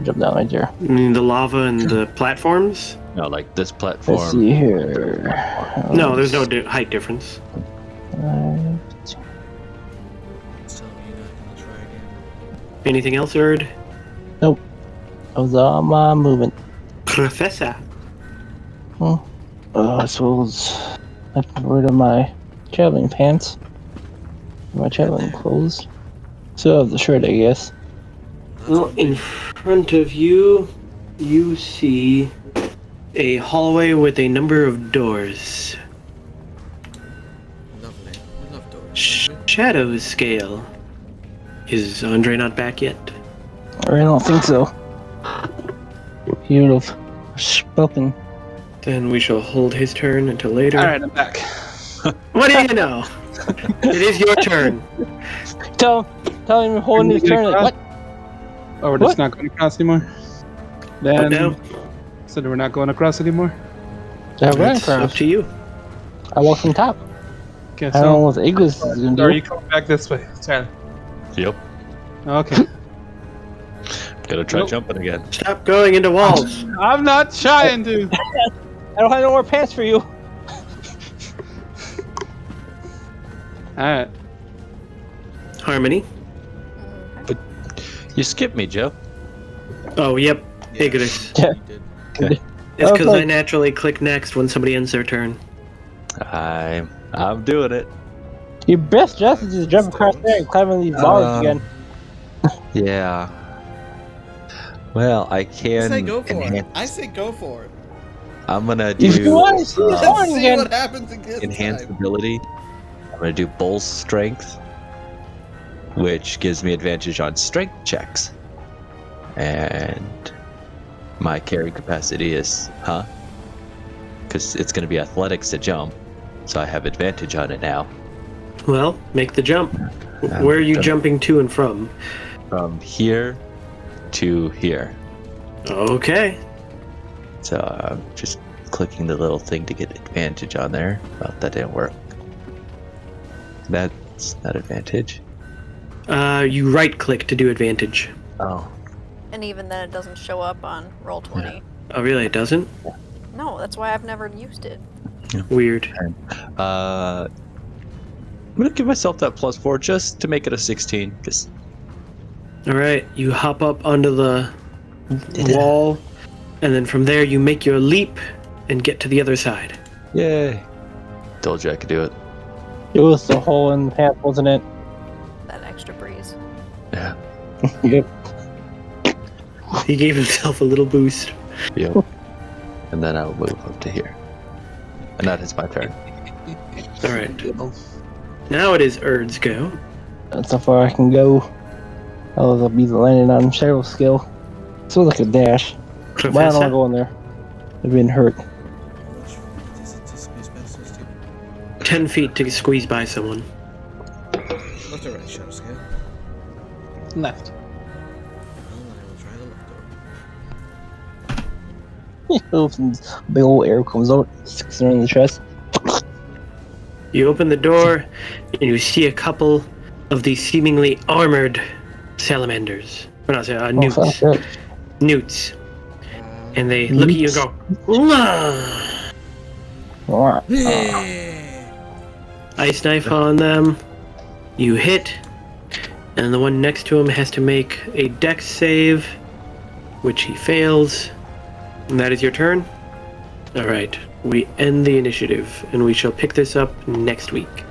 Jump down right there. The lava and the platforms? No, like this Let's platform. see here. No, there's no height difference. It's telling me you're not gonna try again. Anything else, Erd? That was all my movement. Professor. I suppose I can get rid of my traveling pants. My traveling clothes. So I have the shirt, I guess. Well, in front of you, you see a hallway with a number of doors. Lovely. We love doors. Shadow Scale. Is Andre not back yet? I don't think so. He would have spoken. Then we shall hold his turn until later. Alright, I'm back. What do you know? It is your turn. Tell him you're holding his turn. Like, what? Oh, we're What? just not going across anymore? But Then, now, so we're not going across anymore? I ran it's up across. to you. I walked from top. Okay, I don't know so, what the Igrius is gonna are do. you coming back this way, Charlie? Yep. Okay. Gotta try Nope. jumping again. Stop going into walls. I'm not trying to! I don't have no more pants for you. Alright. Harmony. You skipped me, Joe. Oh, yep. Yeah, Igrius. Yeah. you did. Okay. It's because Okay. I naturally click next when somebody ends their turn. I'm doing it. Your best just is just jump across there and climb on these bars again. Yeah. Well, I I can. say go for it. enhance- I say go for it. I'm gonna If you do want to see his Let's horn see again, what happens again. enhanced ability. I'm gonna do bull strength, which gives me advantage on strength checks. And my carry capacity is, because it's gonna be athletics to jump, so I have advantage on it now. Well, make the jump. Where are you jumping to and from? From here to here. Okay. So I'm just clicking the little thing to get advantage on there. Well, that didn't work. That's not advantage. You right click to do advantage. Oh. And even then, it doesn't show up on Roll20. Oh, really? It doesn't? No, that's why I've never used it. Weird. I'm gonna give myself that +4 just to make it a 16. Cause Alright, you hop up onto the wall, and then from there you make your leap and get to the other side. yay! Told you I could do it. it was the hole in the path, wasn't it? That extra breeze. Yeah. Yep. He gave himself a little boost. Yep. And then I'll move up to here. And that is my turn. Alright. Now it is Erd's go. That's how far I can go. I'll be landing on Shadow Skill. So like a dash. Why don't I Professor. go in there? I've been hurt. Is it to squeeze past those two? 10 feet to squeeze by someone. Left or right, Shadow Scale? Left. Well, I will try the left door. Big old arrow comes out, sticks her in the chest. You open the door, and you see a couple of these seemingly armored salamanders. Or not, newts. Oh, fuck that. Newts. And they look at you and go, "Ooh-ah." Ice knife on them. You hit, and the one next to him has to make a dex save, which he fails. And that is your turn. All right, we end the initiative, and we shall pick this up next week.